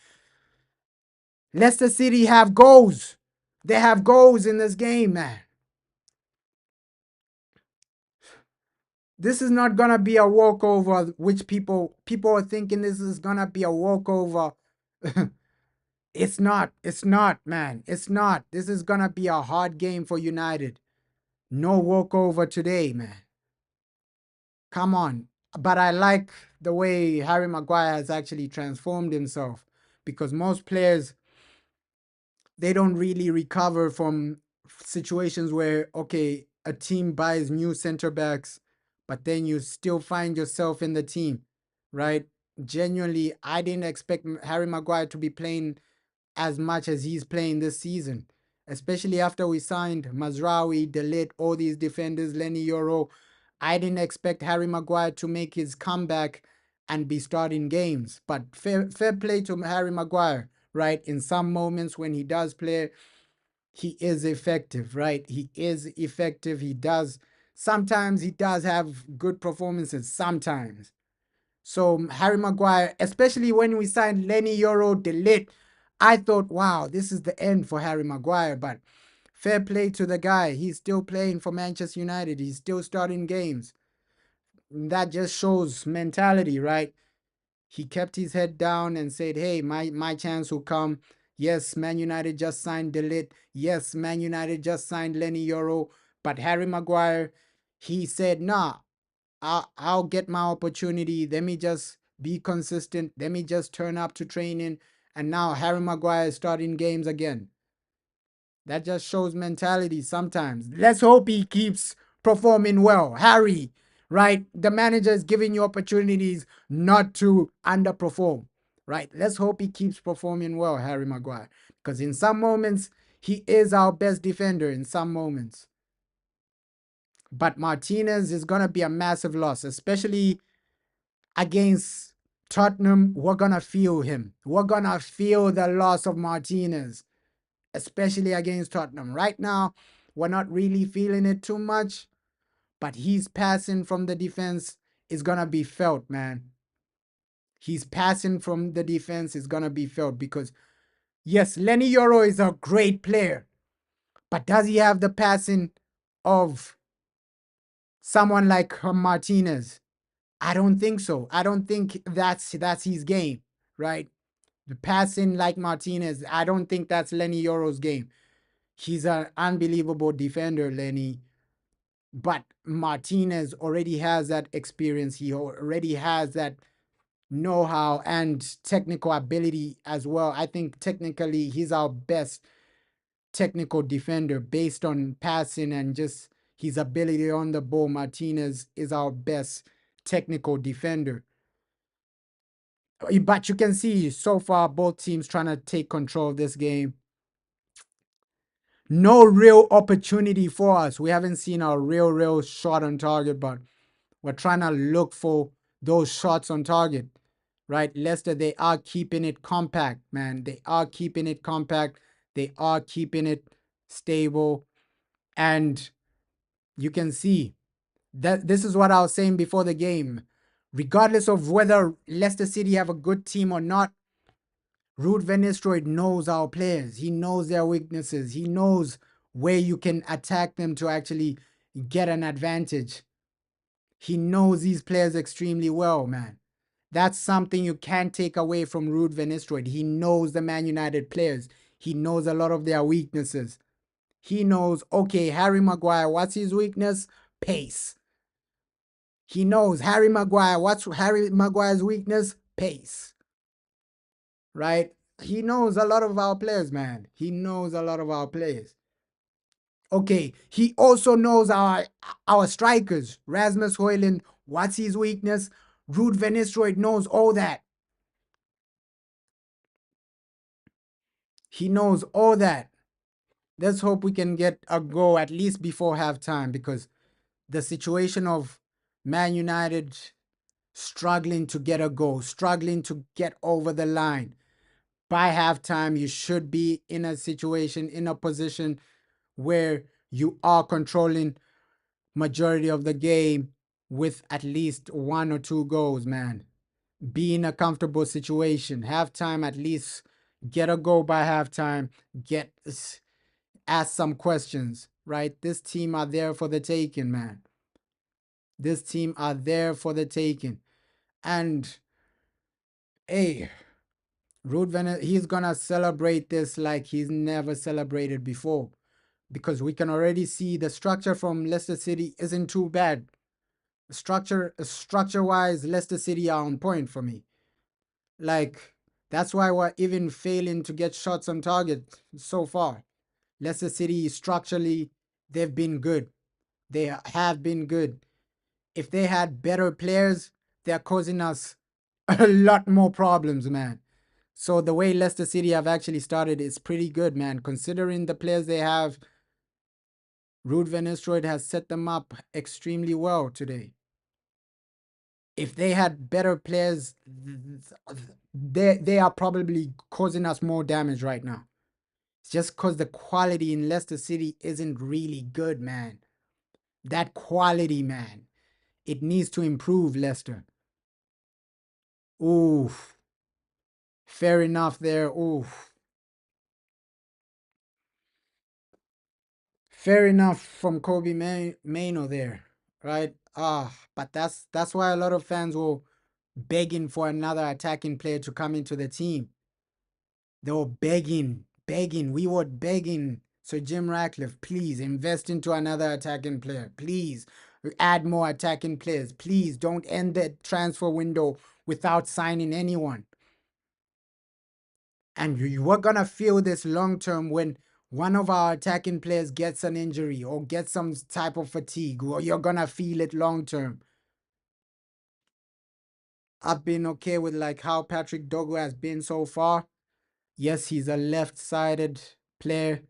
Leicester City have goals. They have goals in this game, man. This is not gonna be a walkover, which people are thinking this is gonna be a walkover. It's not, man. It's not. This is gonna be a hard game for United. No walkover today, man. Come on. But I like the way Harry Maguire has actually transformed himself because most players, they don't really recover from situations where, okay, a team buys new center backs, but then you still find yourself in the team, right? Genuinely, I didn't expect Harry Maguire to be playing as much as he's playing this season, especially after we signed Mazraoui, De Ligt, all these defenders, Lenny Yoro. I didn't expect Harry Maguire to make his comeback and be starting games, but fair play to Harry Maguire, right? In some moments when he does play, he is effective, right? He is effective. Sometimes he does have good performances, sometimes. So Harry Maguire, especially when we signed Lenny Yoro, De Ligt, I thought, wow, this is the end for Harry Maguire. But fair play to the guy. He's still playing for Manchester United. He's still starting games. That just shows mentality, right? He kept his head down and said, hey, my chance will come. Yes, Man United just signed De Ligt. Yes, Man United just signed Lenny Yoro. But Harry Maguire, he said, nah, I'll get my opportunity. Let me just be consistent. Let me just turn up to training. And now Harry Maguire is starting games again. That just shows mentality sometimes. Let's hope he keeps performing well. Harry, right? The manager is giving you opportunities not to underperform, right? Let's hope he keeps performing well, Harry Maguire. Because in some moments, he is our best defender in some moments. But Martinez is going to be a massive loss, especially against Tottenham. We're going to feel him. We're going to feel the loss of Martinez, especially against Tottenham. Right now, we're not really feeling it too much, but his passing from the defense is going to be felt, man. His passing from the defense is going to be felt because, yes, Lenny Yoro is a great player, but does he have the passing of someone like Martinez? I don't think so. I don't think that's his game, right? The passing like Martinez, I don't think that's Lenny Yoro's game. He's an unbelievable defender, Lenny. But Martinez already has that experience. He already has that know-how and technical ability as well. I think technically he's our best technical defender based on passing and just his ability on the ball. Martinez is our best technical defender. But you can see so far both teams trying to take control of this game. No real opportunity for us. We haven't seen a real shot on target, but we're trying to look for those shots on target. right? Leicester, they are keeping it compact, man. They are keeping it compact. They are keeping it stable. And you can see that this is what I was saying before the game. Regardless of whether Leicester City have a good team or not, Ruud van Nistelrooy knows our players. He knows their weaknesses. He knows where you can attack them to actually get an advantage. He knows these players extremely well, man. That's something you can't take away from Ruud van Nistelrooy. He knows the Man United players. He knows a lot of their weaknesses. He knows, okay, Harry Maguire, what's his weakness? Pace. He knows Harry Maguire, what's Harry Maguire's weakness? Pace. Right? He knows a lot of our players, man. He knows a lot of our players. Okay, he also knows our strikers. Rasmus Højlund, what's his weakness? Ruud van Nistelrooy knows all that. He knows all that. Let's hope we can get a goal at least before halftime, because the situation of Man United struggling to get a goal, struggling to get over the line. By halftime, you should be in a situation, in a position where you are controlling majority of the game with at least 1 or 2 goals, man. Be in a comfortable situation. Halftime, at least get a goal by halftime. Ask some questions, right? This team are there for the taking, man. This team are there for the taking. And, hey, he's gonna celebrate this like he's never celebrated before. Because we can already see the structure from Leicester City isn't too bad. Structure-wise, Leicester City are on point for me. Like, that's why we're even failing to get shots on target so far. Leicester City, structurally, they've been good. They have been good. If they had better players, they're causing us a lot more problems, man. So the way Leicester City have actually started is pretty good, man. Considering the players they have, Ruud van Nistelrooy has set them up extremely well today. If they had better players, they are probably causing us more damage right now. It's just because the quality in Leicester City isn't really good, man. That quality, man. It needs to improve, Leicester. Oof. Fair enough there. Oof. Fair enough from Kobe Mano there, right? But that's why a lot of fans were begging for another attacking player to come into the team. They were begging. We were begging. So Jim Ratcliffe, please invest into another attacking player. Please add more attacking players. Please don't end the transfer window without signing anyone. And you were gonna feel this long term when one of our attacking players gets an injury or gets some type of fatigue, or you're gonna feel it long term. I've been okay with like how Patrick Dogu has been so far. Yes, he's a left-sided player.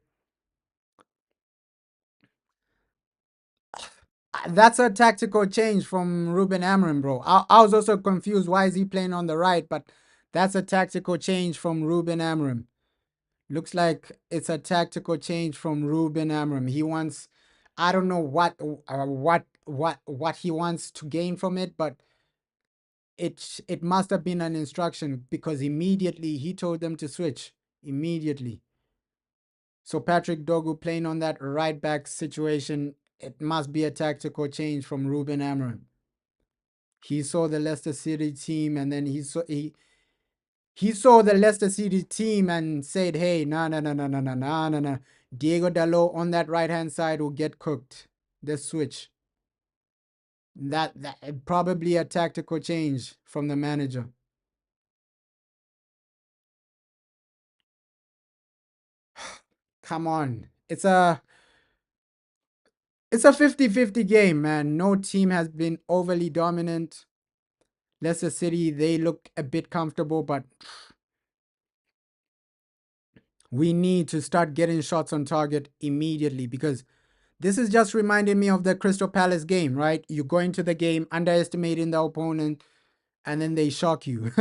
That's a tactical change from Ruben Amorim, bro. I was also confused. Why is he playing on the right? But that's a tactical change from Ruben Amorim. Looks like it's a tactical change from Ruben Amorim. He wants, I don't know what he wants to gain from it, but it must have been an instruction, because immediately he told them to switch immediately. So Patrick Dogu playing on that right back situation, it must be a tactical change from Ruben Amorim. He saw the Leicester City team, and then he saw the Leicester City team and said, hey, no. Diego Dalot on that right-hand side will get cooked. The switch. That probably a tactical change from the manager. Come on. It's a 50-50 game, man. No team has been overly dominant. Leicester City, they look a bit comfortable, but we need to start getting shots on target immediately, because this is just reminding me of the Crystal Palace game, right? You go into the game underestimating the opponent, and then they shock you.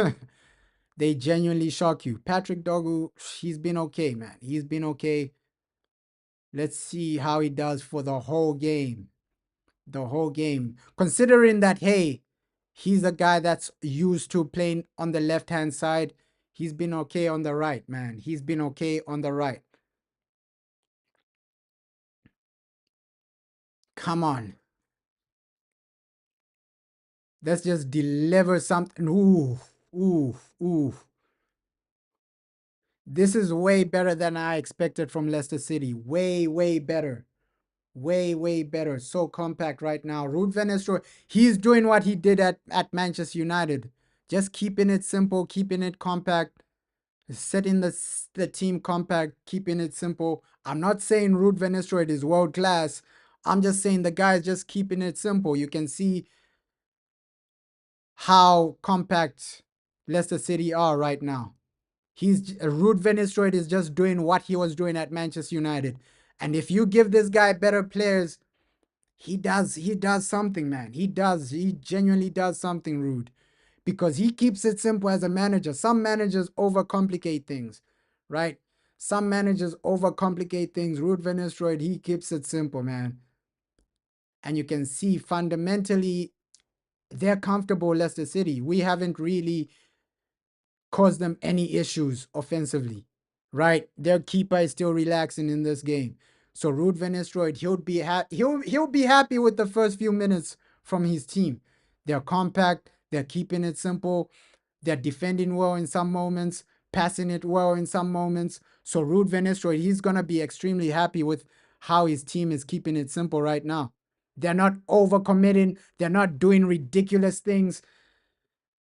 They genuinely shock you. Patrick Dogu, he's been okay, man. He's been okay. Let's see how he does for the whole game. The whole game. Considering that, hey, he's a guy that's used to playing on the left-hand side. He's been okay on the right, man. He's been okay on the right. Come on. Let's just deliver something. Ooh, ooh, ooh. This is way better than I expected from Leicester City. Way, way better. Way, way better. So compact right now. Ruud van Nistelrooy, he's doing what he did at Manchester United. Just keeping it simple, keeping it compact, setting the team compact, keeping it simple. I'm not saying Ruud van Nistelrooy is world class. I'm just saying the guy's just keeping it simple. You can see how compact Leicester City are right now. Ruud van Nistelrooy is just doing what he was doing at Manchester United. And if you give this guy better players, he does something, man. He genuinely does something, Ruud. Because he keeps it simple as a manager. Some managers overcomplicate things, right? Some managers overcomplicate things. Ruud van Nistelrooy, he keeps it simple, man. And you can see fundamentally they're comfortable, Leicester City. We haven't really caused them any issues offensively, right? Their keeper is still relaxing in this game. So Ruud van Nistelrooy, he'll be happy with the first few minutes from his team. They're compact, they're keeping it simple, they're defending well in some moments, passing it well in some moments. So Ruud van Nistelrooy, he's gonna be extremely happy with how his team is keeping it simple right now. They're not overcommitting, they're not doing ridiculous things.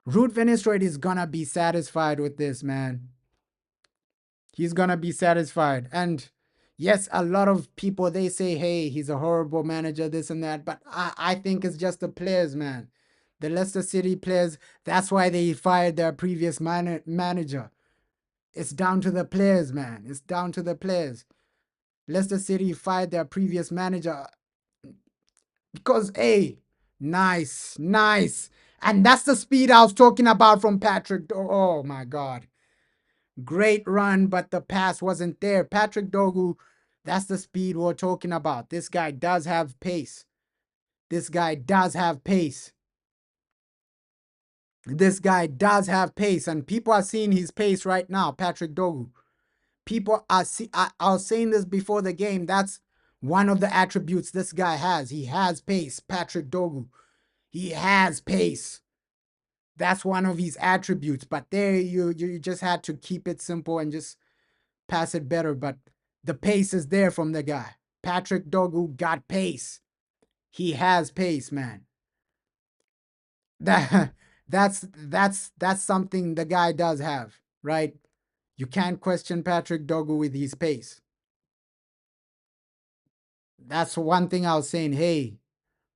Ruud van Nistelrooy is gonna be satisfied with this, man. He's gonna be satisfied. And yes, a lot of people, they say, hey, he's a horrible manager, this and that. But I think it's just the players, man. The Leicester City players, that's why they fired their previous manager. It's down to the players, man. It's down to the players. Leicester City fired their previous manager because, hey, nice, nice. And that's the speed I was talking about from Patrick. Oh, my God. Great run, but the pass wasn't there. Patrick Dogu, that's the speed we're talking about. This guy does have pace. This guy does have pace. This guy does have pace, and people are seeing his pace right now, Patrick Dogu. People are I was saying this before the game. That's one of the attributes this guy has. He has pace, Patrick Dogu. He has pace. That's one of his attributes. But there you just had to keep it simple and just pass it better. But the pace is there from the guy. Patrick Dogu got pace. He has pace, man. That's something the guy does have, right? You can't question Patrick Dogu with his pace. That's one thing I was saying. Hey,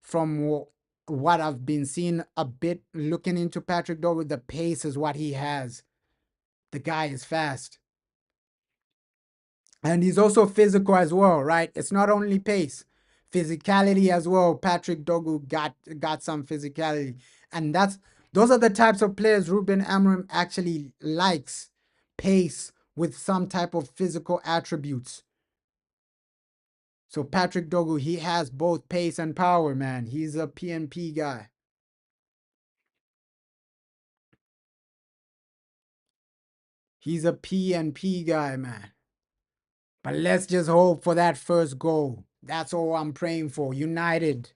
from what I've been seeing a bit, looking into Patrick Dogu, the pace is what he has. The guy is fast. And he's also physical as well, right? It's not only pace, physicality as well. Patrick Dogu got some physicality. And those are the types of players Ruben Amorim actually likes. Pace with some type of physical attributes. So Patrick Dogu, he has both pace and power, man. He's a PNP guy. He's a PNP guy, man. But let's just hope for that first goal. That's all I'm praying for. United.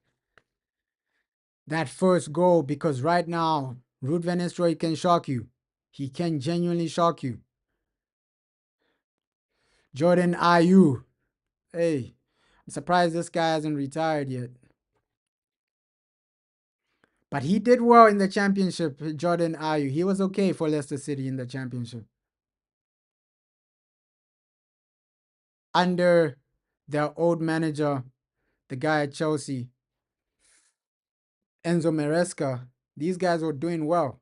That first goal, because right now, Ruud van Nistelrooy can shock you. He can genuinely shock you. Jordan Ayew. Hey, I'm surprised this guy hasn't retired yet. But he did well in the championship, Jordan Ayew. He was okay for Leicester City in the championship. Under their old manager, the guy at Chelsea, Enzo Maresca, these guys were doing well.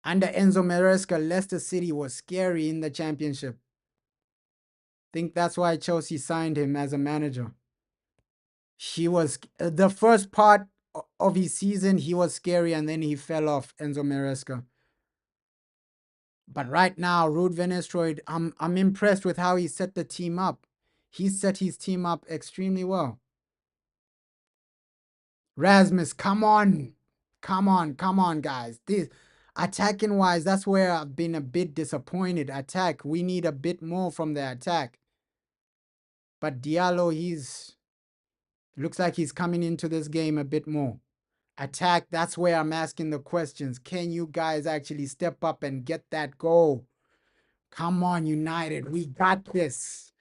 Under Enzo Maresca, Leicester City was scary in the championship. Think that's why Chelsea signed him as a manager. He was the first part of his season, he was scary, and then he fell off, Enzo Maresca. But right now, Ruud van Nistelrooy, I'm impressed with how he set the team up. He set his team up extremely well. Rasmus, come on. Come on, guys. This attacking wise, that's where I've been a bit disappointed. Attack, we need a bit more from the attack. But Diallo, looks like he's coming into this game a bit more. Attack, that's where I'm asking the questions. Can you guys actually step up and get that goal? Come on, United. We got this.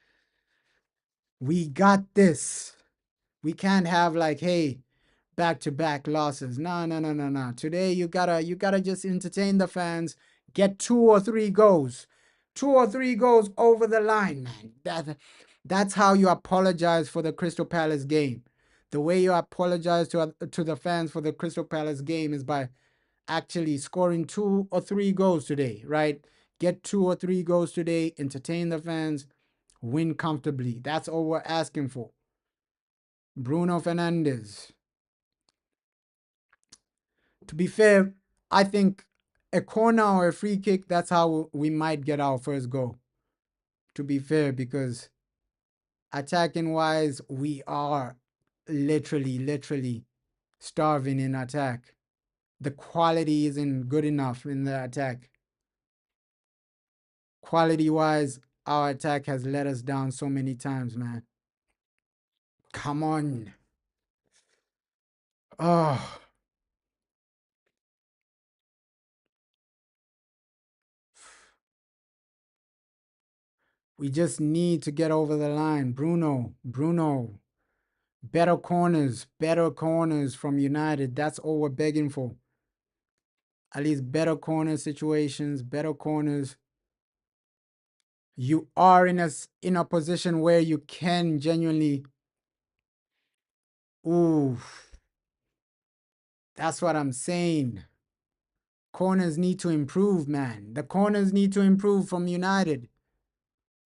We got this. We can't have like, hey, back-to-back losses. No. Today you gotta just entertain the fans. Get 2 or 3 goals. 2 or 3 goals over the line, man. That's how you apologize for the Crystal Palace game. The way you apologize to the fans for the Crystal Palace game is by actually scoring 2 or 3 goals today, right? Get 2 or 3 goals today, entertain the fans, win comfortably. That's all we're asking for. Bruno Fernandes. To be fair, I think a corner or a free kick, that's how we might get our first goal. To be fair, because attacking wise, we are literally starving in attack. The quality isn't good enough in the attack. Quality wise, our attack has let us down so many times, man. Come on. Oh. We just need to get over the line. Bruno. Better corners from United. That's all we're begging for. At least better corner situations, better corners. You are in a position where you can genuinely. Ooh. That's what I'm saying. Corners need to improve, man. The corners need to improve from United.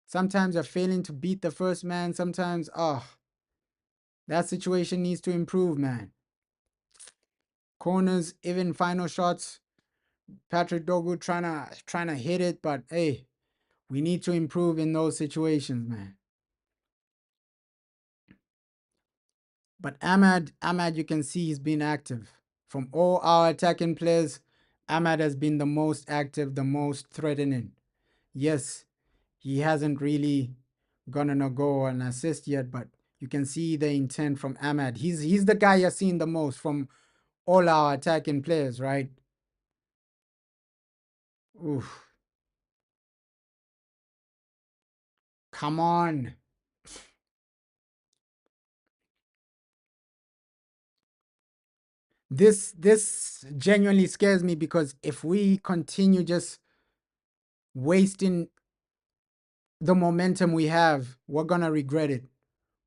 Sometimes you're failing to beat the first man. Sometimes, that situation needs to improve, man. Corners, even final shots. Patrick Dogu trying to hit it, but hey, we need to improve in those situations, man. But Ahmad, you can see he's been active. From all our attacking players, Ahmad has been the most active, the most threatening. Yes, he hasn't really gotten a goal or an assist yet, but you can see the intent from Ahmad. He's the guy you're seeing the most from all our attacking players, right? Oof. Come on. This genuinely scares me, because if we continue just wasting the momentum we have, we're gonna regret it.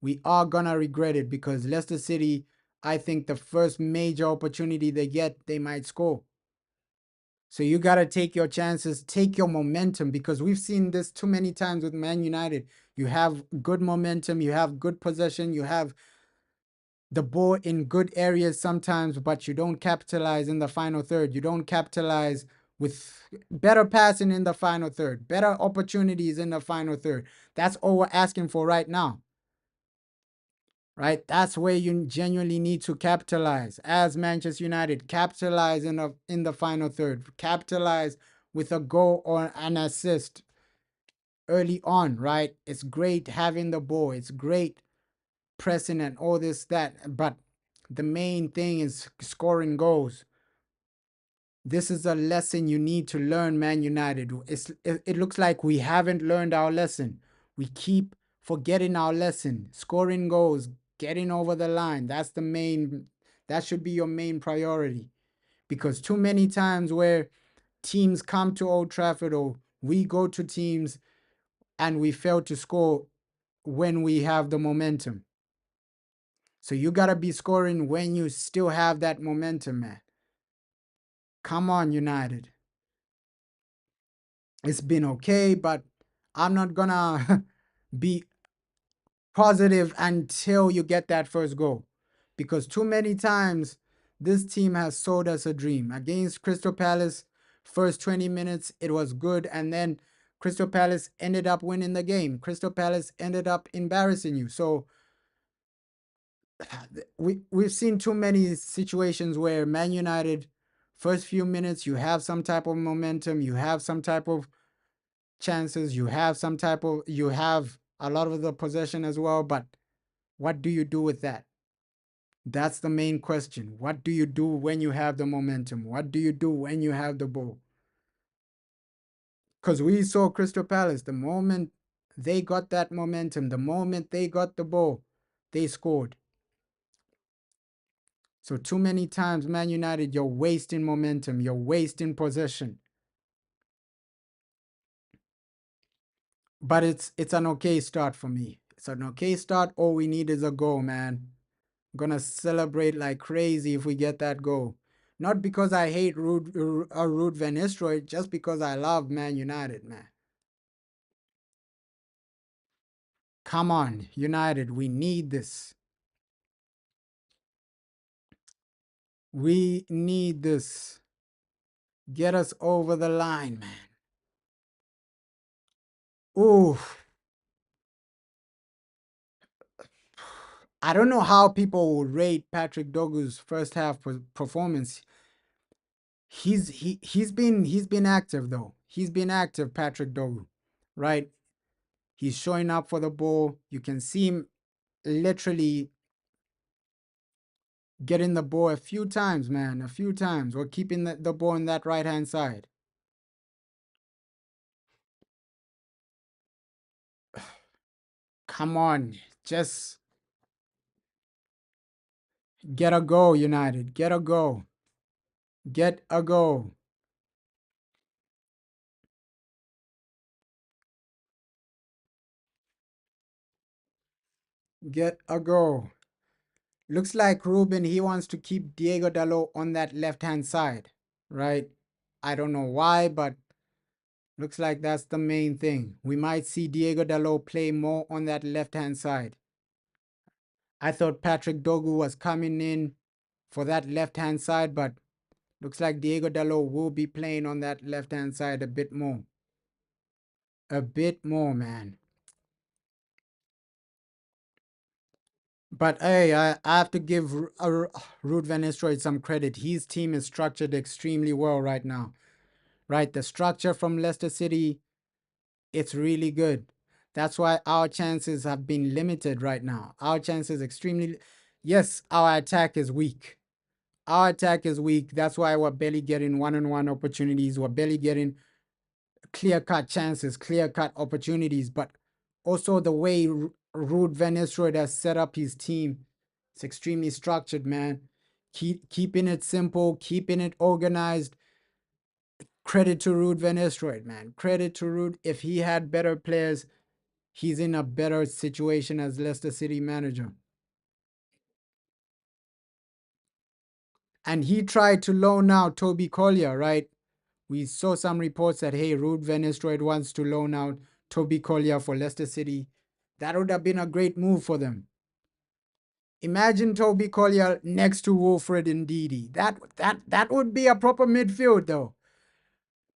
We are gonna regret it, because Leicester City, I think the first major opportunity they get, they might score. So you gotta take your chances, take your momentum, because we've seen this too many times with Man United. You have good momentum, you have good possession, you have the ball in good areas sometimes, but you don't capitalize in the final third. You don't capitalize with better passing in the final third, better opportunities in the final third. That's all we're asking for right now. Right? That's where you genuinely need to capitalize. As Manchester United, capitalize in the final third. Capitalize with a goal or an assist early on, right? It's great having the ball. It's great pressing and all this, that, but the main thing is scoring goals. This is a lesson you need to learn, Man United. It looks like we haven't learned our lesson. We keep forgetting our lesson. Scoring goals, getting over the line. That should be your main priority. Because too many times where teams come to Old Trafford, or we go to teams and we fail to score when we have the momentum. So you got to be scoring when you still have that momentum, man. Come on, United. It's been okay, but I'm not going to be positive until you get that first goal. Because too many times This team has sold us a dream. Against Crystal Palace, first 20 minutes, it was good. And then Crystal Palace ended up winning the game. Crystal Palace ended up embarrassing you. So we've seen too many situations where Man United, first few minutes, you have some type of momentum, you have some type of chances, you have a lot of the possession as well. But what do you do with that? That's the main question. What do you do when you have the momentum? What do you do when you have the ball? Because we saw Crystal Palace, the moment they got that momentum, the moment they got the ball, they scored. So too many times, Man United, you're wasting momentum, you're wasting possession. But it's an okay start for me. It's an okay start. All we need is a goal, man. I'm gonna celebrate like crazy if we get that goal. Not because I hate Ruud Van Nistelrooy, just because I love Man United, man. Come on, United, we need this. We need this. Get us over the line, man. Ooh. I don't know how people will rate Patrick Dogu's first half performance. He's been active though. He's been active, Patrick Dogu, right? He's showing up for the ball. You can see him literally getting the ball a few times, man, a few times, or keeping the ball on that right hand side. Come on, just get a goal, United. Get a goal. Get a goal. Get a goal. Looks like Ruben, he wants to keep Diego Dalot on that left hand side, right? I don't know why, but looks like that's the main thing. We might see Diego Dalot play more on that left hand side. I thought Patrick Dogu was coming in for that left hand side, but looks like Diego Dalot will be playing on that left hand side a bit more. A bit more, man. But hey, I have to give Ruud Van Nistelrooy some credit. His team is structured extremely well right now. Right, the structure from Leicester City, it's really good. That's why our chances have been limited right now. Our chances extremely. Yes, our attack is weak. Our attack is weak. That's why we're barely getting one-on-one opportunities. We're barely getting clear-cut chances, clear-cut opportunities. But also the way Ruud Van Nistelrooy has set up his team, it's extremely structured, man. Keeping it simple, keeping it organized. Credit to Ruud Van Nistelrooy, man. Credit to Ruud. If he had better players, he's in a better situation as Leicester City manager. And he tried to loan out Toby Collier, right? We saw some reports that, hey, Ruud Van Nistelrooy wants to loan out Toby Collier for Leicester City. That would have been a great move for them. Imagine Toby Collier next to Wilfred Ndidi. That would be a proper midfield, though.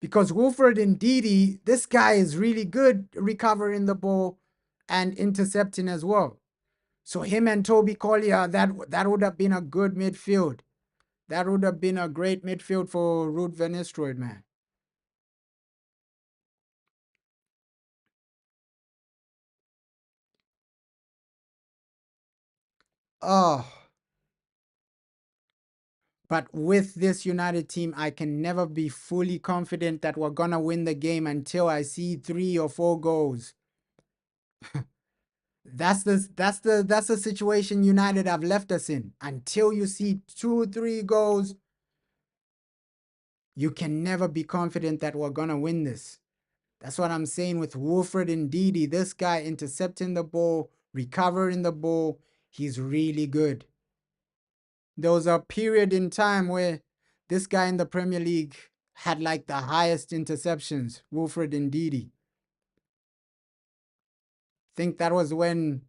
Because Wilfred Ndidi, this guy is really good recovering the ball and intercepting as well. So him and Toby Collier, that would have been a good midfield. That would have been a great midfield for Ruud Van Nistelrooy, man. Oh, but with this United team, I can never be fully confident that we're gonna win the game until I see 3 or 4 goals. That's the situation United have left us in. Until you see 2, 3 goals, you can never be confident that we're gonna win this. That's what I'm saying with Wilfred Ndidi. This guy intercepting the ball, recovering the ball, he's really good. There was a period in time where this guy in the Premier League had like the highest interceptions, Wilfred Ndidi. Think that was when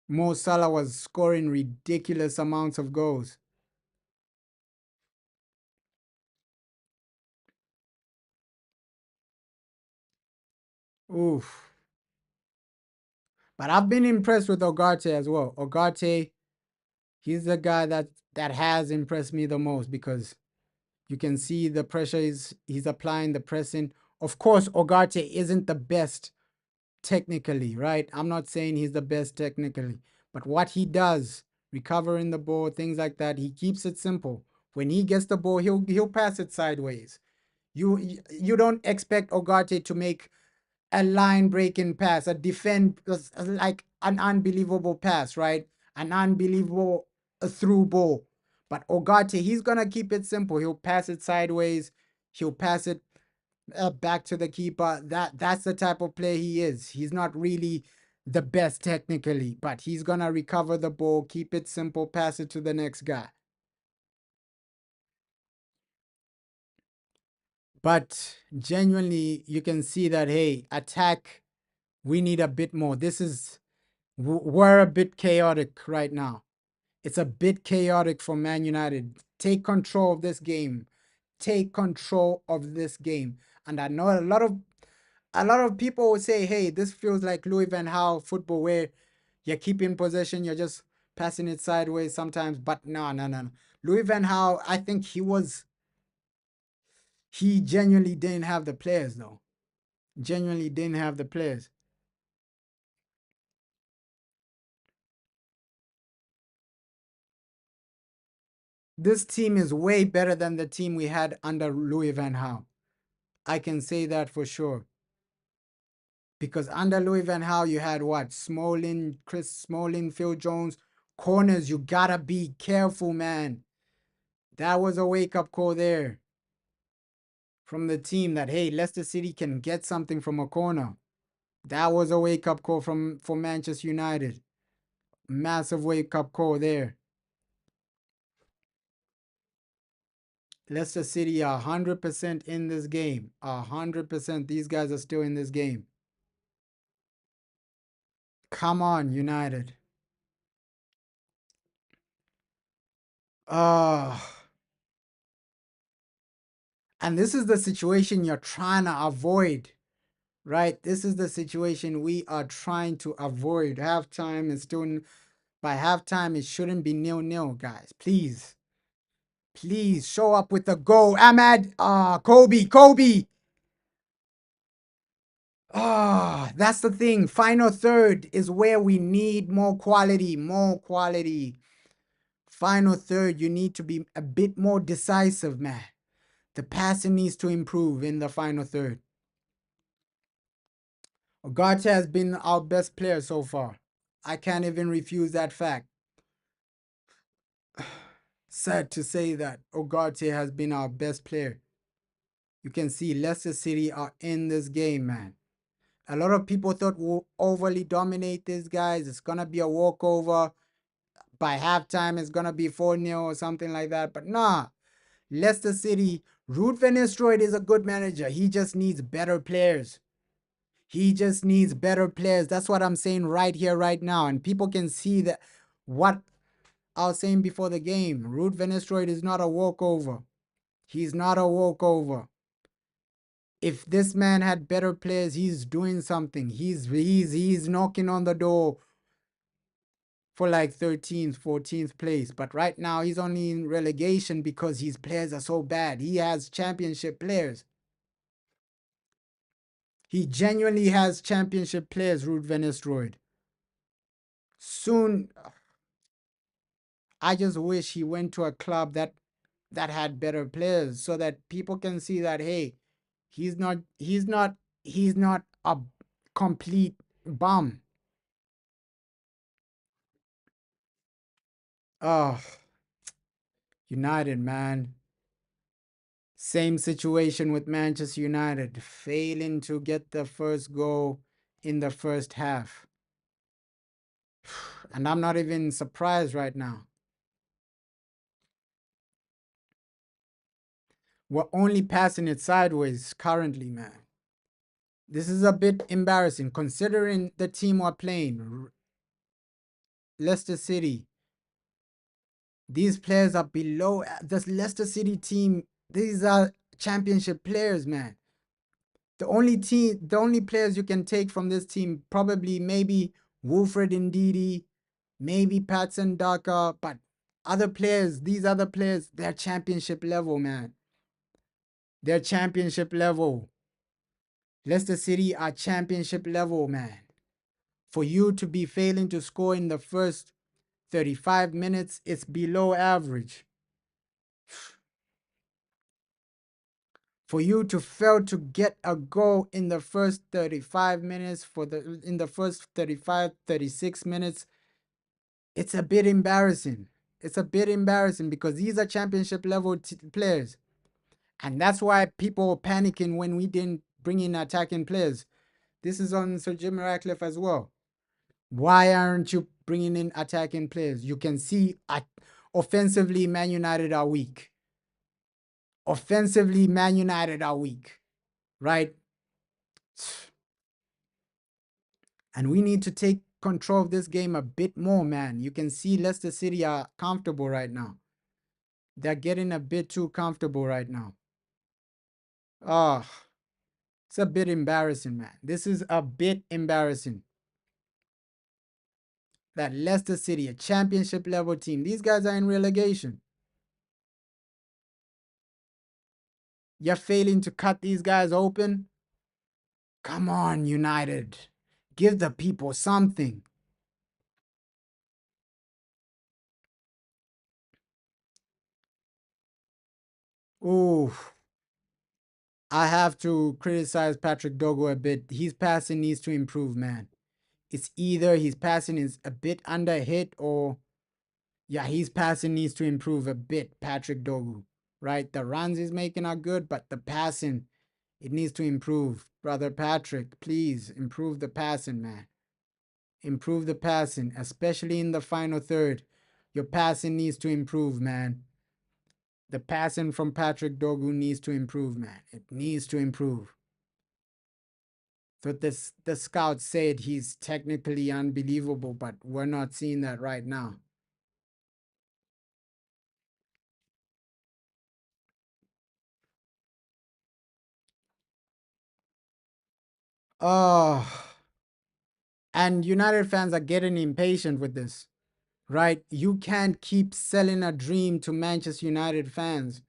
Mo Salah was scoring ridiculous amounts of goals. Oof. But I've been impressed with Ogarte as well. Ogarte, he's the guy that has impressed me the most because you can see the pressure he's applying, the pressing. Of course, Ogarte isn't the best technically, right? I'm not saying he's the best technically, but what he does, recovering the ball, things like that, he keeps it simple. When he gets the ball, he'll pass it sideways. You don't expect Ogarte to make a line breaking pass, a defend like an unbelievable pass, right? An unbelievable through ball. But Ogate, he's gonna keep it simple. He'll pass it sideways. He'll pass it back to the keeper. That's the type of player he is. He's not really the best technically, but he's gonna recover the ball, keep it simple, pass it to the next guy. But genuinely, you can see that hey, attack. We need a bit more. We're a bit chaotic right now. It's a bit chaotic for Man United. Take control of this game. Take control of this game. And I know a lot of people will say, "Hey, this feels like Louis van Gaal football, where you're keeping possession, you're just passing it sideways sometimes." But no, no, no, no. Louis van Gaal, I think he genuinely didn't have the players though. Genuinely didn't have the players. This team is way better than the team we had under Louis van Gaal. I can say that for sure. Because under Louis van Gaal, you had what? Smalling, Chris Smalling, Phil Jones. Corners, you gotta be careful, man. That was a wake-up call there from the team that, hey, Leicester City can get something from a corner. That was a wake-up call for Manchester United. Massive wake-up call there. Leicester City are 100% in this game. 100%. These guys are still in this game. Come on, United. And this is the situation you're trying to avoid, right? This is the situation we are trying to avoid. Halftime is still, by halftime, it shouldn't be 0-0, guys. Please, please show up with a goal. Ahmad, Kobe. That's the thing. Final third is where we need more quality, more quality. Final third, you need to be a bit more decisive, man. The passing needs to improve in the final third. Ugarte has been our best player so far. I can't even refuse that fact. Sad to say that Ugarte has been our best player. You can see Leicester City are in this game, man. A lot of people thought we'll overly dominate these guys. It's going to be a walkover. By halftime, it's going to be 4-0 or something like that. But nah, Leicester City, Ruud van Nistelrooy is a good manager. He just needs better players. He just needs better players. That's what I'm saying right here, right now. And people can see that what I was saying before the game. Ruud van Nistelrooy is not a walkover. He's not a walkover. If this man had better players, he's doing something. He's knocking on the door for like 13th, 14th place. But right now, he's only in relegation because his players are so bad. He has championship players. He genuinely has championship players, Ruud van Nistelrooy. Soon, I just wish he went to a club that had better players so that people can see that hey, he's not a complete bum. Oh, United, man. Same situation with Manchester United, failing to get the first goal in the first half. And I'm not even surprised right now. We're only passing it sideways currently, man. This is a bit embarrassing considering the team we're playing. Leicester City. These players are below this Leicester City team. These are championship players, man. The only players you can take from this team, probably maybe Wilfred Ndidi, maybe Patson Daka, but other players, these other players, they're championship level, man. They're championship level. Leicester City are championship level, man. For you to be failing to score in the first 35 minutes, it's below average. For you to fail to get a goal in the first 35 minutes, in the first 35, 36 minutes, it's a bit embarrassing. It's a bit embarrassing because these are championship level players. And that's why people were panicking when we didn't bring in attacking players. This is on Sir Jim Ratcliffe as well. Why aren't you bringing in attacking players? You can see offensively, Man United are weak. Offensively, Man United are weak, right? And we need to take control of this game a bit more, man. You can see Leicester City are comfortable right now. They're getting a bit too comfortable right now. Oh, it's a bit embarrassing, man. This is a bit embarrassing. That Leicester City, a championship level team, these guys are in relegation. You're failing to cut these guys open. Come on, United. Give the people something. Ooh, I have to criticize Patrick Dogo a bit. His passing needs to improve, man. It's either his passing is a bit under hit or, yeah, his passing needs to improve a bit, Patrick Dogu, right? The runs he's making are good, but the passing, it needs to improve. Brother Patrick, please improve the passing, man. Improve the passing, especially in the final third. Your passing needs to improve, man. The passing from Patrick Dogu needs to improve, man. It needs to improve. So the scouts said he's technically unbelievable, but we're not seeing that right now. Oh, and United fans are getting impatient with this, right? You can't keep selling a dream to Manchester United fans.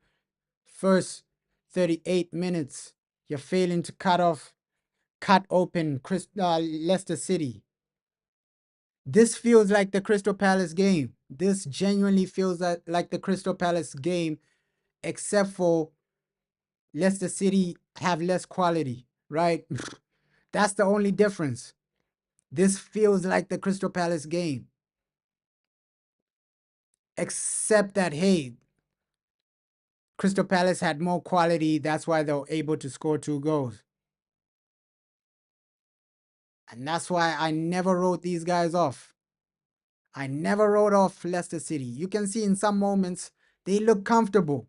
First 38 minutes, you're failing to cut open Leicester City. This feels like the Crystal Palace game. This genuinely feels like the Crystal Palace game, except for Leicester City have less quality, right? That's the only difference. This feels like the Crystal Palace game. Except that, hey, Crystal Palace had more quality. That's why they were able to score 2 goals. And that's why I never wrote these guys off. I never wrote off Leicester City. You can see in some moments, they look comfortable.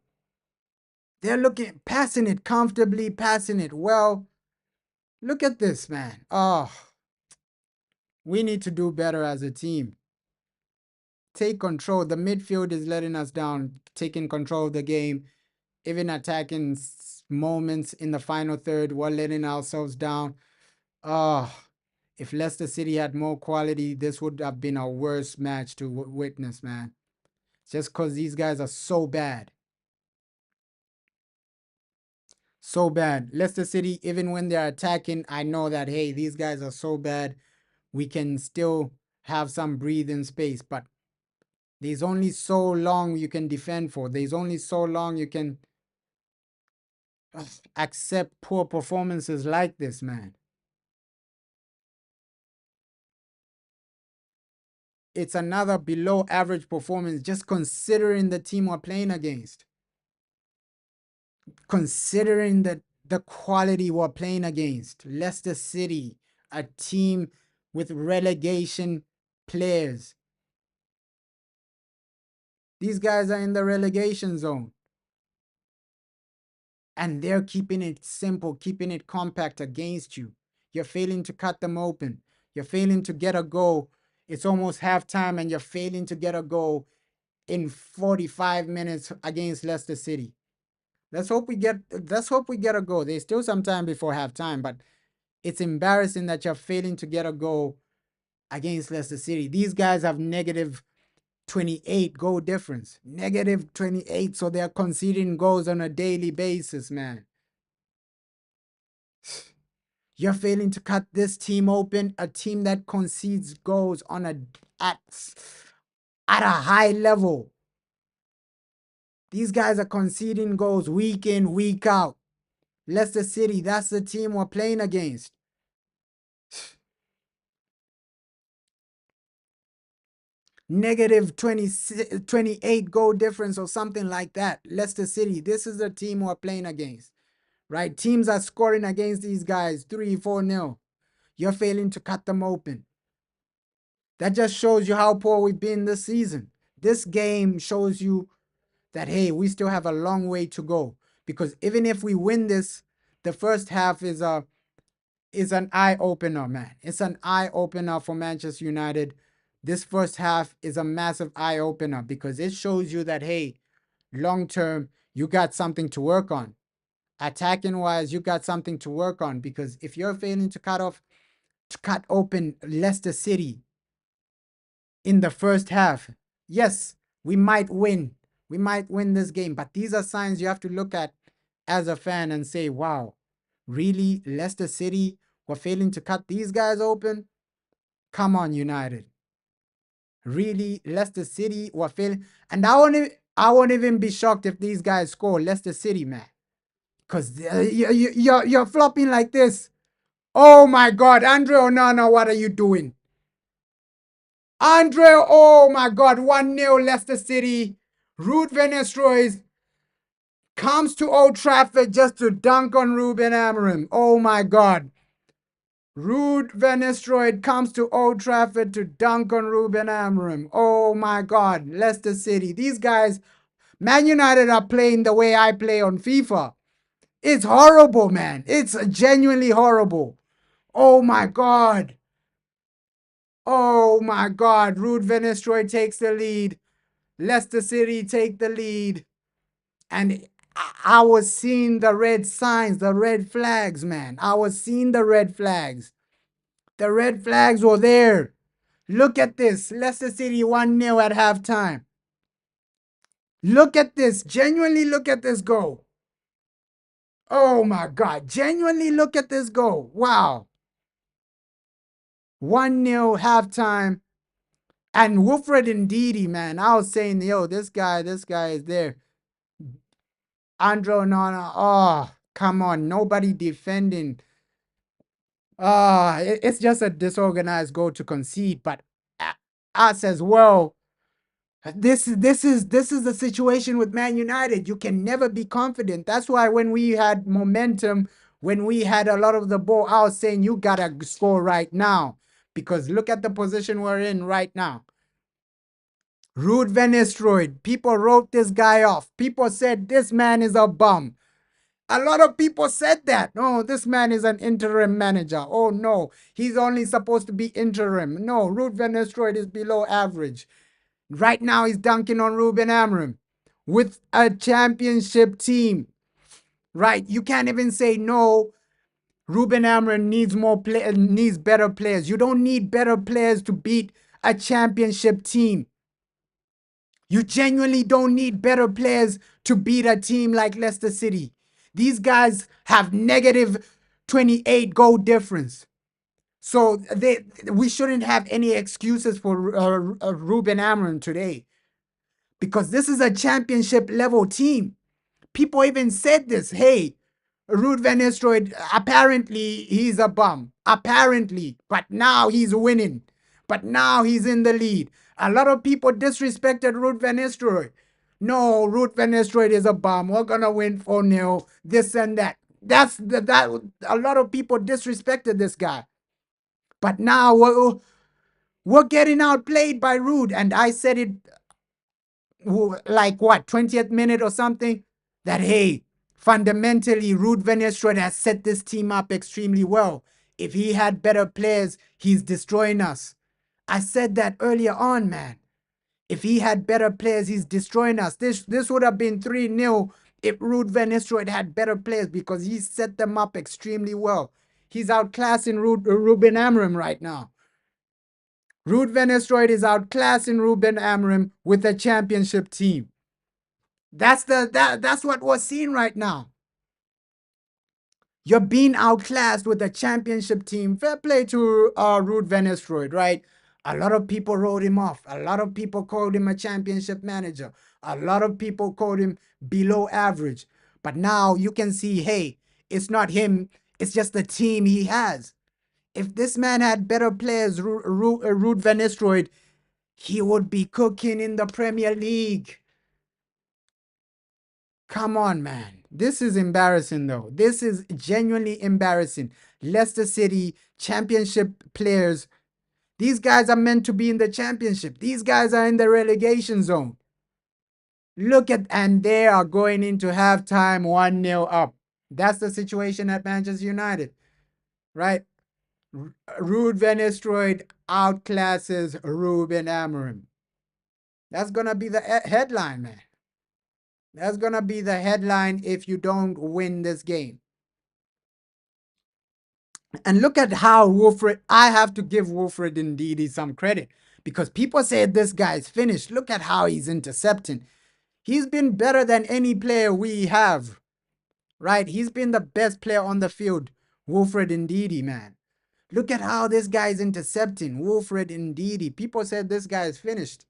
They're looking, passing it comfortably, passing it well. Look at this, man. Oh, we need to do better as a team. Take control. The midfield is letting us down, taking control of the game. Even attacking moments in the final third, we're letting ourselves down. Oh, if Leicester City had more quality, this would have been a worse match to witness, man. Just because these guys are so bad. So bad. Leicester City, even when they're attacking, I know that, hey, these guys are so bad. We can still have some breathing space, but there's only so long you can defend for. There's only so long you can accept poor performances like this, man. It's another below average performance just considering the team we're playing against. Considering the quality we're playing against. Leicester City, a team with relegation players. These guys are in the relegation zone. And they're keeping it simple, keeping it compact against you. You're failing to cut them open. You're failing to get a goal. It's almost halftime and you're failing to get a goal in 45 minutes against Leicester City. Let's hope we get a goal. There's still some time before halftime, but it's embarrassing that you're failing to get a goal against Leicester City. These guys have negative 28 goal difference. Negative 28. So they're conceding goals on a daily basis, man. You're failing to cut this team open, a team that concedes goals on at a high level. These guys are conceding goals week in, week out. Leicester City, that's the team we're playing against. Negative 28 goal difference or something like that. Leicester City, this is the team we're playing against. Right? Teams are scoring against these guys 3-4-0. You're failing to cut them open. That just shows you how poor we've been this season. This game shows you that, hey, we still have a long way to go. Because even if we win this, the first half is an eye-opener, man. It's an eye-opener for Manchester United. This first half is a massive eye-opener because it shows you that, hey, long-term, you got something to work on. Attacking-wise, you got something to work on because if you're failing to cut open Leicester City in the first half, yes, we might win. We might win this game, but these are signs you have to look at as a fan and say, wow, really, Leicester City were failing to cut these guys open? Come on, United. Really, Leicester City were failing. And I won't even be shocked if these guys score Leicester City, man. Because you're flopping like this. Oh my God, Andre Onana, what are you doing? Andre, oh my God, 1-0 Leicester City. Ruud van Nistelrooy comes to Old Trafford just to dunk on Ruben Amorim. Oh my God. Ruud van Nistelrooy comes to Old Trafford to dunk on Ruben Amorim. Oh my God, Leicester City. These guys, Man United are playing the way I play on FIFA. It's horrible, man. It's genuinely horrible. Oh my God. Oh my God. Ruud van Nistelrooy takes the lead. Leicester City take the lead. And I was seeing the red signs, the red flags, man. I was seeing the red flags. The red flags were there. Look at this. Leicester City 1-0 at halftime. Look at this. Genuinely look at this goal. Oh my God. Genuinely look at this goal. Wow. 1-0 halftime. And Wilfred Ndidi, man. I was saying, yo, this guy is there. Andre Onana. Oh, come on. Nobody defending. It's just a disorganized goal to concede, but us as well. This is the situation with Man United. You can never be confident. That's why when we had momentum, when we had a lot of the ball, I was saying you gotta score right now because look at the position we're in right now. Ruud van Nistelrooy. People wrote this guy off. People said this man is a bum. A lot of people said that. Oh, this man is an interim manager. Oh, no. He's only supposed to be interim. No, Ruud van Nistelrooy is below average. Right now, he's dunking on Ruben Amorim with a championship team. Right? You can't even say no. Ruben Amorim needs better players. You don't need better players to beat a championship team. You genuinely don't need better players to beat a team like Leicester City. These guys have negative 28 goal difference. So we shouldn't have any excuses for Ruben Amorim today. Because this is a championship level team. People even said this. Hey, Ruud van Nistelrooy, apparently he's a bum. Apparently. But now he's winning. But now he's in the lead. A lot of people disrespected Ruud van Nistelrooy. No, Ruud van Nistelrooy is a bum. We're going to win 4-0. This and that. That. A lot of people disrespected this guy. But now we're getting outplayed by Ruud. And I said it like what, 20th minute or something? That, hey, fundamentally, Ruud van Nistelrooy has set this team up extremely well. If he had better players, he's destroying us. I said that earlier on, man. If he had better players, he's destroying us. This would have been 3-0 if Ruud van Nistelrooy had better players because he set them up extremely well. He's outclassing Ruben Amorim right now. Ruud van Nistelrooy is outclassing Ruben Amorim with a championship team. That's what we're seeing right now. You're being outclassed with a championship team. Fair play to Ruud van Nistelrooy, right? A lot of people wrote him off. A lot of people called him a championship manager. A lot of people called him below average. But now you can see, hey, it's not him. It's just the team he has. If this man had better players, Ruud van Nistelrooy, he would be cooking in the Premier League. Come on, man. This is embarrassing, though. This is genuinely embarrassing. Leicester City, championship players. These guys are meant to be in the championship. These guys are in the relegation zone. Look at, and they are going into halftime 1-0 up. That's the situation at Manchester United, right? Ruud van Nistelrooy outclasses Ruben Amorim. That's going to be the headline, man. That's going to be the headline if you don't win this game. And look at how Wilfred, I have to give Wilfred Ndidi some credit because people say this guy's finished. Look at how he's intercepting. He's been better than any player we have, right? He's been the best player on the field, Wilfred Ndidi, man. Look at how this guy's intercepting, Wilfred Ndidi. People said this guy is finished.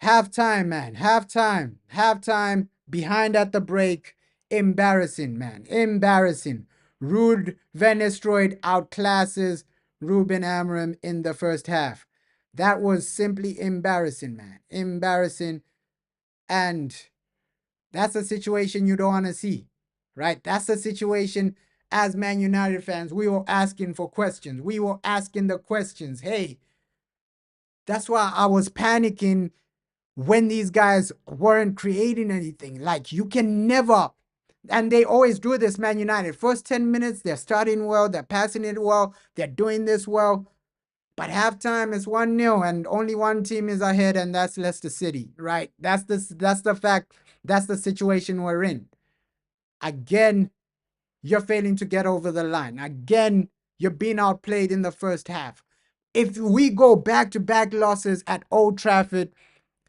Halftime, man. Halftime. Behind at the break. Embarrassing, man. Embarrassing. Ruud van Nistelrooy outclasses Ruben Amorim in the first half. That was simply embarrassing, man. Embarrassing. And that's a situation you don't want to see, right? That's a situation as Man United fans, we were asking for questions. We were asking the questions. Hey, that's why I was panicking when these guys weren't creating anything. Like, you can never, and they always do this, Man United. First 10 minutes, they're starting well, they're passing it well, they're doing this well. But halftime is 1-0 and only one team is ahead, and that's Leicester City, right? That's the fact. That's the situation we're in. Again, you're failing to get over the line. Again, you're being outplayed in the first half. If we go back-to-back losses at Old Trafford,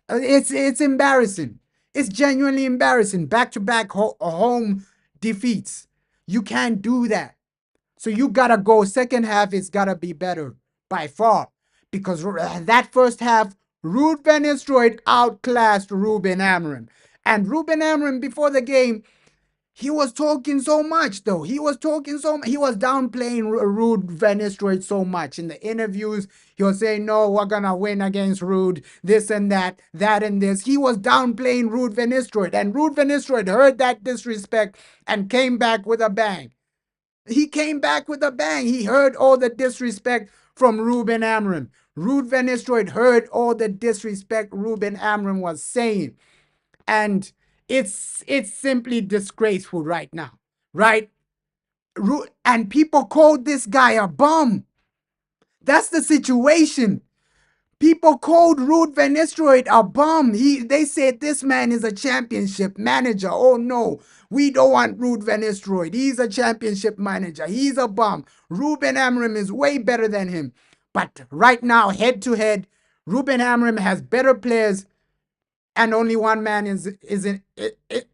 it's embarrassing. It's genuinely embarrassing. Back-to-back home defeats. You can't do that. So you gotta go. Second half, it's gotta be better by far. Because that first half, Ruud van Nistelrooy outclassed Ruben Amorim. And Ruben Amorim, before the game, he was talking so much, though. He was talking so much. He was downplaying Ruud van Nistelrooy so much. In the interviews, he was saying, no, we're going to win against Ruud, this and that and this. He was downplaying Ruud van Nistelrooy. And Ruud van Nistelrooy heard that disrespect and came back with a bang. He came back with a bang. He heard all the disrespect from Ruben Amorim. Ruud van Nistelrooy heard all the disrespect Ruben Amorim was saying. And it's simply disgraceful right now, right? And people called this guy a bum. That's the situation. People called Ruud van Nistelrooy a bum. They said this man is a championship manager. Oh no, we don't want Ruud van Nistelrooy. He's a championship manager. He's a bum. Ruben Amorim is way better than him. But right now, head to head, Ruben Amorim has better players, and only one man is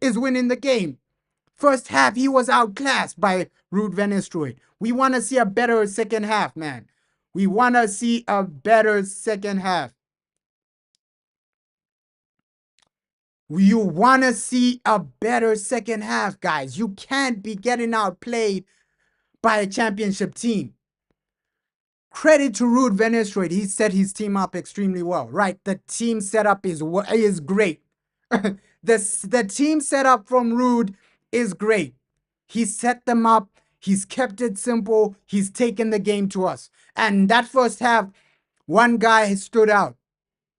winning the game. First half, he was outclassed by Ruud van Nistelrooy. We want to see a better second half, man. We want to see a better second half. You want to see a better second half, guys. You can't be getting outplayed by a championship team. Credit to Ruud van Nistelrooy. He set his team up extremely well, right? The team setup is great. The team setup from Ruud is great. He set them up. He's kept it simple. He's taken the game to us. And that first half, one guy stood out.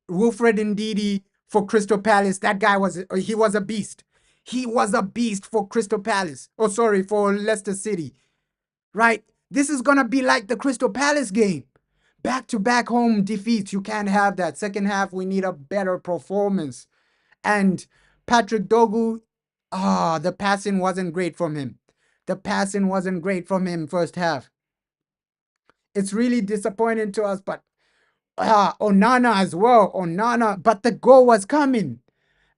Wilfred Ndidi for Crystal Palace. That guy was a beast. He was a beast for Crystal Palace. Oh, sorry, for Leicester City. Right? This is going to be like the Crystal Palace game. Back-to-back home defeats. You can't have that. Second half, we need a better performance. And Patrick Dogu, the passing wasn't great from him. The passing wasn't great from him first half. It's really disappointing to us, but Onana as well. Onana, but the goal was coming.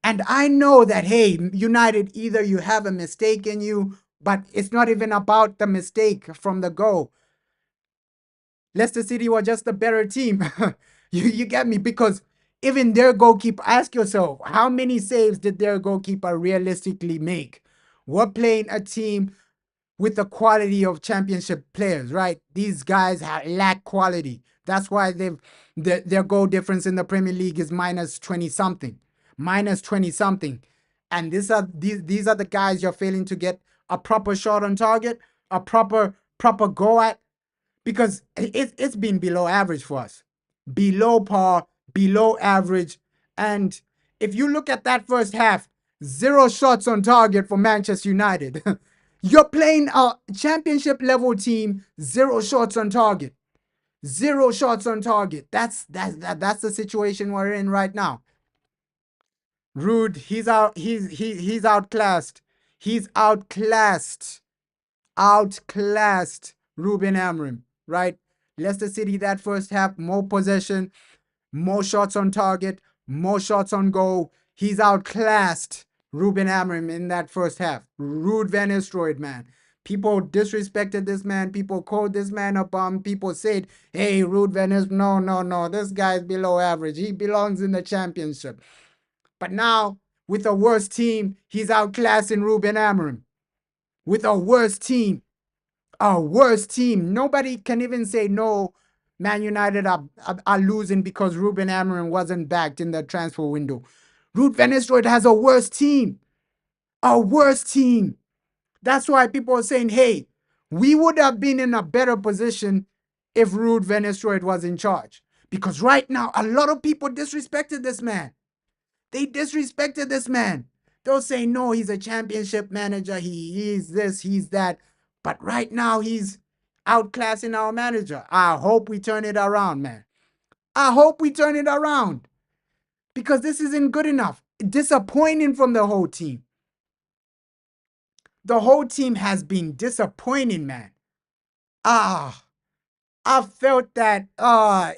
And I know that, hey, United, either you have a mistake in you, but it's not even about the mistake from the goal. Leicester City were just a better team. You get me? Because even their goalkeeper, ask yourself, how many saves did their goalkeeper realistically make? We're playing a team with the quality of championship players, right? These guys lack quality. That's why their goal difference in the Premier League is minus 20 something. Minus 20 something. And these are the guys you're failing to get a proper shot on target, a proper go at, because it's been below average for us. Below par, below average. And if you look at that first half, 0 shots on target for Manchester United. You're playing a championship level team, 0 shots on target. 0 shots on target. That's the situation we're in right now. Rude, he's outclassed. He's outclassed Ruben Amorim, right? Leicester City that first half, more possession, more shots on target, more shots on goal. He's outclassed Ruben Amorim in that first half. Ruud van Nistelrooy, man. People disrespected this man. People called this man a bum. People said, hey, Ruud van Nistelrooy, no, this guy's below average. He belongs in the championship. But now, with a worse team, he's outclassing Ruben Amorim. With a worse team. Nobody can even say no. Man United are losing because Ruben Amorim wasn't backed in the transfer window. Ruud van Nistelrooy has a worse team. A worse team. That's why people are saying, hey, we would have been in a better position if Ruud van Nistelrooy was in charge. Because right now, a lot of people disrespected this man. They disrespected this man. They'll say, no, he's a championship manager. He's this, he's that. But right now, he's outclassing our manager. I hope we turn it around, man. I hope we turn it around. Because this isn't good enough. Disappointing from the whole team. The whole team has been disappointing, man. I felt that.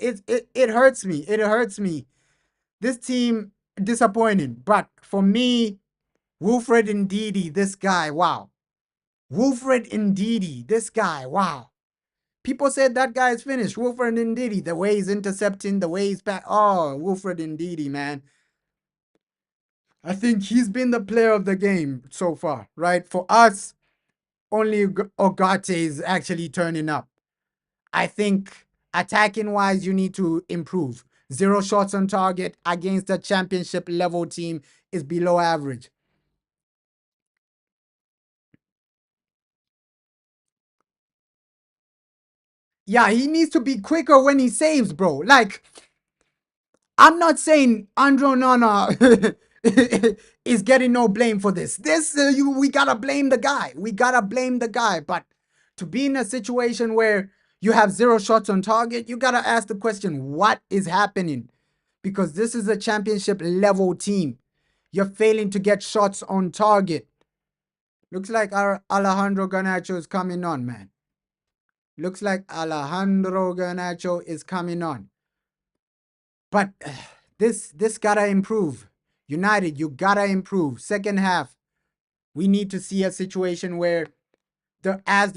It hurts me. It hurts me. This team disappointing. But for me, Wilfred Ndidi, this guy, wow. Wilfred Ndidi, this guy, wow. People said that guy is finished. Wilfred Ndidi, the way he's intercepting, the way he's back. Oh, Wilfred Ndidi, man. I think he's been the player of the game so far, right? For us, only Ogate is actually turning up. I think attacking wise, you need to improve. 0 shots on target against a championship level team is below average. Yeah, he needs to be quicker when he saves, bro. Like, I'm not saying Andrew Nana is getting no blame for this. We gotta blame the guy. We gotta blame the guy. But to be in a situation where you have 0 shots on target, you gotta ask the question, what is happening? Because this is a championship level team. You're failing to get shots on target. Looks like our Alejandro Garnacho is coming on, man. Looks like Alejandro Garnacho is coming on. But this gotta improve. United, you gotta improve. Second half, we need to see a situation where as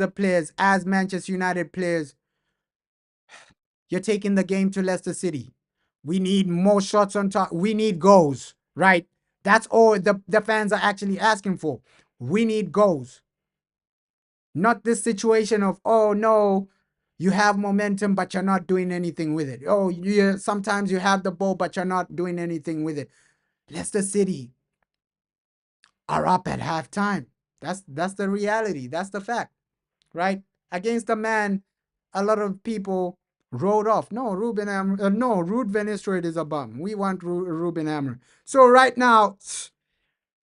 Manchester United players, you're taking the game to Leicester City. We need more shots on top. We need goals, right? That's all the fans are actually asking for. We need goals. Not this situation of, oh no, you have momentum, but you're not doing anything with it. Oh, sometimes you have the ball, but you're not doing anything with it. Leicester City are up at halftime. That's the reality. That's the fact, right? Against a man, a lot of people wrote off. No, Ruud van Nistelrooy is a bum. We want Ruben Amorim. So right now,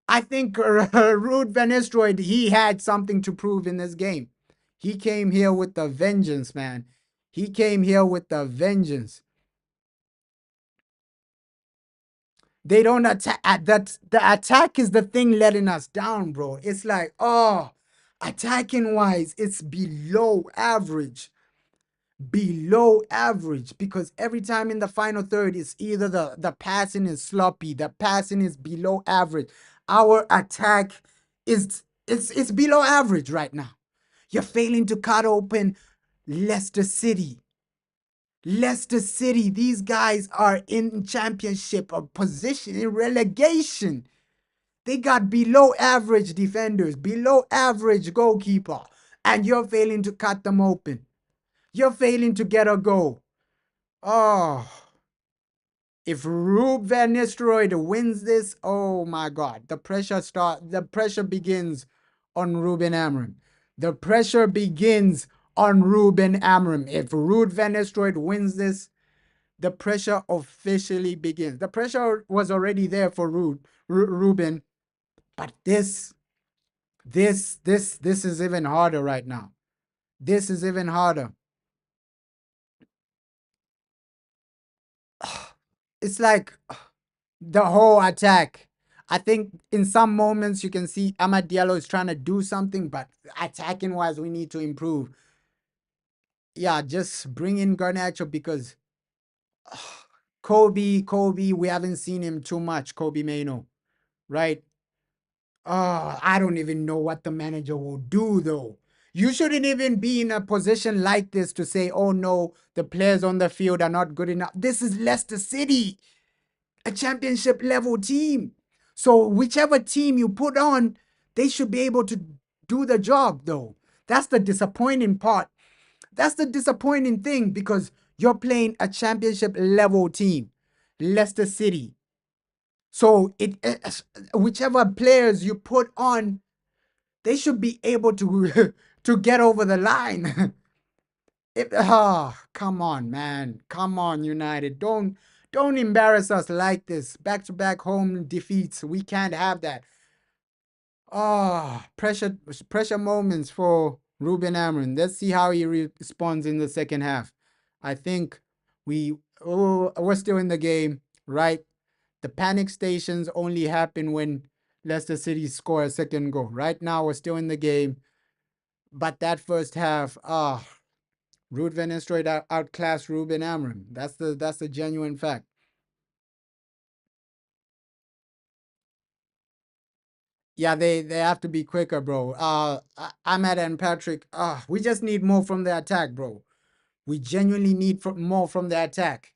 I think Ruud van Nistelrooy, he had something to prove in this game. He came here with the vengeance, man. He came here with the vengeance. They don't attack. That the attack is the thing letting us down, bro. It's like, oh, attacking wise, it's below average. Below average, because every time in the final third, it's either the passing is sloppy, the passing is below average. Our attack is it's below average right now. You're failing to cut open Leicester City. Leicester City, these guys are in championship or position in relegation. They got below average defenders, below average goalkeeper, and you're failing to cut them open. You're failing to get a goal. Oh, if Ruben Van Nistelrooy wins this, oh my God, the pressure begins on Ruben Amorim. The pressure begins on Ruben Amorim. If Ruben Van Nistelrooy wins this, the pressure officially begins. The pressure was already there for Ruben, but this is even harder right now. This is even harder. It's like the whole attack. I think in some moments you can see Amad Diallo is trying to do something, but attacking wise, we need to improve. Yeah, just bring in Garnacho because Kobe, we haven't seen him too much. Kobe Mano, right? Oh, I don't even know what the manager will do though. You shouldn't even be in a position like this to say, oh no, the players on the field are not good enough. This is Leicester City, a championship level team. So whichever team you put on, they should be able to do the job though. That's the disappointing part. That's the disappointing thing because you're playing a championship level team, Leicester City. So whichever players you put on, they should be able to to get over the line. Come on, man. Come on, United. Don't embarrass us like this. Back-to-back home defeats. We can't have that. Pressure moments for Ruben Amorim. Let's see how he responds in the second half. I think we're still in the game, right? The panic stations only happen when Leicester City score a second goal. Right now, we're still in the game. But that first half, Ruud van Nistelrooy outclassed Ruben Amorim. That's the genuine fact. Yeah, they have to be quicker, bro. Ahmed and Patrick, we just need more from the attack, bro. We genuinely need more from the attack.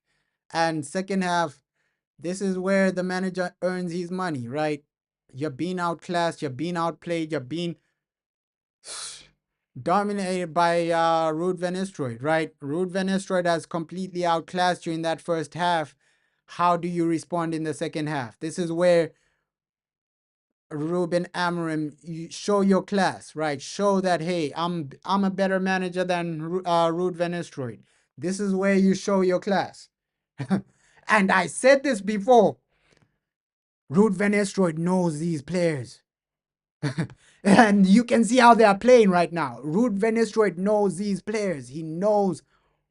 And second half, this is where the manager earns his money, right? You're being outclassed, you're being outplayed, you're being dominated by Ruud van Nistelrooy, right? Ruud van Nistelrooy has completely outclassed you in that first half. How do you respond in the second half? This is where Ruben Amorim, you show your class, right? Show that, hey, I'm a better manager than Ruud van Nistelrooy. This is where you show your class. And I said this before. Ruud van Nistelrooy knows these players. And you can see how they are playing right now. Ruud van Nistelrooy knows these players. He knows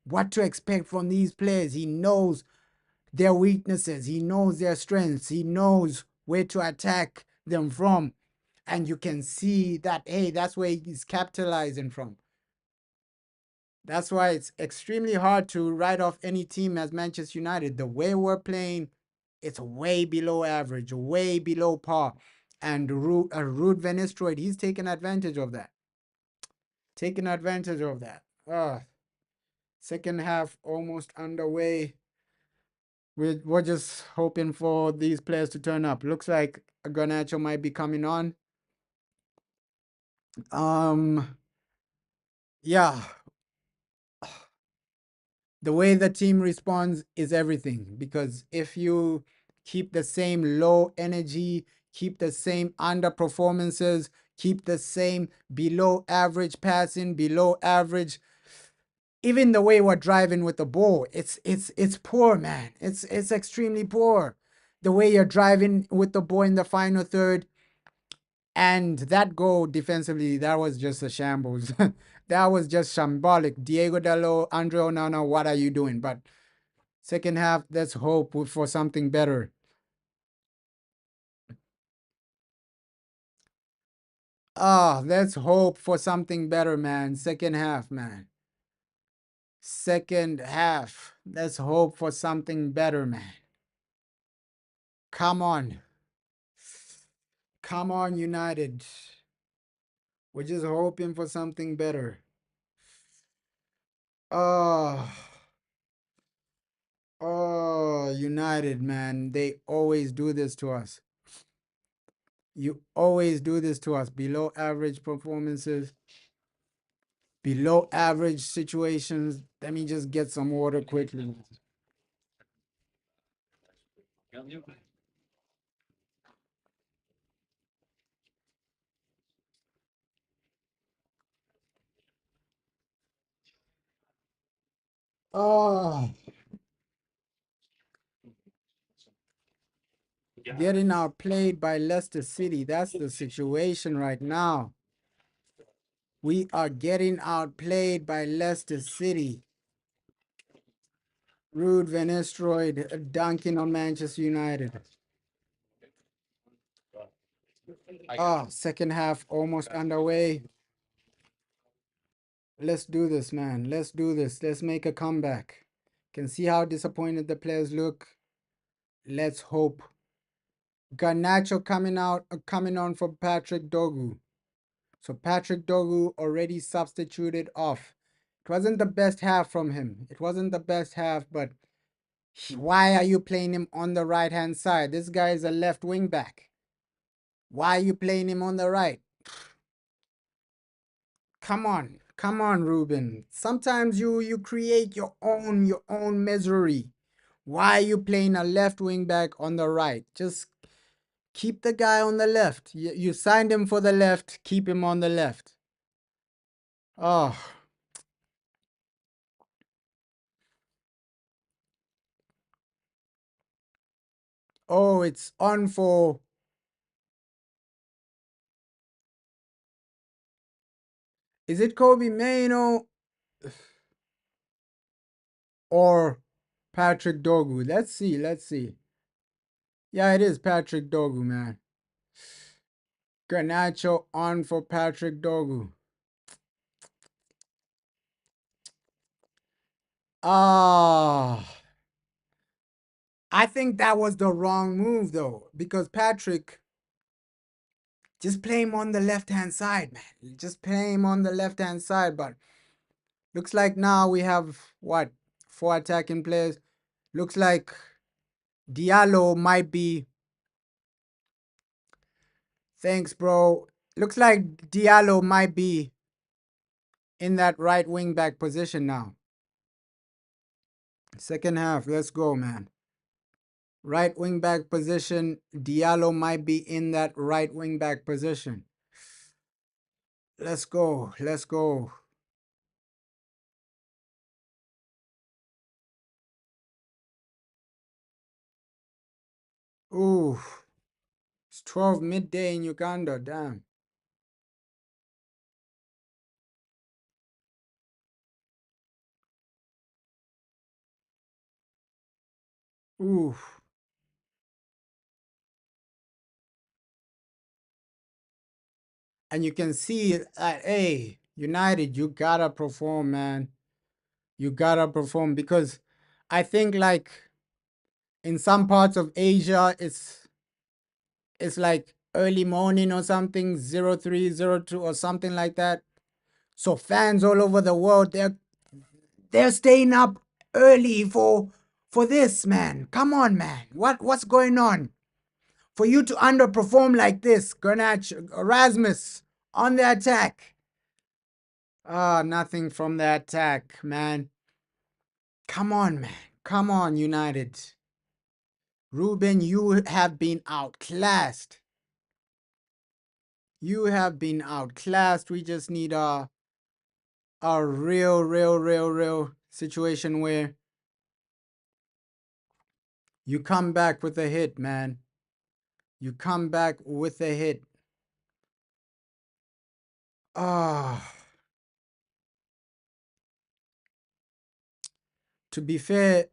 what to expect from these players. He knows their weaknesses. He knows their strengths. He knows where to attack them from. And you can see that, hey, that's where he's capitalizing from. That's why it's extremely hard to write off any team as Manchester United. The way we're playing, it's way below average, way below par. And Ruud van Nistelrooy, he's taking advantage of that. Taking advantage of that. Second half almost underway. We're just hoping for these players to turn up. Looks like Garnacho might be coming on. Yeah. The way the team responds is everything, because if you keep the same low energy, keep the same underperformances, keep the same below average passing, below average, even the way we're driving with the ball, it's poor, man. It's extremely poor. The way you're driving with the ball in the final third, and that goal defensively, that was just a shambles. That was just shambolic. Diego Dallo, Andre Onana, what are you doing? But second half, let's hope for something better. Ah, let's hope for something better, man. Second half, man. Second half. Let's hope for something better, man. Come on. Come on, United. We're just hoping for something better. Oh, oh, United, man. They always do this to us. You always do this to us. Below average performances, below average situations. Let me just get some water quickly. Oh, getting outplayed by Leicester City. That's the situation right now. We are getting outplayed by Leicester City. Rude Van Nistelrooy dunking on Manchester United. Oh, second half almost underway. Let's do this, man. Let's do this. Let's make a comeback. Can see how disappointed the players look. Let's hope. Garnacho coming on for Patrick Dogu. So Patrick Dogu already substituted off. It wasn't the best half from him. It wasn't the best half, but why are you playing him on the right-hand side? This guy is a left wing back. Why are you playing him on the right? Come on, Ruben. Sometimes you create your own misery. Why are you playing a left wing back on the right? Just keep the guy on the left. You signed him for the left. Keep him on the left. Oh, oh, it's on for. Is it Kobe Maino or Patrick Dogu? Let's see. Let's see. Yeah, it is Patrick Dogu, man. Garnacho on for Patrick Dogu. Ah, I think that was the wrong move though, because Patrick just play him on the left-hand side, man. Just play him on the left-hand side, but looks like now we have what? 4 attacking players. Looks like Diallo might be. Thanks, bro. Looks like Diallo might be in that right wing back position now. Second half, let's go, man. Right wing back position. Diallo might be in that right wing back position. Let's go. Let's go. Ooh, it's 12 midday in Uganda. Damn. Ooh. And you can see that, hey, United, you gotta perform, man. You gotta perform because I think like in some parts of Asia, it's like early morning or something, 03, 02 or something like that. So fans all over the world, they're staying up early for this, man. Come on, man. What's going on? For you to underperform like this, Garnacho, Erasmus on the attack. Ah, nothing from the attack, man. Come on, man. Come on, United. Ruben, you have been outclassed. You have been outclassed. We just need a real situation where you come back with a hit, man. You come back with a hit. Ah, to be fair,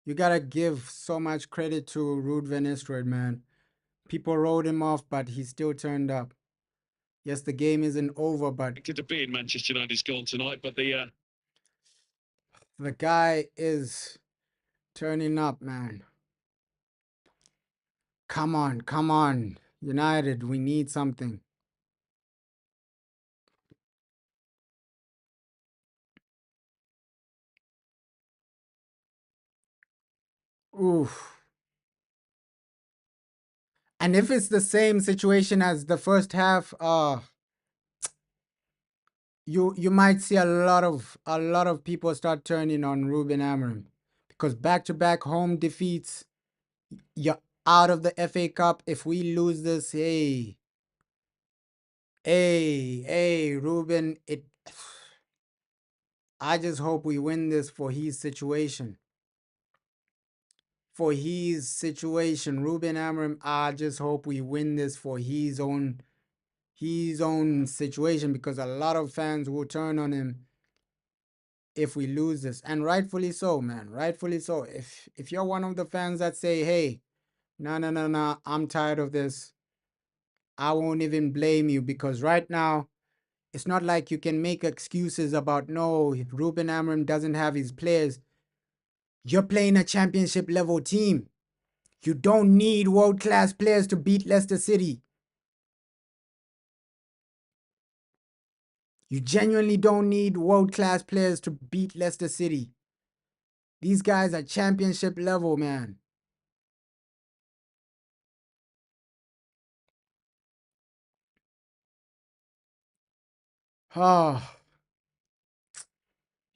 you gotta give so much credit to Rude Van Nistelrooy, man. People wrote him off, but he still turned up. Yes, the game isn't over, but To be in Manchester United's gone tonight, but the guy is turning up, man. Come on, come on. United, we need something. Oof. And if it's the same situation as the first half, you might see a lot of people start turning on Ruben Amorim, because back-to-back home defeats, you're out of the FA Cup. If we lose this, hey, Ruben, I just hope we win this for his situation. For his situation, Ruben Amorim, I just hope we win this for his own situation, because a lot of fans will turn on him if we lose this, and rightfully so, man. Rightfully so. If you're one of the fans that say, "Hey, no, I'm tired of this," I won't even blame you, because right now it's not like you can make excuses about, no, if Ruben Amorim doesn't have his players. You're playing a championship level team. You don't need world class players to beat Leicester City. You genuinely don't need world class players to beat Leicester City. These guys are championship level, man. Oh,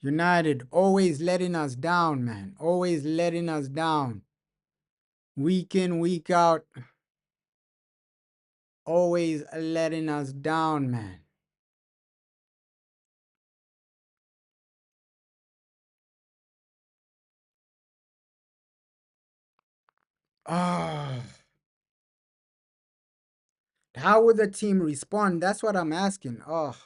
United always letting us down, man. Always letting us down. Week in, week out. Always letting us down, man. Oh. How would the team respond? That's what I'm asking. Oh.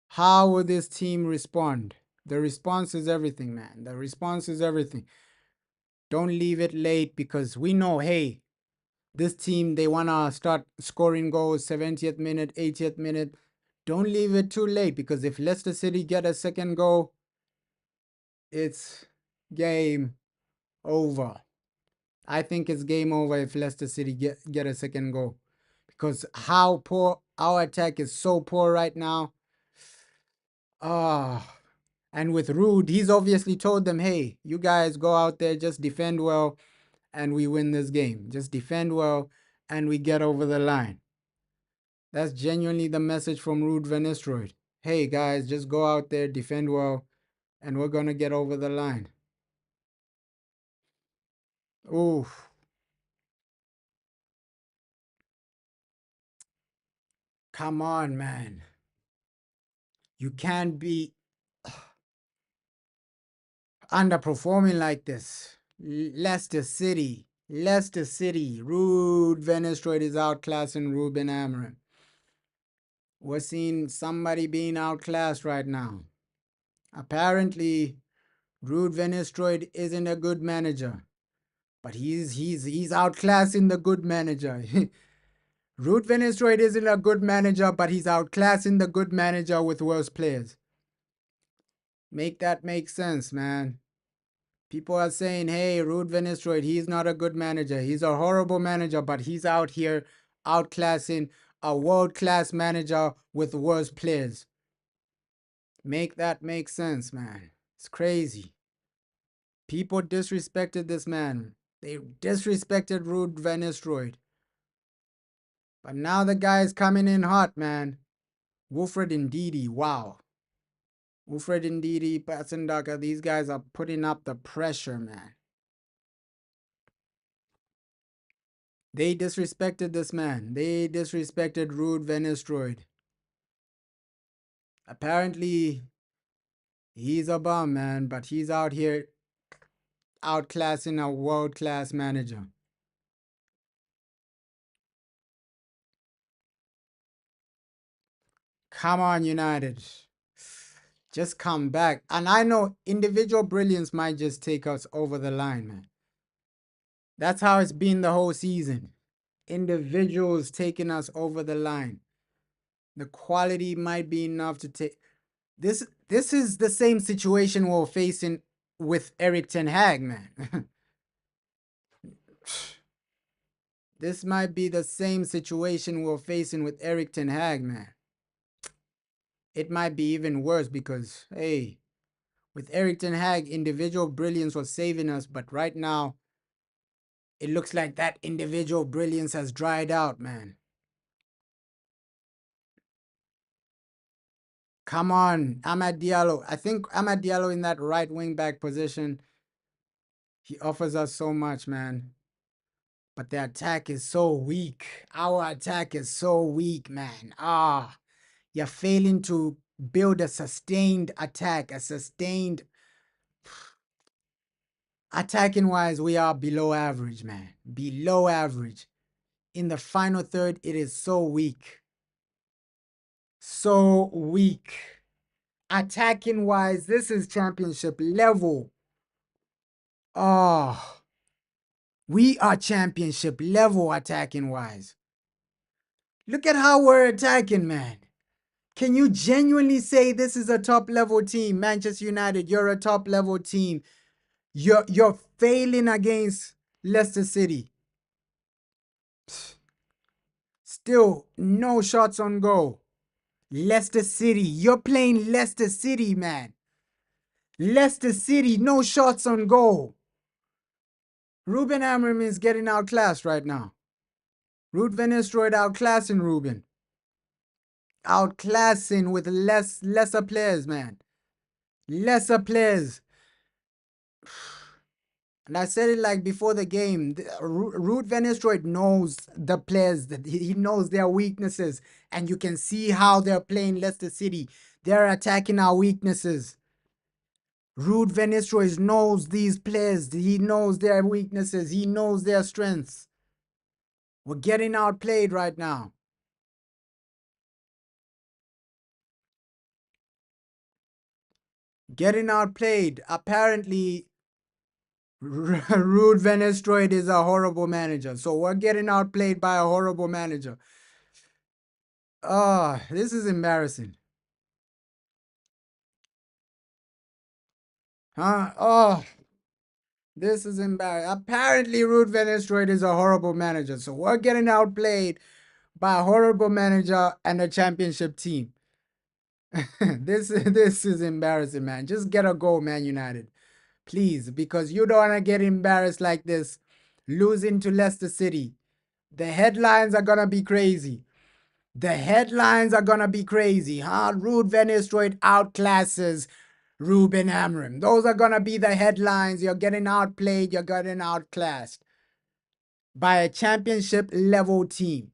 How would this team respond? The response is everything, man. The response is everything. Don't leave it late, because we know, hey, this team, they want to start scoring goals 70th minute, 80th minute. Don't leave it too late, because if Leicester City get a second goal, it's game over. I think it's game over if Leicester City get a second goal, because how poor our attack is, so poor right now. Ah, and with Rude, he's obviously told them, hey, you guys go out there, just defend well, and we win this game. Just defend well, and we get over the line. That's genuinely the message from Rude Van Nistelrooy. Hey, guys, just go out there, defend well, and we're going to get over the line. Oof. Come on, man. You can't be underperforming like this. Leicester City. Rude Van Nistelrooy is outclassing Ruben Amorim. We're seeing somebody being outclassed right now. Apparently, Ruud Van Nistelrooy isn't a good manager, but he's outclassing the good manager. Ruud Van Nistelrooy isn't a good manager, but he's outclassing the good manager with worse players. Make that make sense, man. People are saying, hey, Ruud Van Nistelrooy, he's not a good manager. He's a horrible manager, but he's out here outclassing a world-class manager with worse players. Make that make sense, man. It's crazy. People disrespected this man. They disrespected Ruud Van Nistelrooy. But now the guy's coming in hot, man. Wilfred Ndidi, wow. Wilfred Ndidi, Patsendaka, these guys are putting up the pressure, man. They disrespected this man. They disrespected Ruud Van Nistelrooy. Apparently, he's a bum, man, but he's out here outclassing a world-class manager. Come on, United. Just come back. And I know individual brilliance might just take us over the line, man. That's how it's been the whole season. Individuals taking us over the line. The quality might be enough to take this. This is the same situation we're facing with Eric Ten Hag, man. This might be the same situation we're facing with Eric Ten Hag, man. It might be even worse because, hey, with Eric Ten Hag, individual brilliance was saving us, but right now, it looks like that individual brilliance has dried out, man. Come on, Amad Diallo. I think Amad Diallo in that right wing back position, he offers us so much, man. But the attack is so weak. Our attack is so weak, man. You're failing to build a sustained attack, a sustained attacking wise. We are below average, man. Below average. In the final third, it is so weak. So weak. Attacking wise, this is championship level. Oh, we are championship level attacking wise. Look at how we're attacking, man. Can you genuinely say this is a top level team? Manchester United, you're a top level team. You're failing against Leicester City. Still, no shots on goal. Leicester City, you're playing Leicester City, man. Leicester City, no shots on goal. Ruben Amorim is getting outclassed right now. Ruud van Nistelrooy outclassing Ruben. Outclassing with lesser players, man. Lesser players. And I said it like before the game. Ruud van Nistelrooy knows the players. That he knows their weaknesses. And you can see how they're playing Leicester City. They're attacking our weaknesses. Ruud van Nistelrooy knows these players. He knows their weaknesses. He knows their strengths. We're getting outplayed right now. Getting outplayed. Apparently, Ruud van Nistelrooy is a horrible manager. So we're getting outplayed by a horrible manager. This is embarrassing. This is embarrassing. Apparently, Ruud van Nistelrooy is a horrible manager. So we're getting outplayed by a horrible manager and a championship team. This is embarrassing, man. Just get a goal, Man United. Please, because you don't want to get embarrassed like this, losing to Leicester City. The headlines are going to be crazy. The headlines are going to be crazy, huh? Ruud van Nistelrooy outclasses Ruben Amorim. Those are going to be the headlines. You're getting outplayed. You're getting outclassed by a championship level team.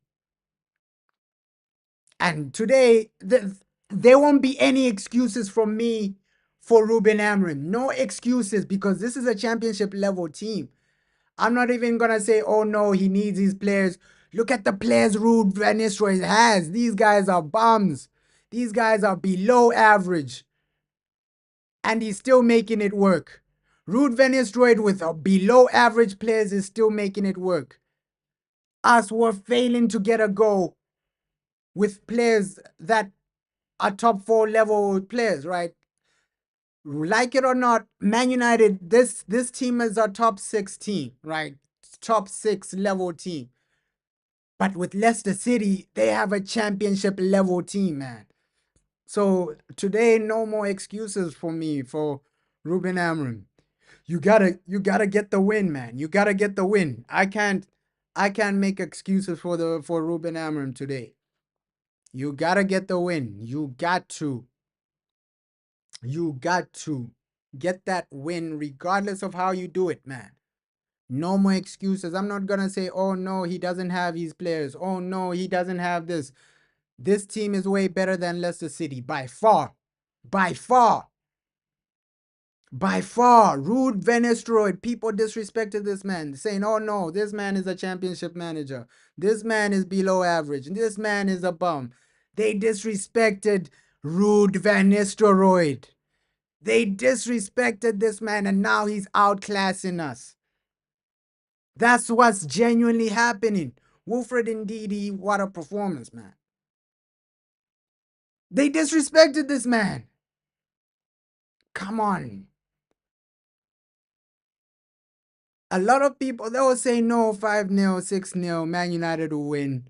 And today, there won't be any excuses from me for Ruben Amorim. No excuses, because this is a championship level team. I'm not even going to say, oh no, he needs his players. Look at the players Ruud van Nistelrooy has. These guys are bums. These guys are below average. And he's still making it work. Ruud van Nistelrooy with a below average players is still making it work. Us were failing to get a goal with players that are top 4 level players, right? Like it or not, Man United, this team is a top 6 team, right? Top 6 level team. But with Leicester City, they have a championship level team, man. So today, no more excuses for me for Ruben Amorim. You gotta get the win, man. You gotta get the win. I can't make excuses for Ruben Amorim today. You gotta get the win. You got to get that win regardless of how you do it, man. No more excuses. I'm not gonna say, oh no, he doesn't have his players. Oh no, he doesn't have this. This team is way better than Leicester City by far. By far. By far. Ruud van Nistelrooy. People disrespected this man, saying, oh no, this man is a championship manager. This man is below average. This man is a bum. They disrespected Ruud van Nistelrooy. They disrespected this man, and now he's outclassing us. That's what's genuinely happening. Wilfred Ndidi, what a performance, man. They disrespected this man. Come on. A lot of people, they will say no, 5-0, 6-0, Man United will win.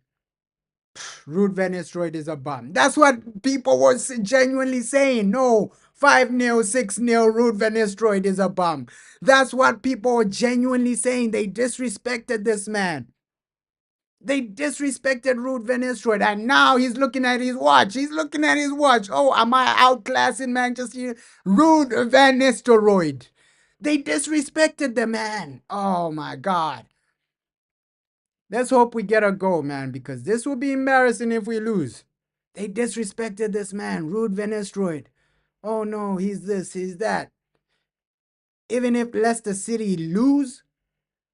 Ruud van Nistelrooy is a bum. That's what people were genuinely saying. No, 5-0, 6-0, Ruud van Nistelrooy is a bum. That's what people were genuinely saying. They disrespected this man. They disrespected Ruud van Nistelrooy, and now he's looking at his watch. He's looking at his watch. Oh, am I outclassing Manchester? Ruud van Nistelrooy. They disrespected the man. Oh my God. Let's hope we get a goal, man, because this will be embarrassing if we lose. They disrespected this man, Ruud van Nistelrooy. Oh no, he's this, he's that. Even if Leicester City lose,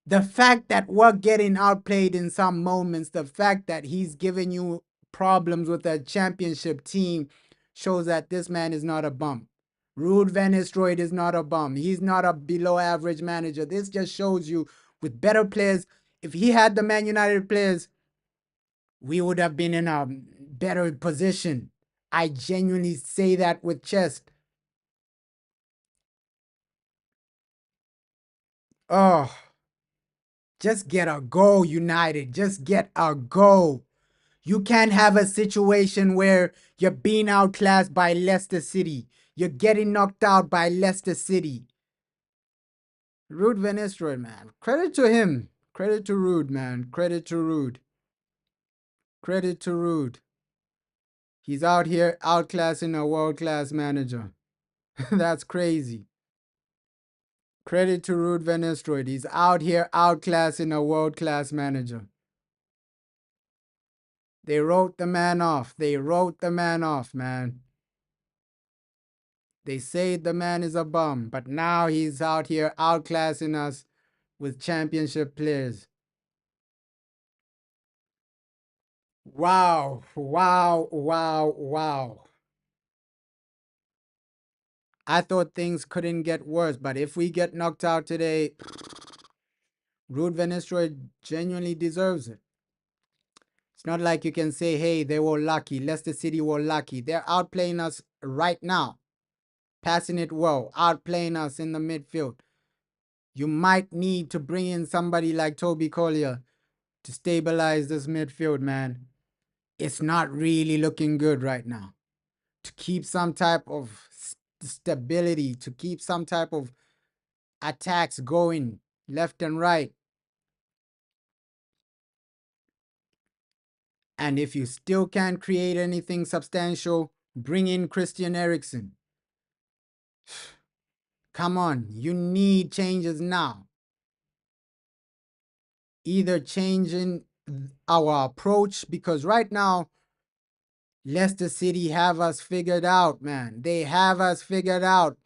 the fact that we're getting outplayed in some moments, the fact that he's giving you problems with a championship team shows that this man is not a bum. Ruud van Nistelrooy is not a bum. He's not a below average manager. This just shows you with better players, if he had the Man United players, we would have been in a better position. I genuinely say that with chest. Oh, just get a goal, United. Just get a goal. You can't have a situation where you're being outclassed by Leicester City. You're getting knocked out by Leicester City. Ruud van Nistelrooy, man. Credit to him. Credit to Ruud, man. Credit to Ruud. Credit to Ruud. He's out here outclassing a world-class manager. That's crazy. Credit to Ruud van Nistelrooy. He's out here outclassing a world-class manager. They wrote the man off. They wrote the man off, man. They say the man is a bum, but now he's out here outclassing us with championship players. Wow, wow, wow, wow. I thought things couldn't get worse, but if we get knocked out today, Ruud van Nistelrooy genuinely deserves it. It's not like you can say, hey, they were lucky. Leicester City were lucky. They're outplaying us right now. Passing it well, outplaying us in the midfield. You might need to bring in somebody like Toby Collier to stabilize this midfield, man. It's not really looking good right now. To keep some type of stability, to keep some type of attacks going left and right. And if you still can't create anything substantial, bring in Christian Eriksen. Come on, you need changes now. Either changing our approach, because right now, Leicester City have us figured out, man. They have us figured out.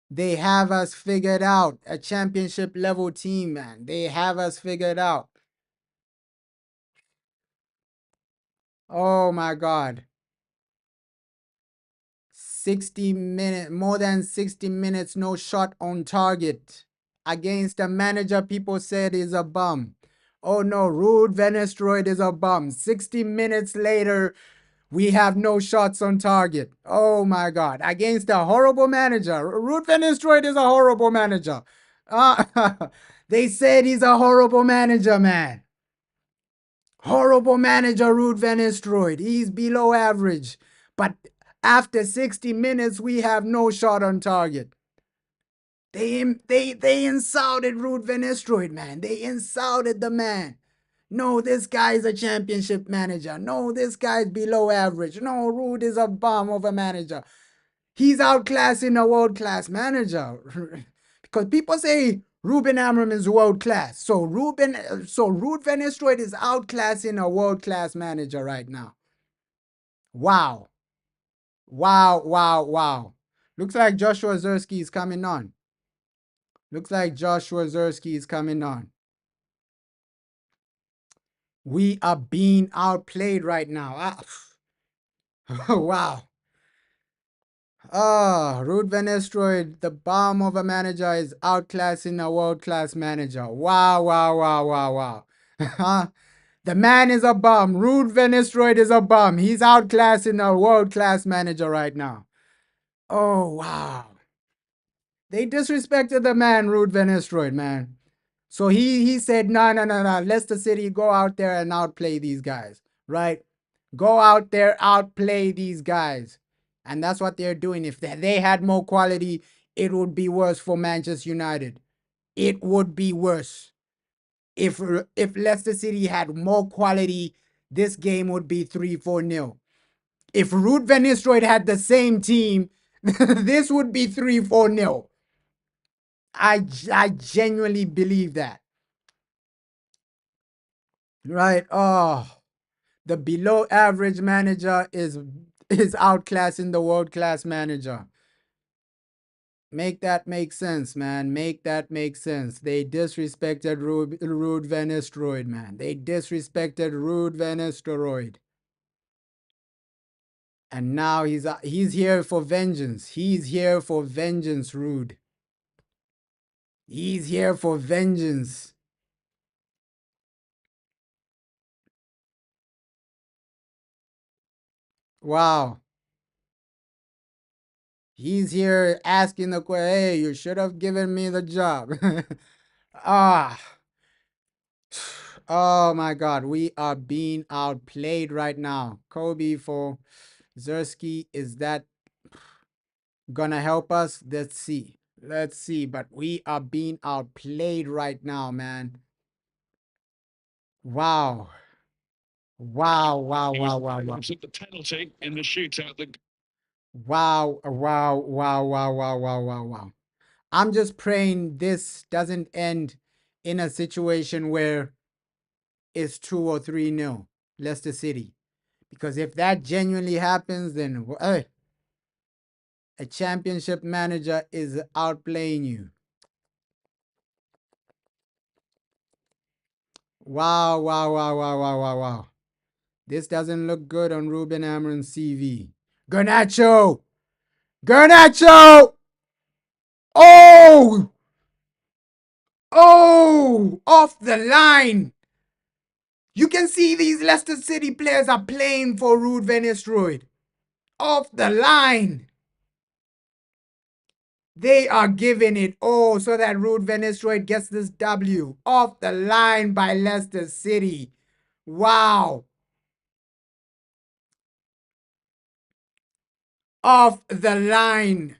They have us figured out. A championship level team, man. They have us figured out. Oh my God. 60 minutes, more than 60 minutes, no shot on target against a manager people said is a bum. Oh no, Ruud van Nistelrooy is a bum. 60 minutes later, we have no shots on target. Oh my God. Against a horrible manager. Ruud van Nistelrooy is a horrible manager. They said he's a horrible manager, man. Horrible manager, Ruud van Nistelrooy. He's below average. But after 60 minutes, we have no shot on target. They insulted Ruud van Nistelrooy, man. They insulted the man. No, this guy's a championship manager. No, this guy's below average. No, Ruud is a bum of a manager. He's outclassing a world-class manager. Because people say Ruben Amorim is world-class. So Ruud van Nistelrooy is outclassing a world-class manager right now. Wow. Wow, wow, wow. Looks like Joshua Zirkzee is coming on. Looks like Joshua Zirkzee is coming on. We are being outplayed right now. Wow. Ruud van Nistelrooy, the bomb of a manager, is outclassing a world-class manager. Wow, wow, wow, wow, wow. The man is a bum. Ruud van Nistelrooy is a bum. He's outclassing a world-class manager right now. Oh, wow. They disrespected the man, Ruud van Nistelrooy, man. So he said, no, no, no, no. Leicester City, go out there and outplay these guys, right? Go out there, outplay these guys. And that's what they're doing. If they had more quality, it would be worse for Manchester United. It would be worse. If Leicester City had more quality, this game would be 3-4-0. If Ruud van Nistelrooy had the same team, this would be 3-4-0. I genuinely believe that. Right? Oh, the below average manager is outclassing the world class manager. Make that make sense, man. Make that make sense. They disrespected Ruud van Nistelrooy, man. They disrespected Ruud van Nistelrooy. And now he's here for vengeance. He's here for vengeance, Ruud. He's here for vengeance. Wow. He's here asking the question, hey, you should have given me the job. ah. Oh my God, we are being outplayed right now. Kobe for Zirkzee, is that gonna help us? Let's see. Let's see. But we are being outplayed right now, man. Wow. Wow, wow, He was wow, wow, wow. the penalty in the shootout. Wow, wow, wow, wow, wow, wow, wow, wow. I'm just praying this doesn't end in a situation where it's 2 or 3-0 Leicester City. Because if that genuinely happens, then a championship manager is outplaying you. Wow, wow, wow, wow, wow, wow, wow. This doesn't look good on Ruben Amorim's CV. Garnacho! Garnacho! Oh! Oh! Off the line! You can see these Leicester City players are playing for Ruud van Nistelrooy. Off the line! They are giving it all so that Ruud van Nistelrooy gets this W. Off the line by Leicester City. Wow. Off the line.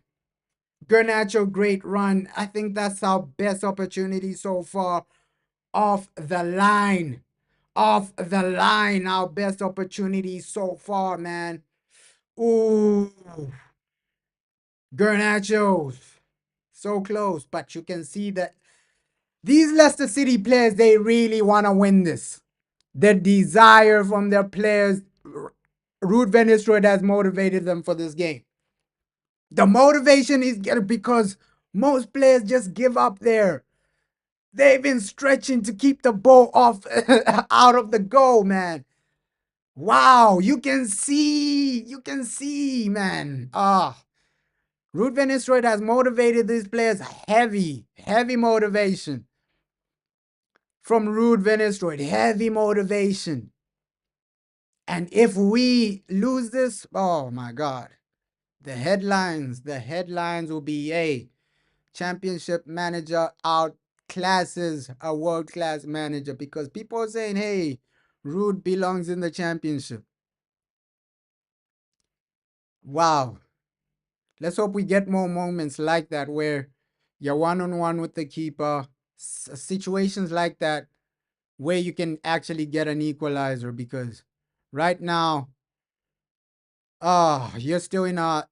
Garnacho, great run. I think that's our best opportunity so far. Off the line. Off the line. Our best opportunity so far, man. Ooh. Garnacho. So close. But you can see that these Leicester City players, they really want to win this. The desire from their players, Ruud van Nistelrooy has motivated them for this game. The motivation is because most players just give up there. They've been stretching to keep the ball off out of the goal, man. Wow, you can see, man. Ruud van Nistelrooy has motivated these players heavy motivation from Ruud van Nistelrooy, heavy motivation. And if we lose this, oh my God, the headlines will be a championship manager outclasses a world-class manager, because people are saying, hey, Ruud belongs in the championship. Wow. Let's hope we get more moments like that where you're one-on-one with the keeper, situations like that where you can actually get an equalizer, because right now, you're still in a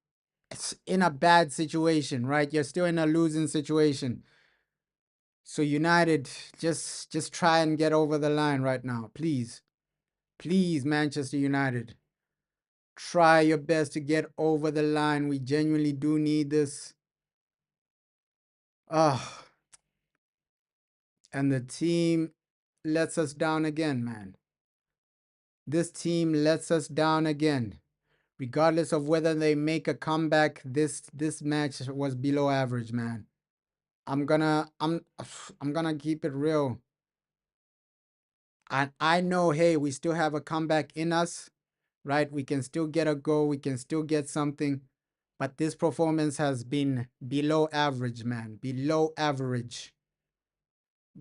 bad situation, right? You're still in a losing situation. So United, just try and get over the line right now, please. Please, Manchester United. Try your best to get over the line. We genuinely do need this. And the team lets us down again, man. This team lets us down again. Regardless of whether they make a comeback, this match was below average, man. I'm gonna keep it real. And I know, hey, we still have a comeback in us, right? We can still get a goal, we can still get something. But this performance has been below average, man. Below average.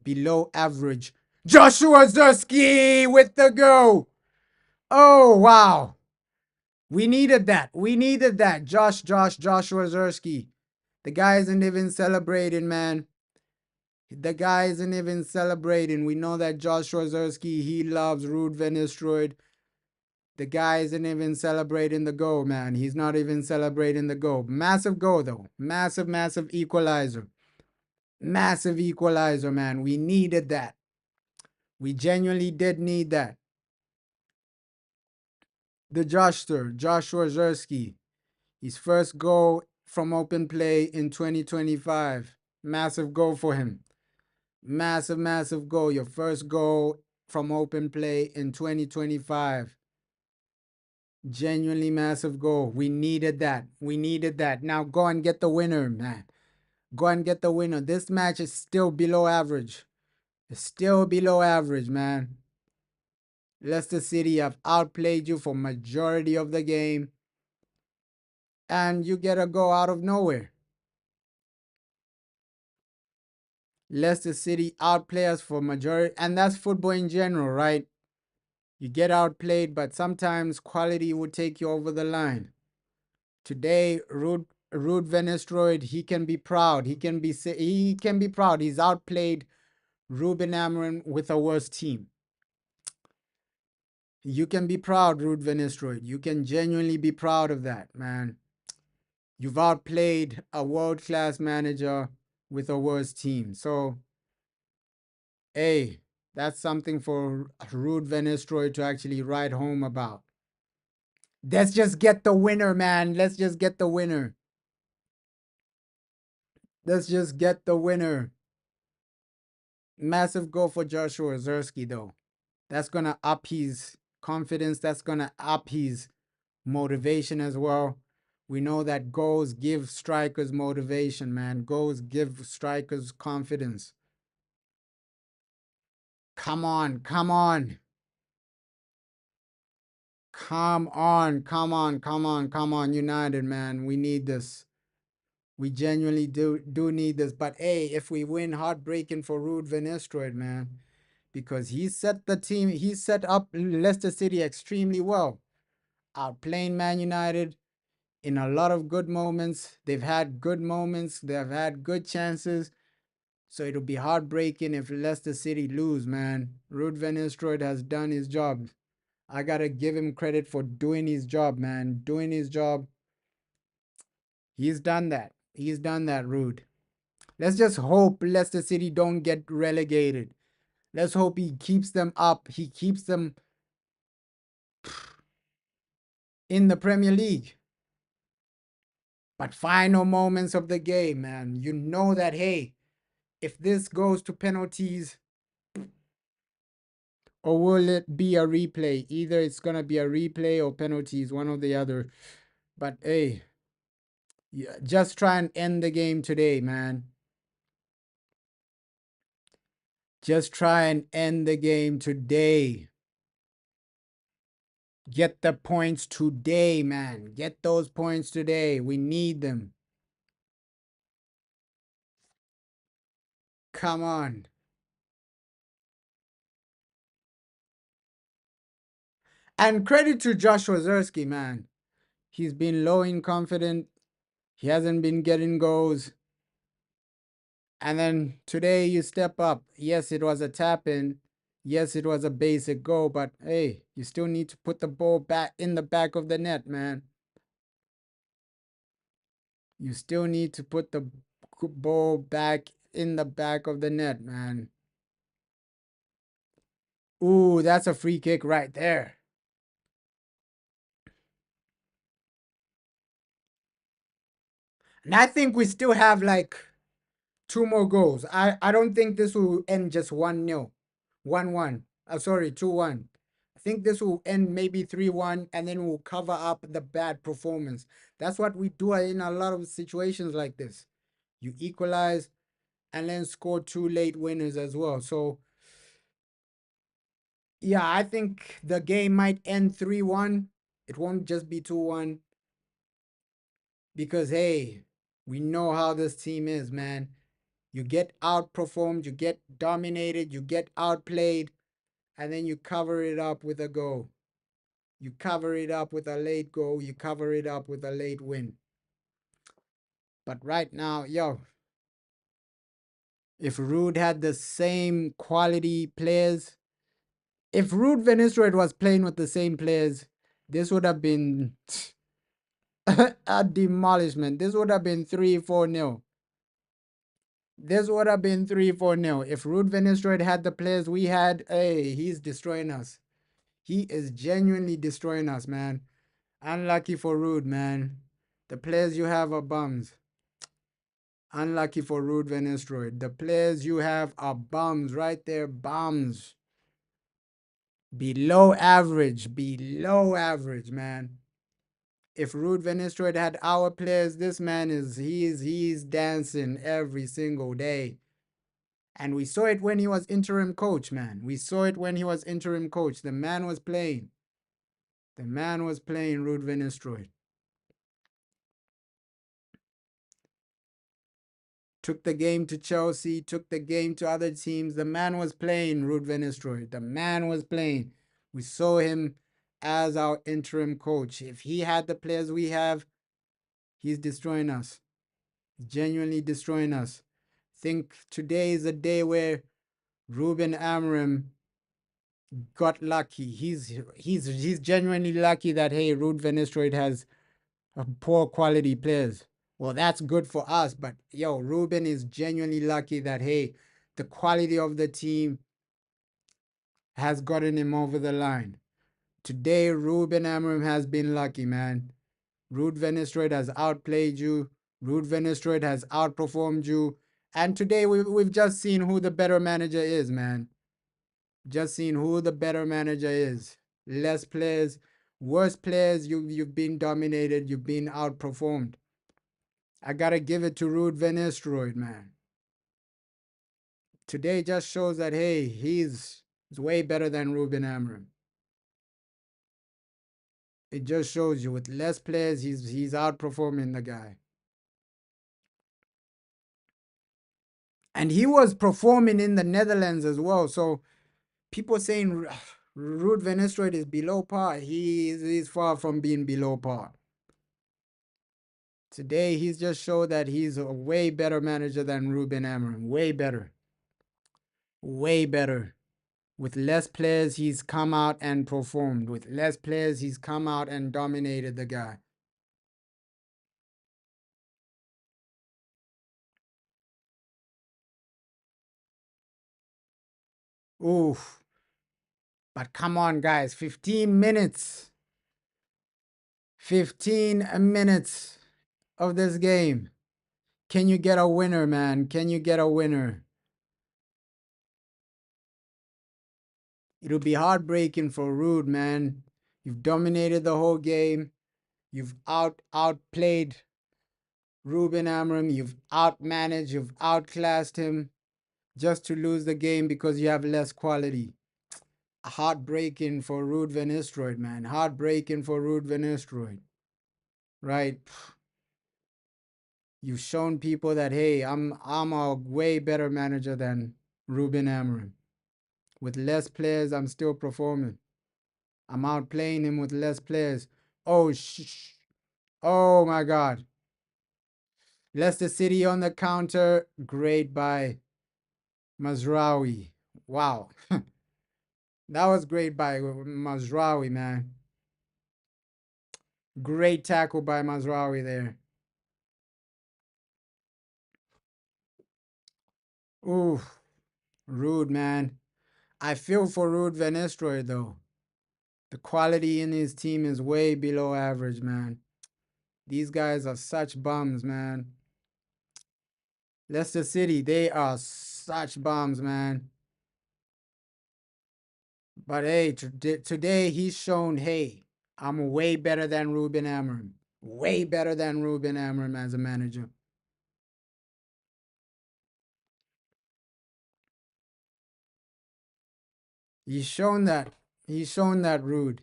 Below average. Joshua Zirkzee with the goal. Oh, wow. We needed that. We needed that. Joshua Zirkzee. The guy isn't even celebrating, man. The guy isn't even celebrating. We know that Joshua Zirkzee, he loves Ruud van Nistelrooy. The guy isn't even celebrating the goal, man. He's not even celebrating the goal. Massive goal, though. Massive, massive equalizer. Massive equalizer, man. We needed that. We genuinely did need that. The Joshua Zirkzee. His first goal from open play in 2025. Massive goal for him. Massive, massive goal. Your first goal from open play in 2025. Genuinely massive goal. We needed that. We needed that. Now go and get the winner, man. Go and get the winner. This match is still below average. It's still below average, man. Leicester City have outplayed you for majority of the game. And you get a goal out of nowhere. Leicester City outplay us for majority. And that's football in general, right? You get outplayed, but sometimes quality will take you over the line. Today, Ruud van Nistelrooy, he can be proud. He can be proud. He's outplayed Ruben Amorim with a worse team. You can be proud, Ruud van Nistelrooy. You can genuinely be proud of that, man. You've outplayed a world-class manager with a worse team. So, hey, that's something for Ruud van Nistelrooy to actually write home about. Let's just get the winner, man. Let's just get the winner. Let's just get the winner. Massive goal for Joshua Zirkzee, though. That's going to up his confidence. That's going to up his motivation as well. We know that goals give strikers motivation, man. Goals give strikers confidence. Come on, come on. Come on, come on, come on, come on, United, man. We need this. We genuinely do need this. But hey, if we win, heartbreaking for Ruud van Nistelrooy, man. Because he set the team, he set up Leicester City extremely well. Outplaying Man United in a lot of good moments. They've had good moments. They've had good chances. So it'll be heartbreaking if Leicester City lose, man. Ruud van Nistelrooy has done his job. I gotta give him credit for doing his job, man. Doing his job. He's done that. He's done that, Ruud. Let's just hope Leicester City don't get relegated. Let's hope he keeps them up. He keeps them in the Premier League. But final moments of the game, man. You know that, hey, if this goes to penalties, or will it be a replay? Either it's going to be a replay or penalties, one or the other. But hey, yeah, just try and end the game today, man. Just try and end the game today. Get the points today, man. Get those points today. We need them. Come on. And credit to Joshua Zirkzee, man. He's been low in confidence. He hasn't been getting goals. And then today you step up. Yes, it was a tap in. Yes, it was a basic goal, but hey, you still need to put the ball back in the back of the net, man. You still need to put the ball back in the back of the net, man. Ooh, that's a free kick right there. And I think we still have like 2 more goals. I don't think this will end just 1-0. 1-1. Sorry, 2-1. think this will end maybe 3-1, and then we'll cover up the bad performance. That's what we do in a lot of situations like this. You equalize and then score 2 late winners as well. So, yeah, I think the game might end 3-1. It won't just be 2-1 because, hey, we know how this team is, man. You get outperformed, you get dominated, you get outplayed, and then you cover it up with a goal. You cover it up with a late goal. You cover it up with a late win. But right now, yo, if Rude had the same quality players, if Rude Van Nistelrooy was playing with the same players, this would have been a demolishment. This would have been 3-4-0. This would have been 3-4-0. If Rude Van Nistelrooy had the players we had, hey, he's destroying us. He is genuinely destroying us, man. Unlucky for Rude, man. The players you have are bums. Unlucky for Rude Van Nistelrooy. The players you have are bums right there, bums. Below average, man. If Ruud Van Nistelrooy had our players, this man he's dancing every single day. And we saw it when he was interim coach, man. We saw it when he was interim coach. The man was playing. The man was playing Ruud Van Nistelrooy. Took the game to Chelsea, took the game to other teams. The man was playing Ruud Van Nistelrooy. The man was playing. We saw him as our interim coach. If he had the players we have, he's destroying us. Genuinely destroying us. Think today is a day where Ruben Amorim got lucky. He's genuinely lucky that hey, Ruud Van Nistelrooy has poor quality players. Well, that's good for us, but yo, Ruben is genuinely lucky that hey, the quality of the team has gotten him over the line. Today, Ruben Amorim has been lucky, man. Ruud Van Nistelrooy has outplayed you. Ruud Van Nistelrooy has outperformed you. And today we've just seen who the better manager is, man. Just seen who the better manager is. Less players, worse players, you've been dominated, you've been outperformed. I gotta give it to Ruud Van Nistelrooy, man. Today just shows that hey, he's way better than Ruben Amorim. It just shows you with less players, he's outperforming the guy. And he was performing in the Netherlands as well. So people saying Ruud Van Nistelrooy is below par. He's far from being below par. Today, he's just showed that he's a way better manager than Ruben Amorim. Way better. Way better. With less players, he's come out and performed. With less players, he's come out and dominated the guy. Oof. But come on, guys. 15 minutes. 15 minutes of this game. Can you get a winner, man? Can you get a winner? It'll be heartbreaking for Rude, man. You've dominated the whole game. You've outplayed Ruben Amorim. You've outmanaged. You've outclassed him just to lose the game because you have less quality. Heartbreaking for Ruud Van Nistelrooy, man. Heartbreaking for Ruud Van Nistelrooy. Right? You've shown people that hey, I'm a way better manager than Ruben Amorim. With less players, I'm still performing. I'm outplaying him with less players. Oh, oh my God. Leicester City on the counter. Great by Mazraoui. Wow. That was great by Mazraoui, man. Great tackle by Mazraoui there. Ooh, Rude, man. I feel for Ruud Van Nistelrooy, though. The quality in his team is way below average, man. These guys are such bums, man. Leicester City, they are such bums, man. But hey, today he's shown, hey, I'm way better than Ruben Amorim. Way better than Ruben Amorim as a manager. He's shown that. He's shown that Ruud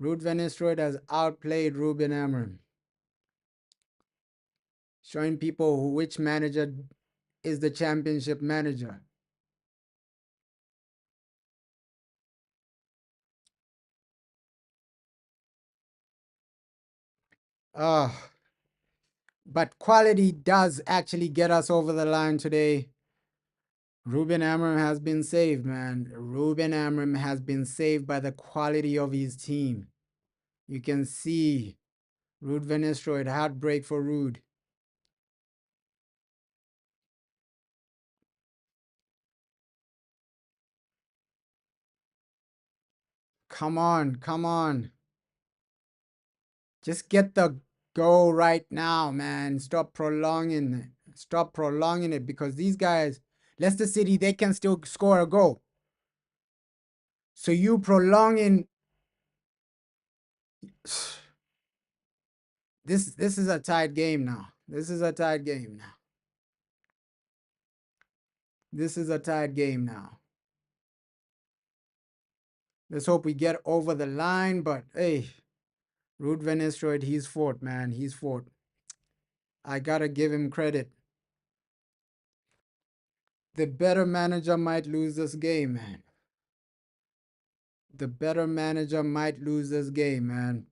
van Nistelrooy has outplayed Ruben Amorim. Showing people which manager is the championship manager. Ah, but quality does actually get us over the line today. Ruben Amorim has been saved, man. Ruben Amorim has been saved by the quality of his team. You can see Ruud van Nistelrooy, heartbreak for Ruud. Come on, come on. Just get the goal right now, man. Stop prolonging it. Stop prolonging it because these guys, Leicester City, they can still score a goal. So you prolonging this is a tied game now. This is a tied game now. This is a tied game now. Let's hope we get over the line, but hey, Ruud van Nistelrooy, he's fought, man. He's fought. I gotta give him credit. The better manager might lose this game, man. The better manager might lose this game, man.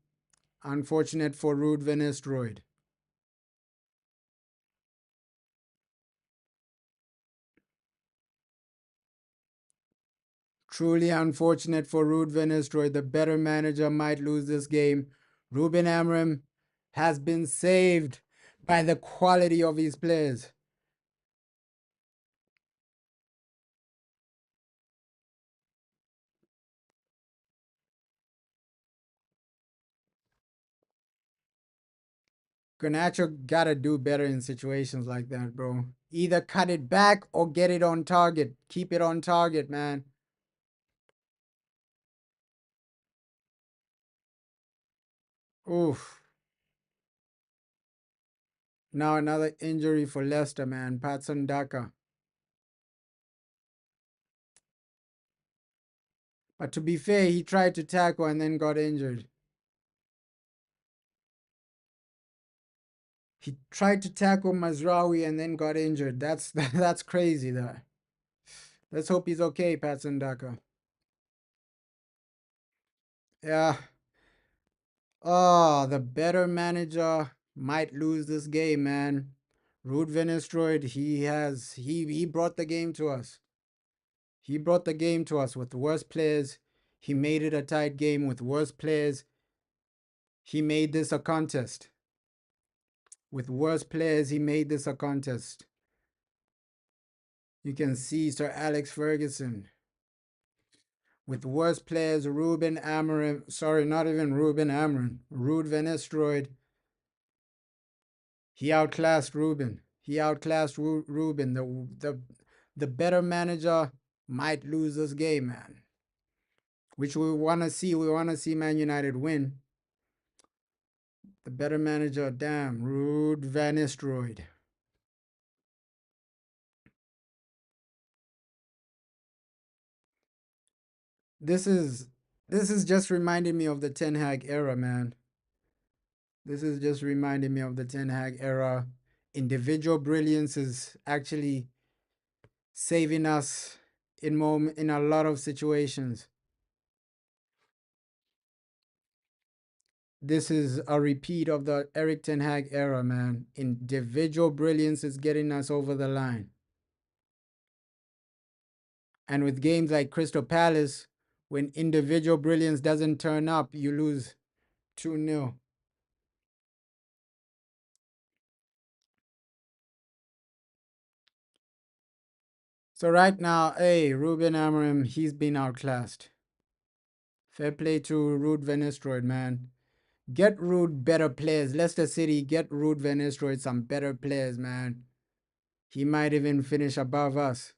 Unfortunate for Ruud van Nistelrooy. Truly unfortunate for Ruud van Nistelrooy. The better manager might lose this game. Ruben Amorim has been saved by the quality of his players. Garnacho gotta do better in situations like that, bro. Either cut it back or get it on target. Keep it on target, man. Oof. Now another injury for Leicester, man. Patson Daka. But to be fair, he tried to tackle and then got injured. He tried to tackle Mazraoui and then got injured. That's crazy, though. Let's hope he's okay, Patson Daka. Yeah. Oh, the better manager might lose this game, man. Ruud van Nistelrooy, he brought the game to us. He brought the game to us with the worst players. He made it a tight game with worst players. He made this a contest. With worst players, he made this a contest. You can see Sir Alex Ferguson. With worst players, Ruben Amorim. Sorry, not even Ruben Amorim. Ruud van Nistelrooy. He outclassed Ruben. He outclassed Ruben. The better manager might lose this game, man. Which we want to see. We want to see Man United win. The better manager, damn, Ruud van Nistelrooy. This is just reminding me of the Ten Hag era, man. This is just reminding me of the Ten Hag era. Individual brilliance is actually saving us in a lot of situations. This is a repeat of the Eric Ten Hag era, man. Individual brilliance is getting us over the line. And with games like Crystal Palace, when individual brilliance doesn't turn up, you lose 2-0. So right now, hey, Ruben Amorim, he's been outclassed. Fair play to Ruud van Nistelrooy, man. Get Ruud better players. Leicester City, get Ruud van Nistelrooy some better players, man. He might even finish above us.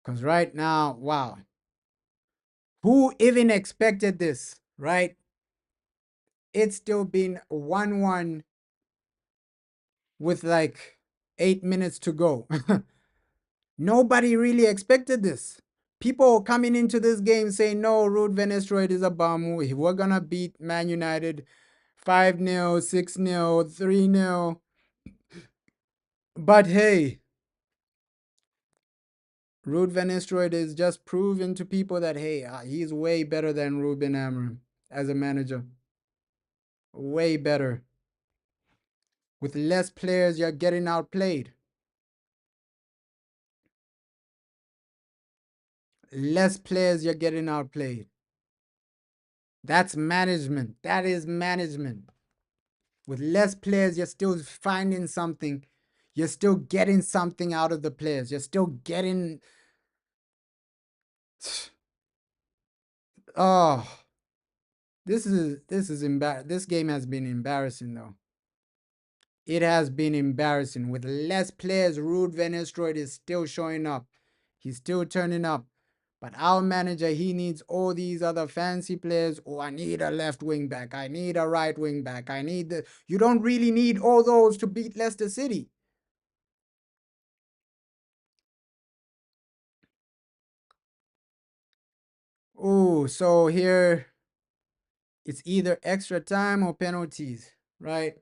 Because right now, wow. Who even expected this, right? It's still been 1-1 with like 8 minutes to go. Nobody really expected this. People coming into this game saying, no, Ruud Van Nistelrooy is a bum. We're going to beat Man United 5-0, 6-0, 3-0. But hey, Ruud Van Nistelrooy is just proving to people that, hey, he's way better than Ruben Amorim as a manager. Way better. With less players, you're getting outplayed. Less players, you're getting outplayed. That's management. That is management. With less players, you're still finding something. You're still getting something out of the players. You're still getting. Oh, this is embarrassing. This game has been embarrassing though. It has been embarrassing. With less players, Ruud Van Nistelrooy is still showing up. He's still turning up. But our manager, he needs all these other fancy players. Oh, I need a left wing back. I need a right wing back. I need the. You don't really need all those to beat Leicester City. Oh, so here it's either extra time or penalties, right?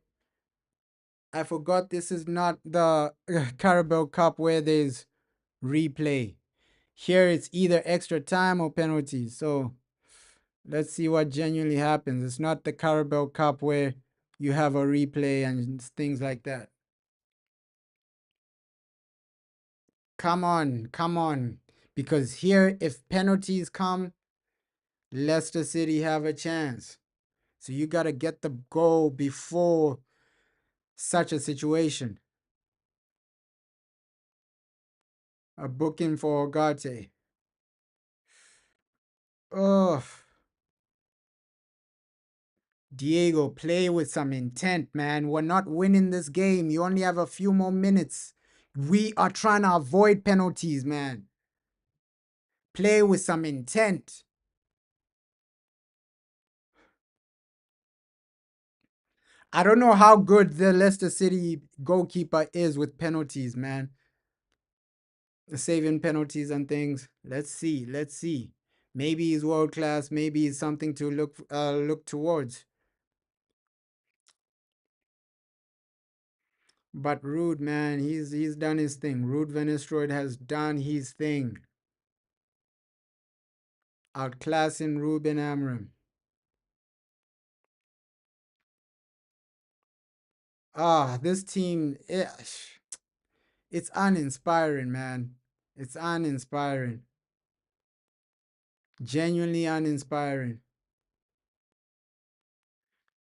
I forgot this is not the Carabao Cup where there's replay. Here it's either extra time or penalties. So let's see what genuinely happens. It's not the Carabao Cup where you have a replay and things like that. Come on, come on. Because here, if penalties come, Leicester City have a chance. So you got to get the goal before such a situation. A booking for Ogate. Oh, Diego, play with some intent, man. We're not winning this game. You only have a few more minutes. We are trying to avoid penalties, man. Play with some intent. I don't know how good the Leicester City goalkeeper is with penalties, man. Saving penalties and things. Let's see. Let's see. Maybe he's world class. Maybe he's something to look towards. But Ruud, man, he's done his thing. Ruud Van Nistelrooy has done his thing. Outclassing Ruben Amorim. This team, it's uninspiring, man. It's uninspiring. Genuinely uninspiring.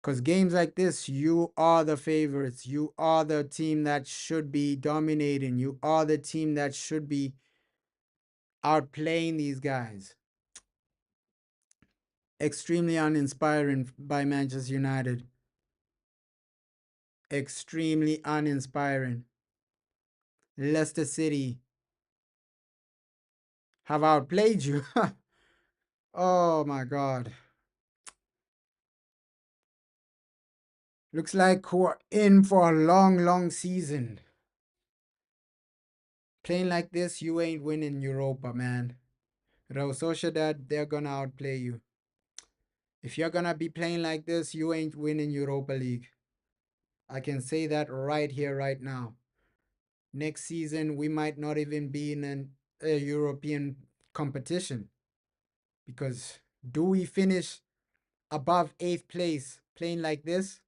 Because games like this, you are the favorites. You are the team that should be dominating. You are the team that should be outplaying these guys. Extremely uninspiring by Manchester United. Extremely uninspiring. Leicester City have outplayed you. Oh my God. Looks like we're in for a long, long season. Playing like this, you ain't winning Europa, man. Real Sociedad, they're gonna outplay you. If you're gonna be playing like this, you ain't winning Europa League. I can say that right here, right now. Next season, we might not even be in a European competition. Because do we finish above 8th place playing like this?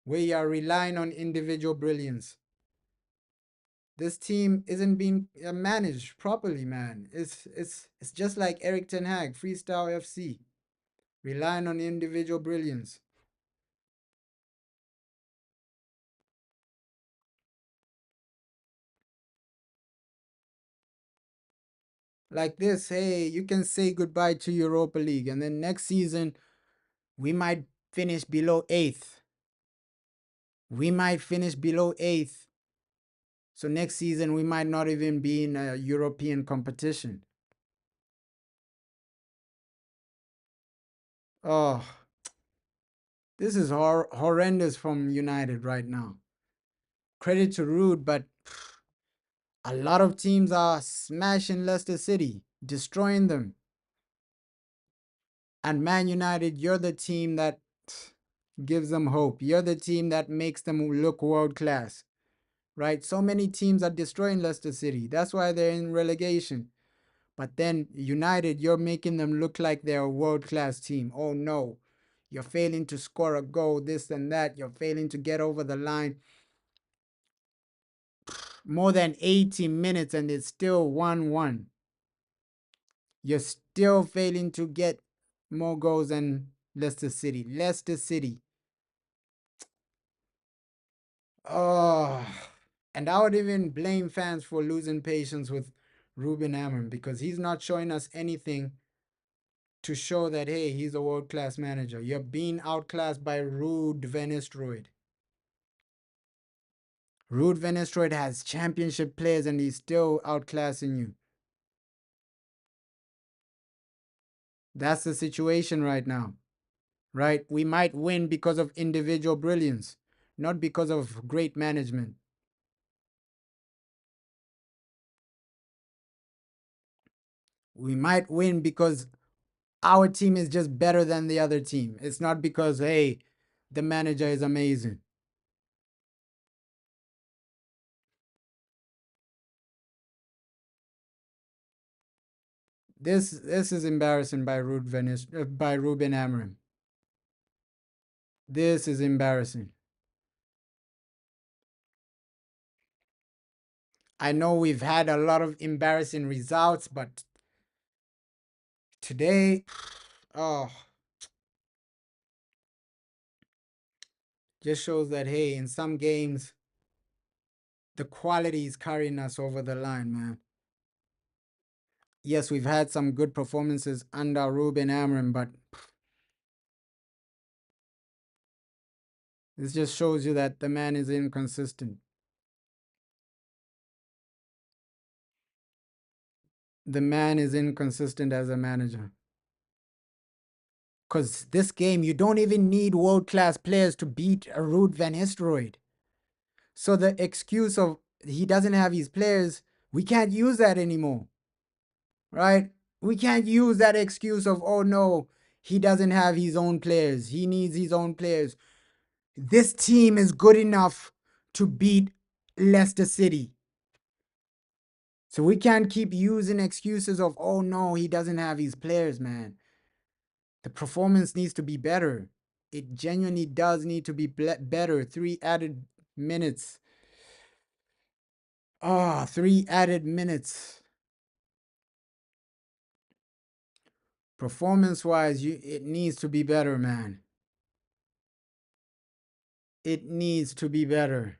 We are relying on individual brilliance. This team isn't being managed properly, man. It's just like Eric Ten Hag, Freestyle FC, relying on individual brilliance. Like this, hey, you can say goodbye to Europa League, and then next season we might finish below 8th. We might finish below 8th. So next season, we might not even be in a European competition. Oh, this is horrendous from United right now. Credit to Rude, but a lot of teams are smashing Leicester City, destroying them. And Man United, you're the team that gives them hope. You're the team that makes them look world class, right? So many teams are destroying Leicester City. That's why they're in relegation. But then United, you're making them look like they're a world class team. Oh no, you're failing to score a goal, this and that. You're failing to get over the line. More than 80 minutes and it's still 1-1. You're still failing to get more goals than Leicester City. Leicester City. Oh, and I would even blame fans for losing patience with Ruben Amorim because he's not showing us anything to show that, hey, he's a world-class manager. You're being outclassed by Ruud van Nistelrooy. Ruud van Nistelrooy has championship players and he's still outclassing you. That's the situation right now, right? We might win because of individual brilliance, not because of great management. We might win because our team is just better than the other team. It's not because, hey, the manager is amazing. This is embarrassing by by Ruben Amorim. This is embarrassing. I know we've had a lot of embarrassing results, but today, oh, just shows that, hey, in some games, the quality is carrying us over the line, man. Yes, we've had some good performances under Ruben Amorim, but this just shows you that the man is inconsistent. The man is inconsistent as a manager. Because this game, you don't even need world-class players to beat a Ruud van Nistelrooy. So the excuse of he doesn't have his players, we can't use that anymore, right? We can't use that excuse of, oh no, he doesn't have his own players. He needs his own players. This team is good enough to beat Leicester City. So we can't keep using excuses of, oh no, he doesn't have his players, man. The performance needs to be better. It genuinely does need to be better. 3 added minutes. Ah, 3 added minutes. Performance-wise, it needs to be better, man. It needs to be better.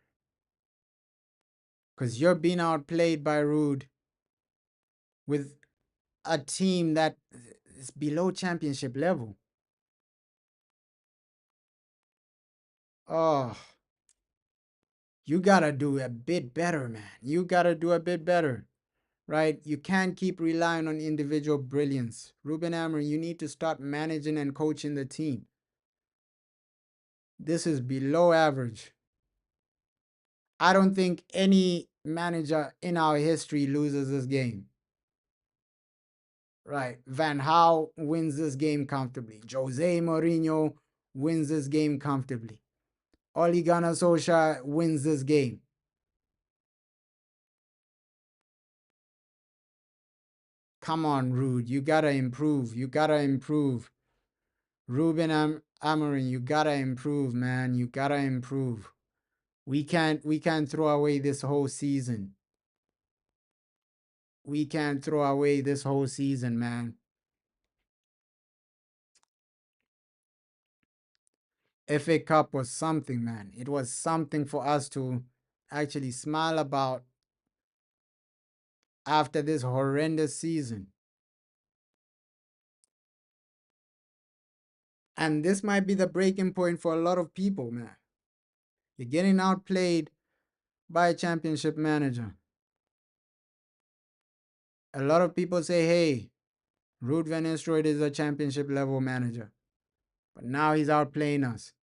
Because you're being outplayed by Rude with a team that is below championship level. Oh, you gotta do a bit better, man. You gotta do a bit better, right? You can't keep relying on individual brilliance. Ruben Amorim, you need to start managing and coaching the team. This is below average. I don't think any manager in our history loses this game. Right. Van Gaal wins this game comfortably. Jose Mourinho wins this game comfortably. Ole Gunnar Solskjaer wins this game. Come on, Rude. You gotta improve. You gotta improve. Ruben Amorim, you gotta improve, man. You gotta improve. We can't throw away this whole season. We can't throw away this whole season, man. FA Cup was something, man. It was something for us to actually smile about after this horrendous season. And this might be the breaking point for a lot of people, man. You're getting outplayed by a championship manager. A lot of people say, hey, Ruud van Nistelrooy is a championship level manager. But now he's outplaying us.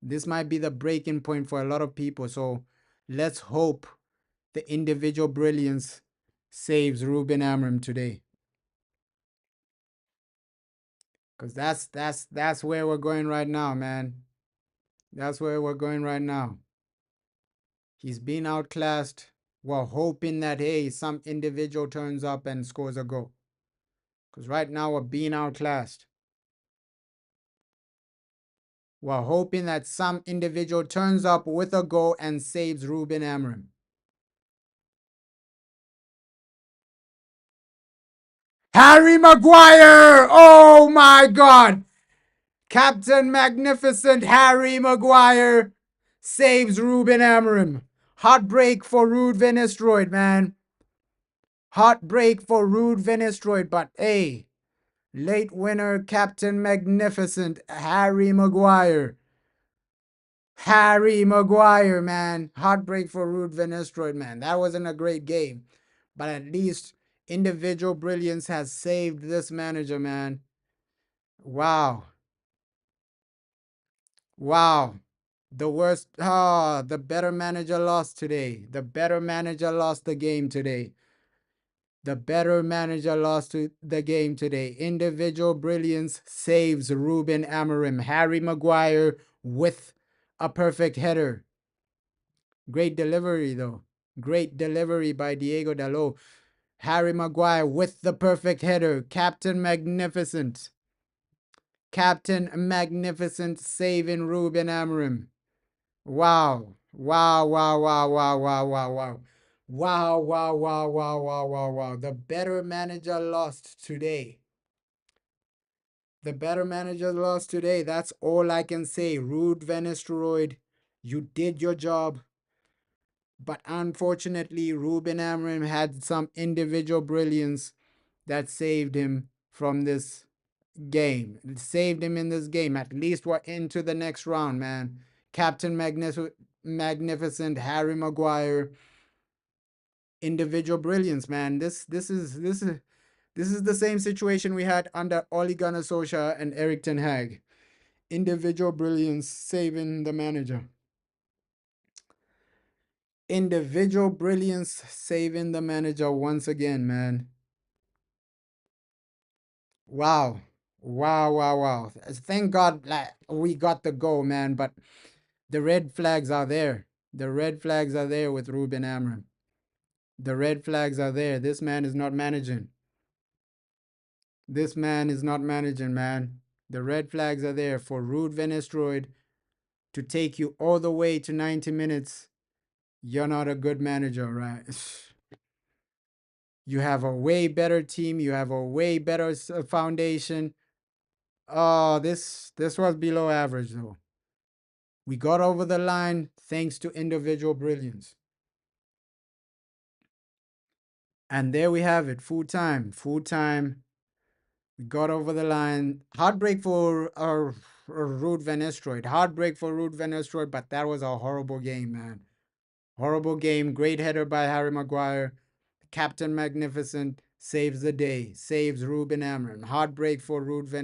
This might be the breaking point for a lot of people. So let's hope the individual brilliance saves Ruben Amorim today. Because that's where we're going right now, man. That's where we're going right now. He's being outclassed. We're hoping that, hey, some individual turns up and scores a goal. Because right now we're being outclassed. We're hoping that some individual turns up with a goal and saves Ruben Amorim. Harry Maguire! Oh my God! Captain Magnificent Harry Maguire saves Ruben Amorim. Heartbreak for Ruud van Nistelrooy, man. Heartbreak for Ruud van Nistelrooy, but hey, late winner Captain Magnificent Harry Maguire. Harry Maguire, man. Heartbreak for Ruud van Nistelrooy, man. That wasn't a great game, but at least individual brilliance has saved this manager, man. Wow. Wow. The worst, the better manager lost today. The better manager lost the game today. The better manager lost the game today. Individual brilliance saves Ruben Amorim. Harry Maguire with a perfect header. Great delivery, though. Great delivery by Diego Dalot. Harry Maguire with the perfect header. Captain Magnificent. Captain Magnificent saving Ruben Amorim. Wow. Wow, wow, wow, wow, wow, wow, wow. Wow, wow, wow, wow, wow, wow, wow. The better manager lost today. The better manager lost today. That's all I can say. Ruud van Nistelrooy, you did your job. But unfortunately, Ruben Amorim had some individual brilliance that saved him from this game. It saved him in this game. At least we're into the next round, man. Captain Magnificent Harry Maguire, individual brilliance, man. This is the same situation we had under Ole Gunnar Solskjaer and Erik ten Hag. Individual brilliance saving the manager. Individual brilliance saving the manager once again, man. Wow. Wow, wow, wow. Thank God like, we got the goal, man, but the red flags are there. The red flags are there with Ruben Amorim. The red flags are there. This man is not managing. This man is not managing, man. The red flags are there for Ruud van Nistelrooy to take you all the way to 90 minutes. You're not a good manager, right? You have a way better team. You have a way better foundation. Oh, this was below average, though. We got over the line thanks to individual brilliance. And there we have it. Full time. Full time. We got over the line. Heartbreak for Ruud van Nistelrooy. Heartbreak for Ruud van Nistelrooy, but that was a horrible game, man. Horrible game. Great header by Harry Maguire. Captain Magnificent saves the day. Saves Ruben Amorim. Heartbreak for Ruud van